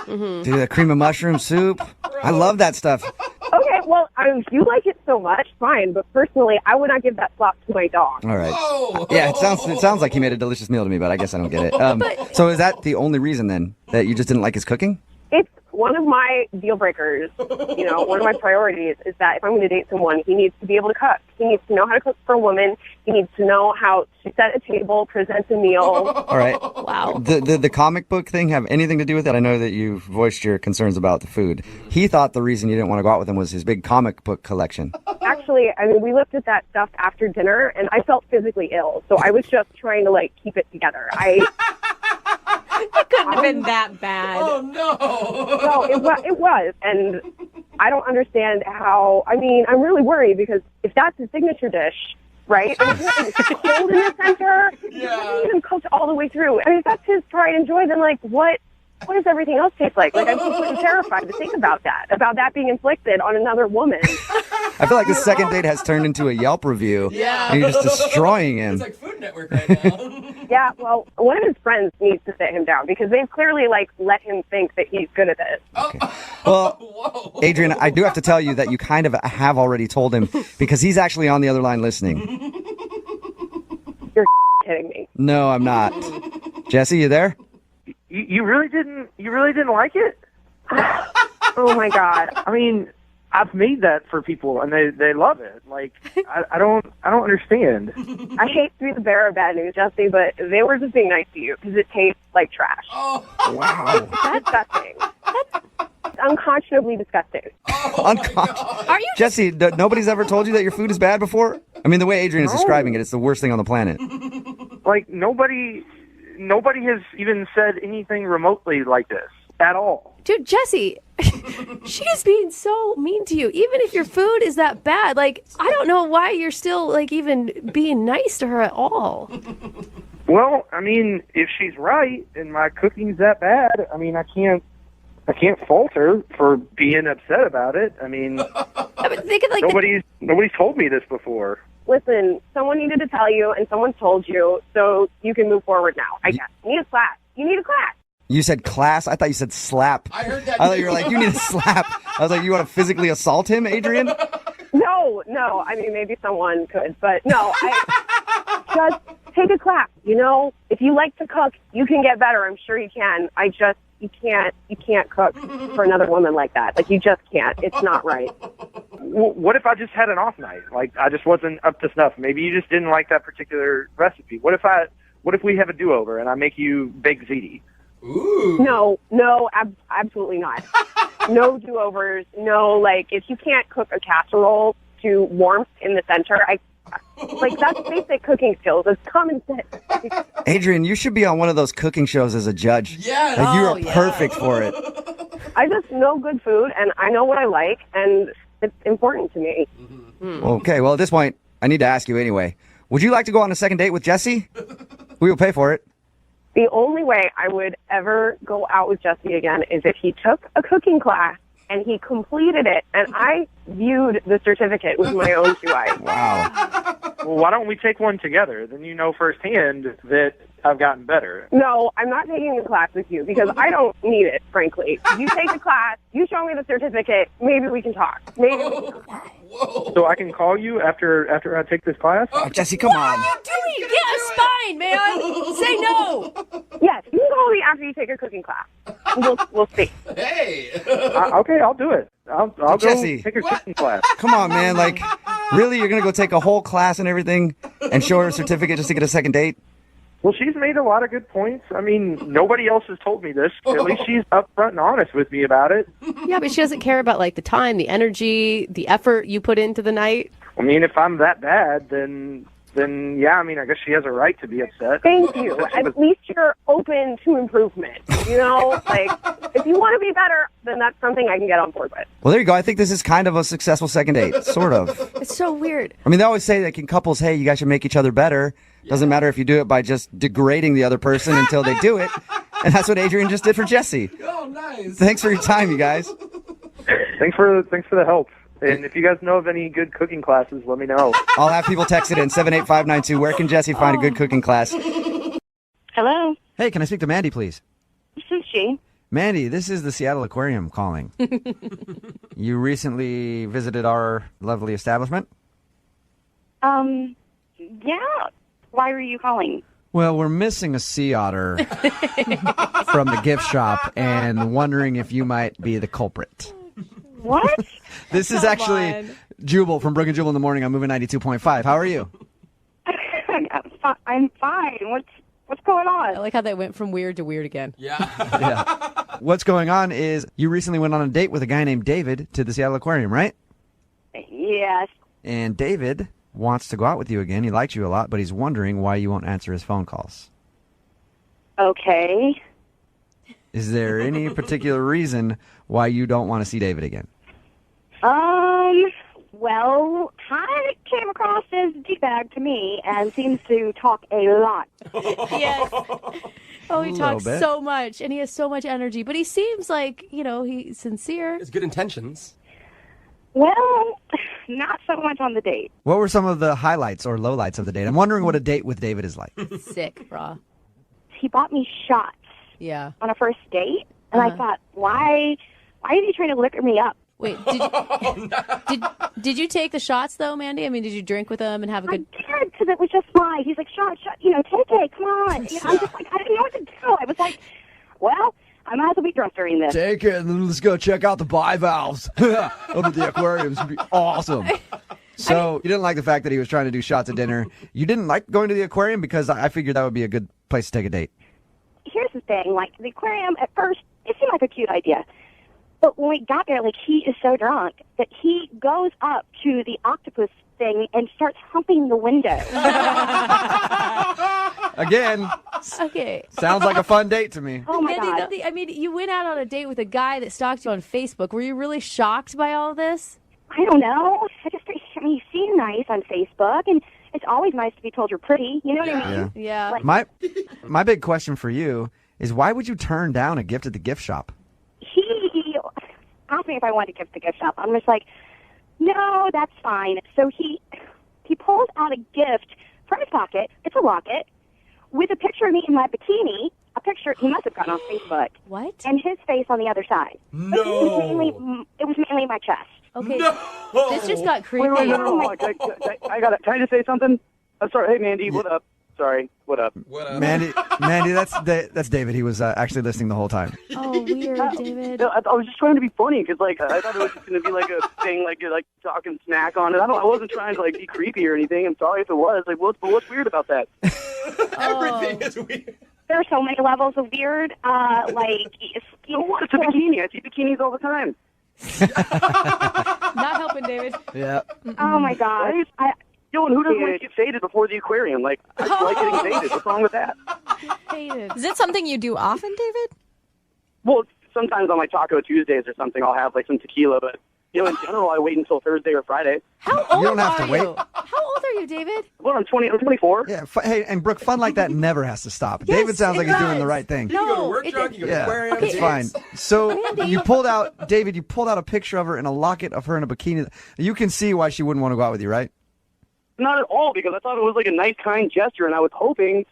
Dude, that cream of mushroom soup. I love that stuff. Okay, well, if you like it so much, fine. But personally, I would not give that slop to my dog. All right. Whoa. Yeah, it sounds like he made a delicious meal to me, but I guess I don't get it. So is that the only reason then that you just didn't like his cooking? It's one of my deal breakers. You know, one of my priorities is that if I'm going to date someone, he needs to be able to cook. He needs to know how to cook for a woman. He needs to know how to set a table, present a meal. All right. Wow. The comic book thing have anything to do with it? I know that you voiced your concerns about the food. He thought the reason you didn't want to go out with him was his big comic book collection. Actually, I mean, we looked at that stuff after dinner, and I felt physically ill. So I was just trying to, like, keep it together. It couldn't have been that bad. Oh, no. No, it was. And I don't understand how, I mean, I'm really worried because if that's his signature dish, right? I mean, it's cold in the center. Yeah. It wasn't even cooked all the way through. I mean, if that's his pride and joy, then, like, what does everything else taste like? Like, I'm completely terrified to think about that being inflicted on another woman. I feel like the second date has turned into a Yelp review. Yeah. And you're just destroying him. It's like Food Network right now. Yeah, well, one of his friends needs to sit him down because they've clearly, like, let him think that he's good at this. Okay. Well, Adrian, I do have to tell you that you kind of have already told him because he's actually on the other line listening. You're kidding me. No, I'm not. Jesse, you there? You really didn't like it? Oh my God. I mean, I've made that for people and they love it. Like, I don't understand. I hate to be the bearer of bad news, Jesse, but they were just being nice to you because it tastes like trash. Oh. Wow. That's disgusting. That's unconscionably disgusting. Are you Jesse, nobody's ever told you that your food is bad before? I mean, the way Adrian is describing it, it's the worst thing on the planet. Like, nobody has even said anything remotely like this at all. Dude, Jesse, she is being so mean to you. Even if your food is that bad, like, I don't know why you're still, like, even being nice to her at all. Well, I mean, if she's right and my cooking's that bad, I mean, I can't fault her for being upset about it. I mean, think of, like, nobody's told me this before. Listen, someone needed to tell you, and someone told you, so you can move forward now, I guess. You need a class. You need a class. You said class? I thought you said slap. I heard that. I thought you were like, you need a slap. I was like, you want to physically assault him, Adrian? No. I mean, maybe someone could, but no. Just take a class. You know, if you like to cook, you can get better. I'm sure you can. you can't cook for another woman like that. Like, you just can't. It's not right. What if I just had an off night? Like, I just wasn't up to snuff. Maybe you just didn't like that particular recipe. What if we have a do-over and I make you baked ziti? Ooh. No, absolutely not. No do-overs. No, like, if you can't cook a casserole to warmth in the center, that's basic cooking skills. It's common sense. Adrian, you should be on one of those cooking shows as a judge. Yes. Like, you are perfect for it. I just know good food, and I know what I like, and it's important to me. Okay, well, at this point, I need to ask you anyway. Would you like to go on a second date with Jesse? We will pay for it. The only way I would ever go out with Jesse again is if he took a cooking class and he completed it, and I viewed the certificate with my own two eyes. Wow. Well, why don't we take one together? Then you know firsthand that I've gotten better. No, I'm not taking the class with you because I don't need it, frankly. You take the class, you show me the certificate, maybe we can talk. Maybe we can talk. So I can call you after I take this class? Oh, Jesse, come on. Get a spine, man. Say no. Yes, you can call me after you take a cooking class. We'll see. Hey. Okay, I'll do it. I'll go Jesse, take a cooking class. Come on, man. Like, really? You're going to go take a whole class and everything and show her a certificate just to get a second date? Well, she's made a lot of good points. I mean, nobody else has told me this. At least she's upfront and honest with me about it. Yeah, but she doesn't care about like the time, the energy, the effort you put into the night. I mean, if I'm that bad, then yeah, I mean, I guess she has a right to be upset. Thank you. At least you're open to improvement. You know, like, if you want to be better, then that's something I can get on board with. Well, there you go. I think this is kind of a successful second date. Sort of. It's so weird. I mean, they always say, like, in couples, hey, you guys should make each other better. Doesn't matter if you do it by just degrading the other person until they do it. And that's what Adrian just did for Jesse. Oh, nice. Thanks for your time, you guys. Thanks for the help. And if you guys know of any good cooking classes, let me know. I'll have people text it in 78592. Where can Jesse find a good cooking class? Hello, Hey, can I speak to Mandy, please? this is she. Mandy, this is the Seattle Aquarium calling. You recently visited our lovely establishment? Yeah. Why were you calling? Well, we're missing a sea otter from the gift shop and wondering if you might be the culprit. What? This is actually Jubal from Brooke and Jubal in the morning. I'm moving 92.5. How are you? I'm fine. What's going on? I like how they went from weird to weird again. Yeah. What's going on is you recently went on a date with a guy named David to the Seattle Aquarium, right? Yes. And David wants to go out with you again. He likes you a lot, but he's wondering why you won't answer his phone calls. Okay. Is there any particular reason why you don't want to see David again? Well, I came across as D-bag to me and seems to talk a lot. Yes. Oh, he A talks little bit. so much, and he has so much energy, but he seems like, he's sincere. It's good intentions. Well, not so much on the date. What were some of the highlights or lowlights of the date? I'm wondering what a date with David is like. Sick, brah. He bought me shots Yeah. on a first date, and I thought, why is he trying to liquor me up? Wait, did you take the shots, though, Mandy? I mean, did you drink with him and have a good... I did, because it was just live. He's like, shot, take it, come on. I'm just like, I didn't know what to do. I was like, well, I might as well be drunk during this. Take it and then let's go check out the bivalves over at the aquarium. It's going to be awesome. So you didn't like the fact that he was trying to do shots at dinner. You didn't like going to the aquarium because I figured that would be a good place to take a date. Here's the thing, like, the aquarium, at first, it seemed like a cute idea. But when we got there, like, he is so drunk that he goes up to the octopus thing and starts humping the window. Again, Okay. sounds like a fun date to me. Oh, my God. I mean, you went out on a date with a guy that stalked you on Facebook. Were you really shocked by all this? I don't know. You seem nice on Facebook, and it's always nice to be told you're pretty. You know what I mean? Yeah. Like, My big question for you is why would you turn down a gift at the gift shop? he asked me if I wanted to gift the gift shop. I'm just like, no, that's fine. So he pulls out a gift from his pocket. It's a locket with a picture of me in my bikini. A picture he must have gotten on Facebook. What? And his face on the other side. No. But it was mainly my chest. Okay. No. This just got creepy. Wait, no. I got it. Can I just say something? I'm sorry. Hey, Mandy, what up? Sorry. What up? Mandy, that's David. He was actually listening the whole time. Oh, weird, David. No, I was just trying to be funny because, like, I thought it was just going to be like a thing, like talking smack on it. I wasn't trying to like be creepy or anything. I'm sorry if it was. Like, what's weird about that? Everything is weird. There are so many levels of weird. What? It's a bikini. I see bikinis all the time. Not helping, David. Yeah. Oh my God. Yo, and who doesn't want to get faded before the aquarium? Like, I like getting faded. What's wrong with that? Is it something you do often, David? Well, sometimes on like Taco Tuesdays or something, I'll have like some tequila, but in general, I wait until Thursday or Friday. How old You don't have are to wait. you? How old are you, David? Well, I'm 24. Yeah. Hey, and Brooke, fun like that never has to stop. David sounds like he's doing the right thing. You can go to work drunk, you go to the aquarium. It's fine. So you pulled out a picture of her in a locket of her in a bikini. You can see why she wouldn't want to go out with you, right? Not at all, because I thought it was like a nice, kind gesture, and I was hoping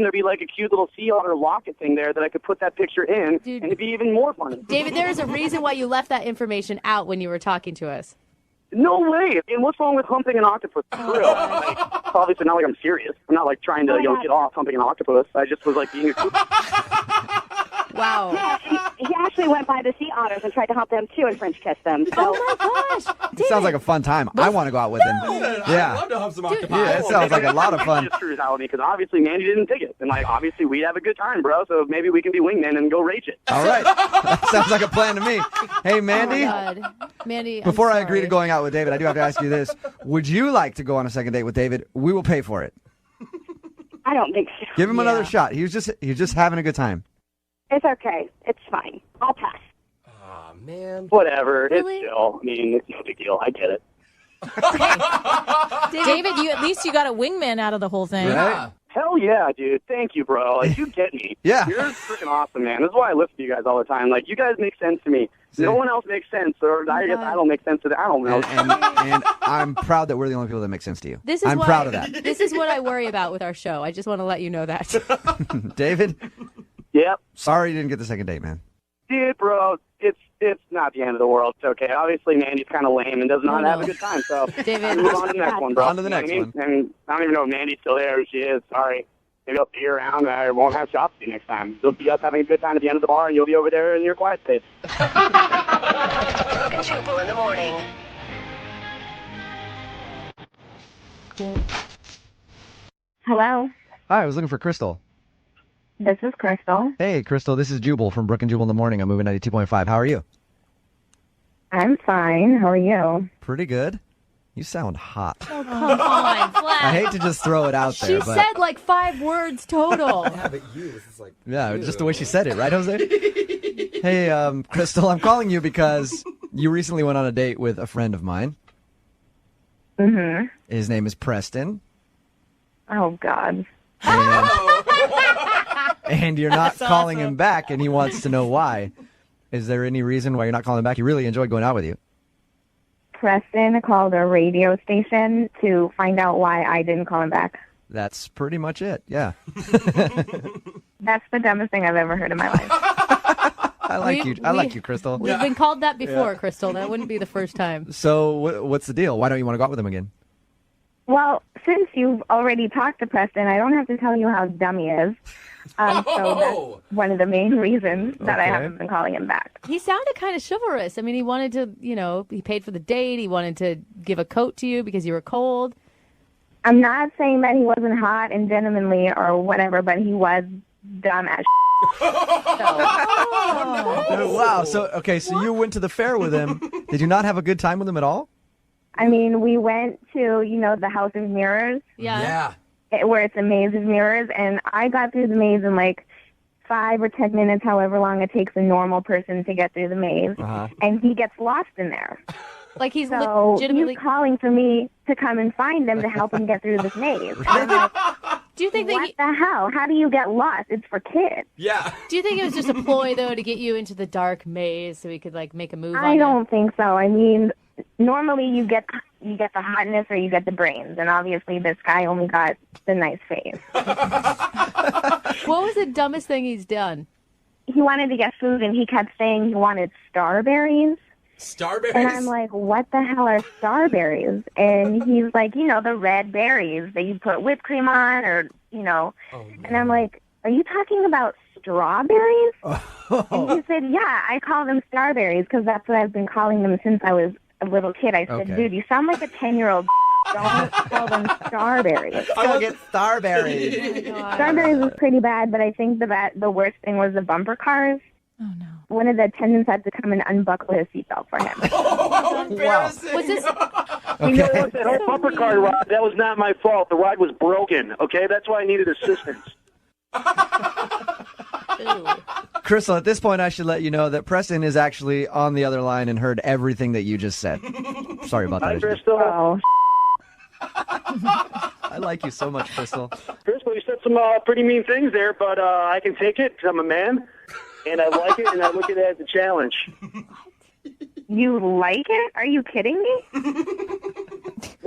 there'd be like a cute little sea otter locket thing there that I could put that picture in, and it'd be even more fun. David, there is a reason why you left that information out when you were talking to us. No way! And what's wrong with humping an octopus? For real. Like, it's obviously not like I'm serious. I'm not like trying to get off humping an octopus. I just was like being a Wow. Yeah, he actually went by the sea otters and tried to hump them too and French kiss them. So. Oh my gosh! It sounds like a fun time. I want to go out with him. Yeah. I'd love to hump some octopi. Yeah, it sounds like a lot of fun. Just screws out with me because obviously Mandy didn't take it, and like obviously we'd have a good time, bro. So maybe we can be wingmen and go rage it. All right. That sounds like a plan to me. Hey, Mandy. Oh my God. Mandy, Before I'm I agree to sorry. going out with David, I do have to ask you this. Would you like to go on a second date with David? We will pay for it. I don't think so. Give him another shot. He was just having a good time. It's okay. It's fine. I'll pass. Aw, man. Whatever. Really? It's chill. I mean, it's no big deal. I get it. David, at least you got a wingman out of the whole thing. Right? Hell yeah, dude. Thank you, bro. Like, you get me. Yeah. You're freaking awesome, man. This is why I listen to you guys all the time. Like, you guys make sense to me. No one else makes sense, or I guess I don't make sense to them. I don't know. And I'm proud that we're the only people that make sense to you. I'm why- proud of that. This is what I worry about with our show. I just want to let you know that. David? Yep. Sorry you didn't get the second date, man. Dude, bro, it's not the end of the world. It's okay. Obviously, Mandy's kind of lame and does not have a good time. So David, move on to the next one, bro. On to the next one. And I don't even know if Mandy's still there. If she is, sorry. Maybe I'll see you around. I won't have shops to you next time. You'll be us having a good time at the end of the bar, and you'll be over there in your quiet space. Brooke and Jubal in the morning. Hello, Hi, I was looking for Crystal. this is Crystal. Hey, Crystal, this is Jubal from Brooke and Jubal in the morning. I'm moving 92.5. How are you? I'm fine. How are you? Pretty good. You sound hot. Oh, come on, Flash. I hate to just throw it out there, She but said like 5 words total. Yeah, but you, this is like... yeah, just the way she said it, right, Jose? Hey, Crystal, I'm calling you because you recently went on a date with a friend of mine. Mm-hmm. His name is Preston. Oh, God. And you're not That's calling awesome. him back, and he wants to know why. Is there any reason why you're not calling him back? He really enjoyed going out with you. Preston called a radio station to find out why I didn't call him back. That's pretty much it, yeah. That's the dumbest thing I've ever heard in my life. I like you, Crystal. We've been called that before, Crystal. That wouldn't be the first time. So what's the deal? Why don't you want to go out with him again? Well, since you've already talked to Preston, I don't have to tell you how dumb he is. So that's one of the main reasons that I Okay. haven't been calling him back. He sounded kind of chivalrous. I mean, he wanted to, he paid for the date. He wanted to give a coat to you because you were cold. I'm not saying that he wasn't hot and gentlemanly or whatever, but he was dumb as Oh, wow. So you went to the fair with him. Did you not have a good time with him at all? I mean, we went to, the House of Mirrors. Yeah. Where it's a maze of mirrors, and I got through the maze in like 5 or 10 minutes, however long it takes a normal person to get through the maze, and he gets lost in there. Like he's so legitimately he's calling for me to come and find him to help him get through this maze. I'm like, do you think what the hell? How do you get lost? It's for kids. Yeah. Do you think it was just a ploy though to get you into the dark maze so he could like make a move on I you? don't think so. I mean, normally you get the hotness or you get the brains, and obviously this guy only got the nice face. What was the dumbest thing he's done? He wanted to get food, and he kept saying he wanted starberries. Starberries? And I'm like, what the hell are starberries? And he's like, the red berries that you put whipped cream on or you know. And I'm like, are you talking about strawberries? And he said, yeah, I call them starberries because that's what I've been calling them since I was a little kid. I said, dude, you sound like a 10-year-old. Don't call them starberries. Go get starberries. Starberries was pretty bad, but I think the worst thing was the bumper cars. Oh, no. One of the attendants had to come and unbuckle his seatbelt for him. Oh, embarrassing. Was this? You know what? That whole bumper car ride, that was not my fault. The ride was broken, okay? That's why I needed assistance. Crystal, at this point, I should let you know that Preston is actually on the other line and heard everything that you just said. Sorry about that. Hi, Crystal. Oh, I like you so much, Crystal. Crystal, you said some pretty mean things there, but I can take it because I'm a man, and I like it, and I look at it as a challenge. you like it? Are you kidding me?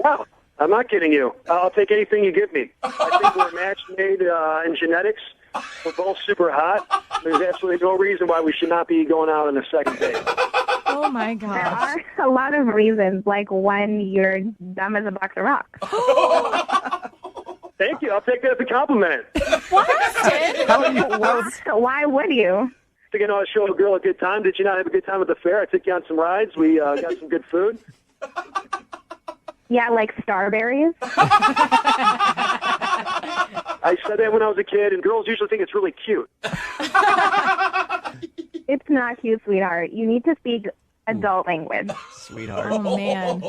No, I'm not kidding you. I'll take anything you give me. I think we're a match made in genetics. We're both super hot. There's absolutely no reason why we should not be going out on a second date. Oh, my There gosh. are a lot of reasons, like one, you're dumb as a box of rocks. Thank you. I'll take that as a compliment. Why would you? I think I know how to show a girl a good time. Did you not have a good time at the fair? I took you on some rides. We got some good food. Yeah, like starberries. I said that when I was a kid, and girls usually think it's really cute. It's not cute, sweetheart. You need to speak adult language. Sweetheart. Oh, man.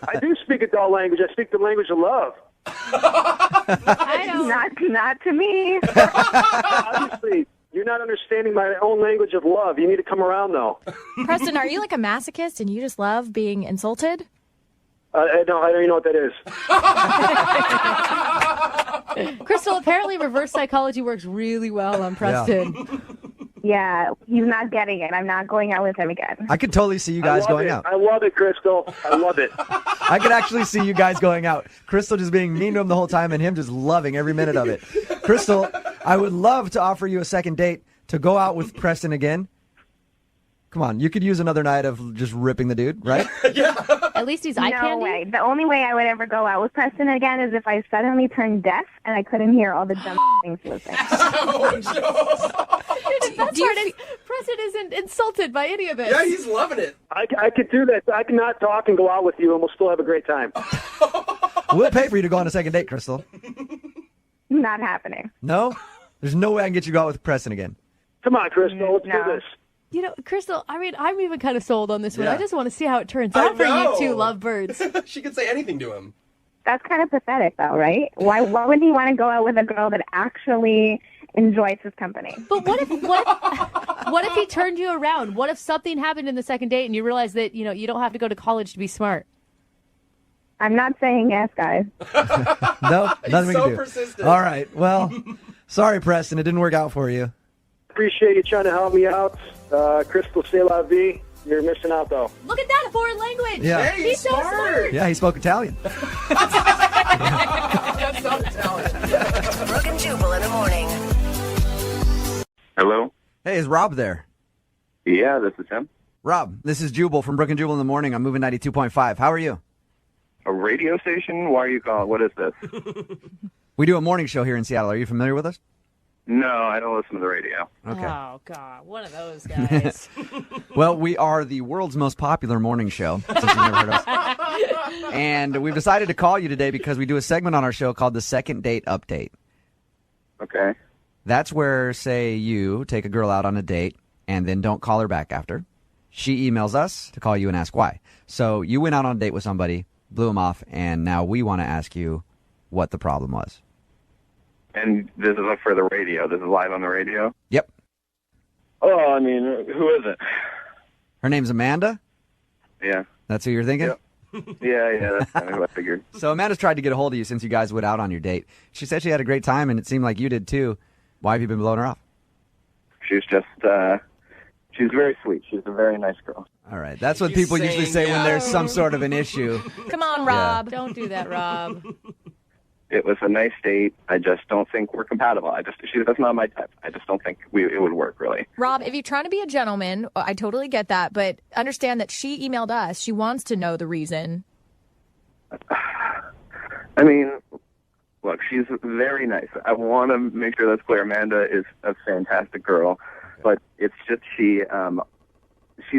I do speak adult language. I speak the language of love. I don't. Not to me. Obviously, you're not understanding my own language of love. You need to come around, though. Preston, are you like a masochist and you just love being insulted? I don't even know what that is. Crystal, apparently reverse psychology works really well on Preston. Yeah, he's not getting it. I'm not going out with him again. I could totally see you guys going out. I love it, Crystal. I love it. I could actually see you guys going out. Crystal just being mean to him the whole time and him just loving every minute of it. Crystal, I would love to offer you a second date to go out with Preston again. Come on, you could use another night of just ripping the dude, right? At least he's eye No candy. way. The only way I would ever go out with Preston again is if I suddenly turned deaf and I couldn't hear all the dumb things he was saying. Preston isn't insulted by any of this. Yeah, he's loving it. I could do that. I can not talk and go out with you, and we'll still have a great time. We'll pay for you to go on a second date, Crystal. Not happening. No? There's no way I can get you to go out with Preston again. Come on, Crystal. Let's do this. You know, Crystal, I mean, I'm even kind of sold on this one. Yeah. I just want to see how it turns out for you two lovebirds. She could say anything to him. That's kind of pathetic, though, right? Why would he want to go out with a girl that actually enjoys his company? But what if he turned you around? What if something happened in the second date and you realize that, you know, you don't have to go to college to be smart? I'm not saying yes, guys. No, nothing we so can do. persistent. All right. Well, sorry, Preston. It didn't work out for you. Appreciate you trying to help me out. Crystal, c'est la vie. You're missing out, though. Look at that, a foreign language. Yeah. Hey, He's so smart. Yeah, he spoke Italian. That's not Italian. Brooke and Jubal in the morning. Hello? Hey, is Rob there? Yeah, this is him. Rob, this is Jubal from Brooke and Jubal in the morning. I'm moving 92.5. How are you? A radio station? Why are you calling? What is this? We do a morning show here in Seattle. Are you familiar with us? No, I don't listen to the radio. Okay. Oh, God. One of those guys. Well, we are the world's most popular morning show, since you've never heard of us. And we've decided to call you today because we do a segment on our show called the Second Date Update. Okay. That's where, say, you take a girl out on a date and then don't call her back after. She emails us to call you and ask why. So you went out on a date with somebody, blew them off, and now we want to ask you what the problem was. And this is for the radio. This is live on the radio? Yep. Oh, I mean, who is it? Her name's Amanda? Yeah. That's who you're thinking? Yep. Yeah, that's kind of what I figured. So Amanda's tried to get a hold of you since you guys went out on your date. She said she had a great time, and it seemed like you did too. Why have you been blowing her off? She's just, she's very sweet. She's a very nice girl. All right. That's what He's people usually say saying when there's yeah. some sort of an issue. Come on, Rob. Don't do that, Rob. It was a nice date. I just don't think we're compatible. That's not my type. I just don't think it would work, really. Rob, if you're trying to be a gentleman, I totally get that, but understand that she emailed us. She wants to know the reason. I mean, look, she's very nice. I want to make sure that's clear. Amanda is a fantastic girl, but it's just she's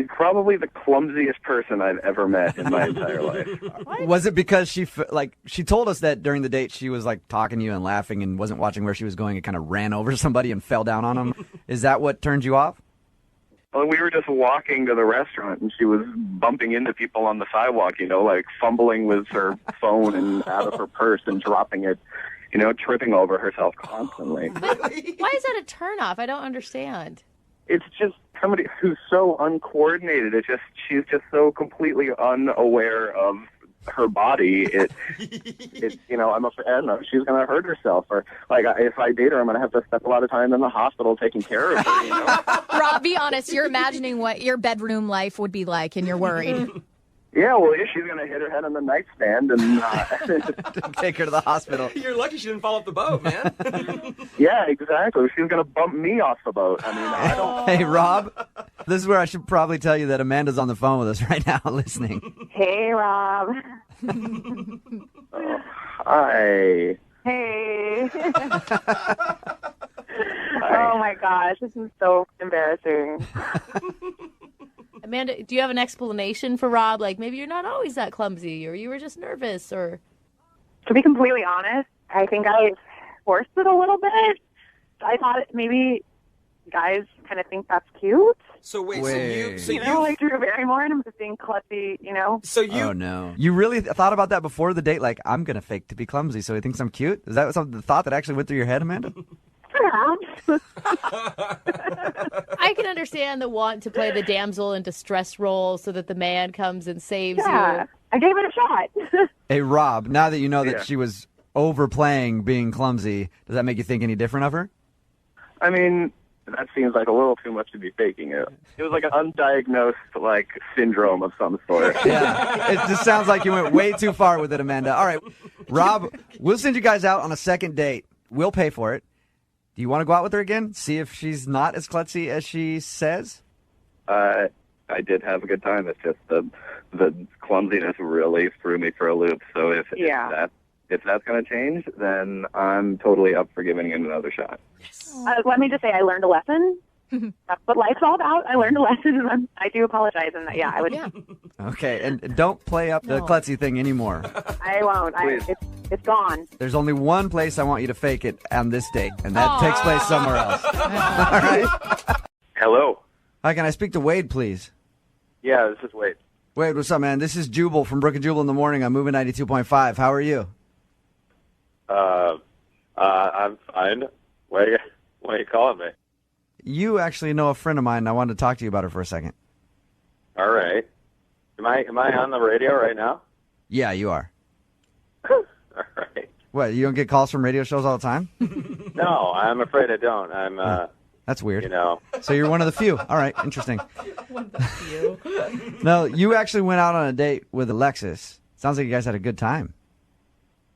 probably the clumsiest person I've ever met in my entire life. Was it because she told us that during the date she was like talking to you and laughing and wasn't watching where she was going and kind of ran over somebody and fell down on them? Is that what turned you off? Well, we were just walking to the restaurant, and she was bumping into people on the sidewalk, like fumbling with her phone and out of her purse and dropping it, tripping over herself constantly. Why is that a turnoff? I don't understand. It's just somebody who's so uncoordinated. She's just so completely unaware of her body. I'm afraid, I don't know, she's going to hurt herself. Or, if I date her, I'm going to have to spend a lot of time in the hospital taking care of her, Rob, be honest. You're imagining what your bedroom life would be like, and you're worried. Yeah, well, she's going to hit her head on the nightstand and take her to the hospital. You're lucky she didn't fall off the boat, man. Yeah, exactly. She's going to bump me off the boat. I mean, I don't... Hey, Rob, this is where I should probably tell you that Amanda's on the phone with us right now listening. Hey, Rob. Hi. Hey. Oh, my gosh. This is so embarrassing. Amanda, do you have an explanation for Rob? Like, maybe you're not always that clumsy, or you were just nervous, or... To be completely honest, I think I forced it a little bit. I thought maybe guys kind of think that's cute. So wait. Like Drew Barrymore, and I'm just being klutzy, So you... Oh, no. You really thought about that before the date? Like, I'm going to fake to be clumsy so he thinks I'm cute? Is that the thought that actually went through your head, Amanda? I can understand the want to play the damsel in distress role so that the man comes and saves you. I gave it a shot. Hey, Rob, now that you know that she was overplaying being clumsy, does that make you think any different of her? I mean, that seems like a little too much to be faking it. It was like an undiagnosed, syndrome of some sort. Yeah, it just sounds like you went way too far with it, Amanda. All right, Rob, we'll send you guys out on a second date. We'll pay for it. Do you want to go out with her again? See if she's not as klutzy as she says? I did have a good time. It's just the clumsiness really threw me for a loop. So if that's going to change, then I'm totally up for giving it another shot. Yes. Let me just say I learned a lesson. That's what life's all about. I learned a lesson, and I do apologize. And I would. Yeah. Okay, and don't play up the klutzy thing anymore. I won't. It's gone. There's only one place I want you to fake it on this date, and that takes place somewhere else. All right? Hello. Hi, can I speak to Wade, please? Yeah, this is Wade. Wade, what's up, man? This is Jubal from Brooke and Jubal in the morning. I'm moving 92.5. How are you? I'm fine. Why are you calling me? You actually know a friend of mine, and I wanted to talk to you about her for a second. All right. Am I on the radio right now? Yeah, you are. All right. What, you don't get calls from radio shows all the time? No, I'm afraid I don't. I'm, That's weird. So you're one of the few. All right, interesting. One of the few. No, you actually went out on a date with Alexis. Sounds like you guys had a good time.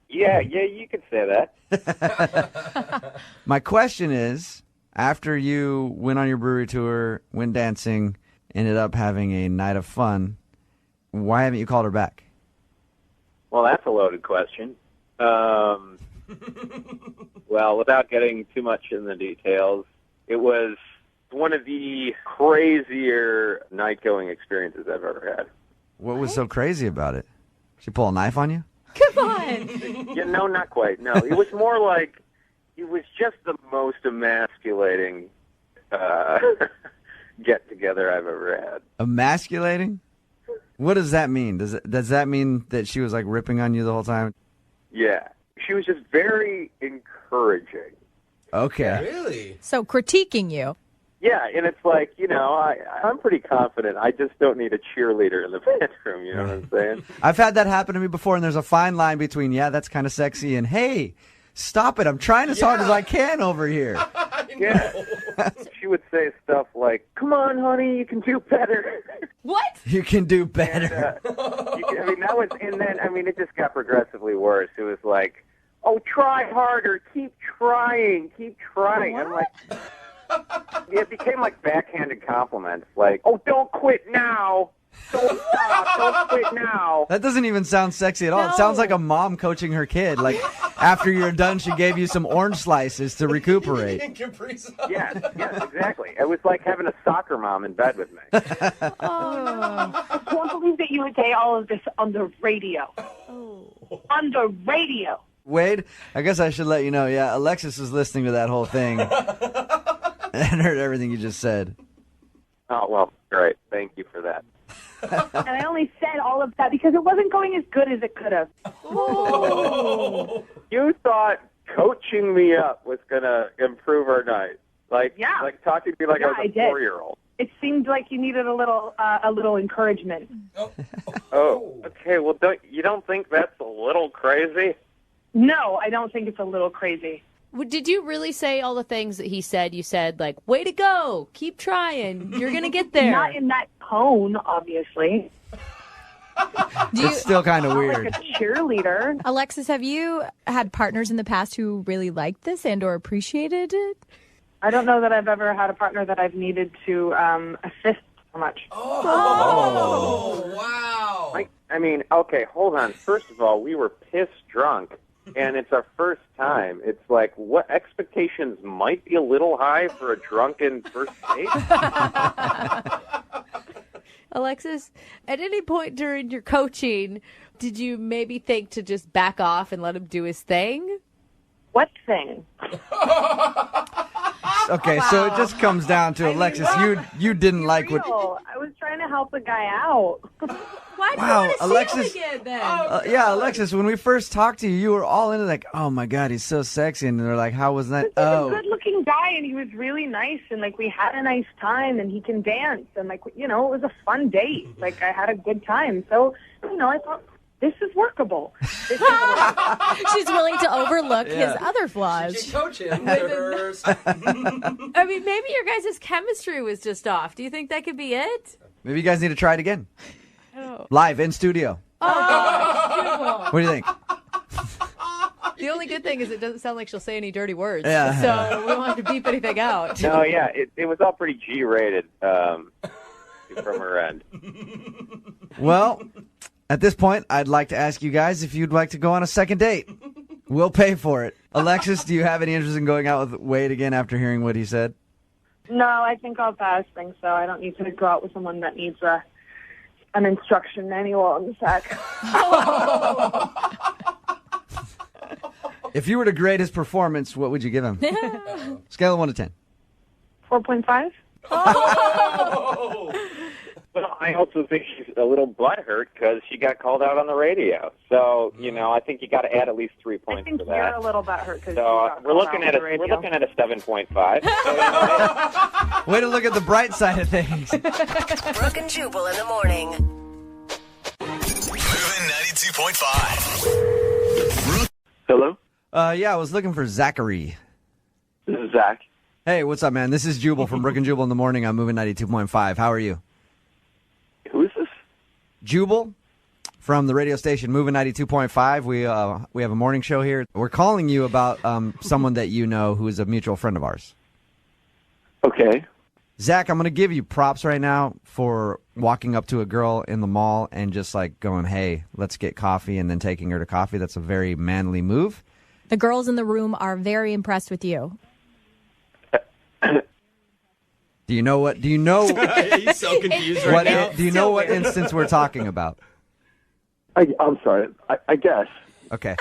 Yeah, you could say that. My question is, after you went on your brewery tour, went dancing, ended up having a night of fun, why haven't you called her back? Well, that's a loaded question. Well, without getting too much in the details, it was one of the crazier night-going experiences I've ever had. What was so crazy about it? She pull a knife on you? Come on. Yeah, no, not quite. No, it was more like it was just the most emasculating get-together I've ever had. Emasculating? What does that mean? Does that mean that she was like ripping on you the whole time? Yeah, she was just very encouraging. Okay. Really? So critiquing you. Yeah, and it's like, I'm pretty confident. I just don't need a cheerleader in the bedroom, you know what I'm saying? I've had that happen to me before, and there's a fine line between, yeah, that's kind of sexy, and hey, stop it, I'm trying as hard as I can over here. Yeah. She would say stuff like, come on, honey, you can do better. What? You can do better. And, it just got progressively worse. It was like, oh, try harder, keep trying. What? I'm like... It became like backhanded compliments, like, oh, don't quit now. Don't stop. Don't quit now. That doesn't even sound sexy at all. No. It sounds like a mom coaching her kid. Like, after you're done, she gave you some orange slices to recuperate. Yes, exactly. It was like having a soccer mom in bed with me. I can't believe that you would say all of this on the radio. On the radio. Wade, I guess I should let you know, yeah, Alexis was listening to that whole thing and heard everything you just said. Oh, well, great. Thank you for that. And I only said all of that because it wasn't going as good as it could have. You thought coaching me up was going to improve our night. Like talking to me like I was a 4-year-old. It seemed like you needed a little encouragement. Oh, okay. Well, you don't think that's a little crazy? No, I don't think it's a little crazy. Did you really say all the things that he said? You said, like, way to go, keep trying, you're going to get there. Not in that tone, obviously. It's still kind of weird. Like a cheerleader. Alexis, have you had partners in the past who really liked this and or appreciated it? I don't know that I've ever had a partner that I've needed to assist so much. Oh, wow. I mean, okay, hold on. First of all, we were piss drunk. And it's our first time. It's like, what expectations might be a little high for a drunken first date? Alexis, at any point during your coaching, did you maybe think to just back off and let him do his thing? What thing? Okay, so it just comes down to, Alexis, you didn't like what... I was trying to help a guy out. Why do Wow, you want to Alexis, see him again, then? yeah, Alexis, when we first talked to you, you were all into like, oh my God, he's so sexy. And they're like, how was that? He's a good-looking guy, and he was really nice, and like we had a nice time, and he can dance, and like it was a fun date. Like I had a good time, so I thought this is workable. She's willing to overlook his other flaws. She can coach him. I mean, maybe your guys' chemistry was just off. Do you think that could be it? Maybe you guys need to try it again. Oh. Live in studio. Oh, What do you think? the only good thing is it doesn't sound like she'll say any dirty words. Yeah. So we won't have to beep anything out. No, yeah, it was all pretty G-rated from her end. Well, at this point, I'd like to ask you guys if you'd like to go on a second date. We'll pay for it. Alexis, do you have any interest in going out with Wade again after hearing what he said? No, I think I'll pass. Think so. I don't need to go out with someone that needs an instruction manual on the sack. If you were to grade his performance, what would you give him? Scale of 1 to 10. 4.5. Well, I also think she's a little butthurt because she got called out on the radio. So, I think you got to add at least 3 points I think for that. you're a little butthurt because we're looking at we're looking at a 7.5. Way to look at the bright side of things. Brooke and Jubal in the morning. Moving 92.5. Hello? Yeah, I was looking for Zachary. This is Zach. Hey, what's up, man? This is Jubal from Brooke and Jubal in the morning. I'm moving 92.5. How are you? Who is this? Jubal from the radio station Moving 92.5. We have a morning show here. We're calling you about someone that you know who is a mutual friend of ours. Okay. Zach, I'm going to give you props right now for walking up to a girl in the mall and just like going, hey, let's get coffee, and then taking her to coffee. That's a very manly move. The girls in the room are very impressed with you. Do you know? He's so confused right now. Do you know what instance we're talking about? I'm sorry. I guess. Okay.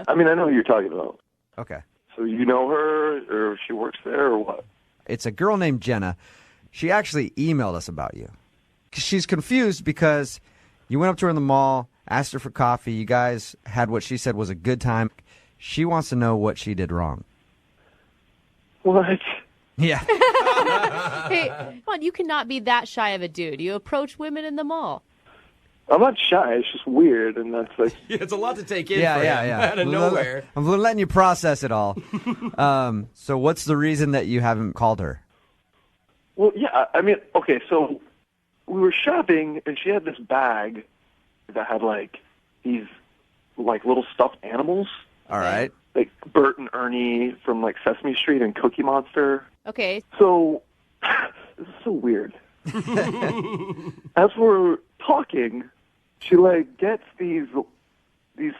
I mean, I know who you're talking about. Okay. So you know her, or she works there, or what? It's a girl named Jenna. She actually emailed us about you. She's confused because you went up to her in the mall, asked her for coffee. You guys had what she said was a good time. She wants to know what she did wrong. What? Yeah. Hey, come on, you cannot be that shy of a dude. You approach women in the mall. I'm not shy. It's just weird, and that's like... Yeah, it's a lot to take in Yeah. out of nowhere. I'm letting you process it all. So what's the reason that you haven't called her? Well, yeah, I mean, okay, so we were shopping, and she had this bag that had, like, these, like, little stuffed animals. All right. Like Bert and Ernie from, like, Sesame Street and Cookie Monster. Okay. So, this is so weird. As we're talking, she, like, gets these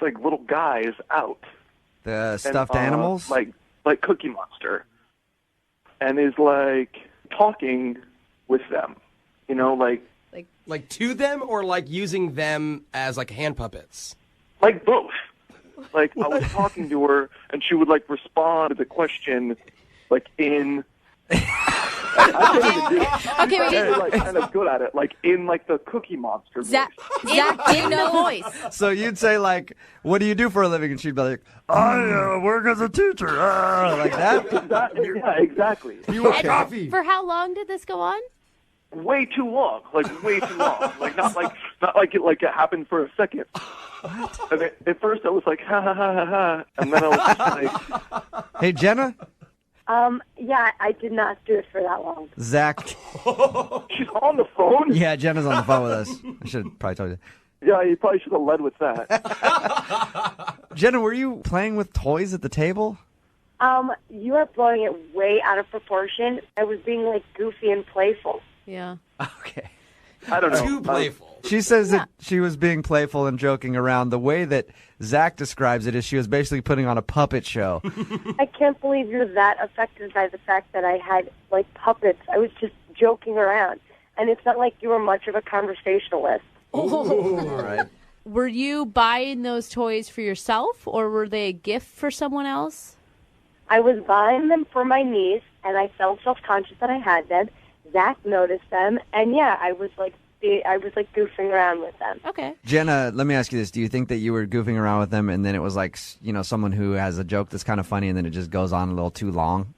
like, little guys out. The stuffed animals? Like Cookie Monster. And is like talking with them. You know, like to them or like using them as like hand puppets? Like both. Like I was talking to her and she would like respond to the question like in I like kind of good at it, like in like the Cookie Monster voice. Zach, in the voice. So you'd say like, "What do you do for a living?" And she'd be like, "I work as a teacher." Like that. Yeah, exactly. You want coffee? For how long did this go on? Way too long. Like way too long. Like not like it happened for a second. And at first I was like ha ha ha ha ha, and then I was like, "Hey Jenna." Yeah, I did not do it for that long. Zach. She's on the phone? Yeah, Jenna's on the phone with us. I should have probably told you. Yeah, you probably should have led with that. Jenna, were you playing with toys at the table? You are blowing it way out of proportion. I was being like goofy and playful. Yeah. Okay. I don't know. Too playful. She says that she was being playful and joking around. The way that Zach describes it is she was basically putting on a puppet show. I can't believe you're that affected by the fact that I had like puppets. I was just joking around. And it's not like you were much of a conversationalist. All right. Were you buying those toys for yourself or were they a gift for someone else? I was buying them for my niece, and I felt self-conscious that I had them. Zach noticed them, and yeah, I was like goofing around with them. Okay. Jenna, let me ask you this. Do you think that you were goofing around with them and then it was like, someone who has a joke that's kind of funny and then it just goes on a little too long?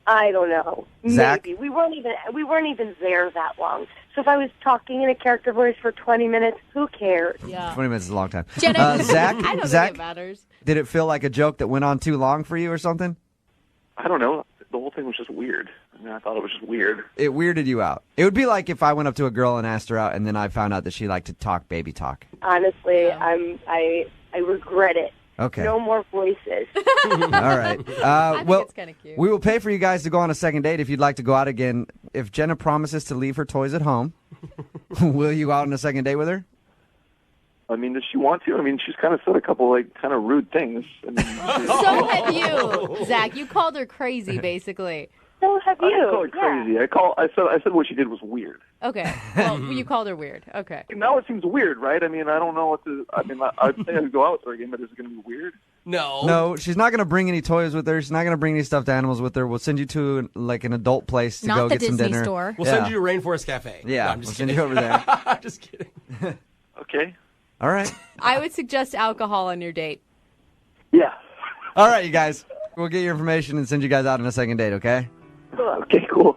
I don't know. Zach? Maybe. We weren't even there that long. So if I was talking in a character voice for 20 minutes, who cares? Yeah. 20 minutes is a long time. Jenna, Zach, I don't Zach, think it matters. Did it feel like a joke that went on too long for you or something? I don't know. The whole thing was just weird. I mean, I thought it was just weird. It weirded you out. It would be like if I went up to a girl and asked her out and then I found out that she liked to talk baby talk. Honestly, I regret it. Okay. No more voices. All right. I think it's kind of cute. We will pay for you guys to go on a second date if you'd like to go out again. If Jenna promises to leave her toys at home, will you go out on a second date with her? I mean, does she want to? I mean, she's kind of said a couple like kind of rude things. I mean, So have you, Zach. You called her crazy, basically. So have you. I didn't call her crazy. I said what she did was weird. Okay. Well, you called her weird. Okay. Now it seems weird, right? I mean, I don't know what to. I mean, I'd say I'd go out with her again, but is it going to be weird? No, she's not going to bring any toys with her. She's not going to bring any stuffed animals with her. We'll send you to like an adult place to go get some dinner. Not the Disney store. We'll send you to Rainforest Cafe. Yeah, No, I'm just we'll send kidding. you over there. I'm just kidding. Okay. All right. I would suggest alcohol on your date. Yeah. All right, you guys. We'll get your information and send you guys out on a second date, okay? Okay, cool.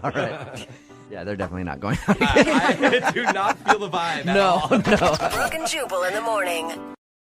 All right. Yeah, they're definitely not going out. I do not feel the vibe at all. No. Brooke and Jubal in the morning.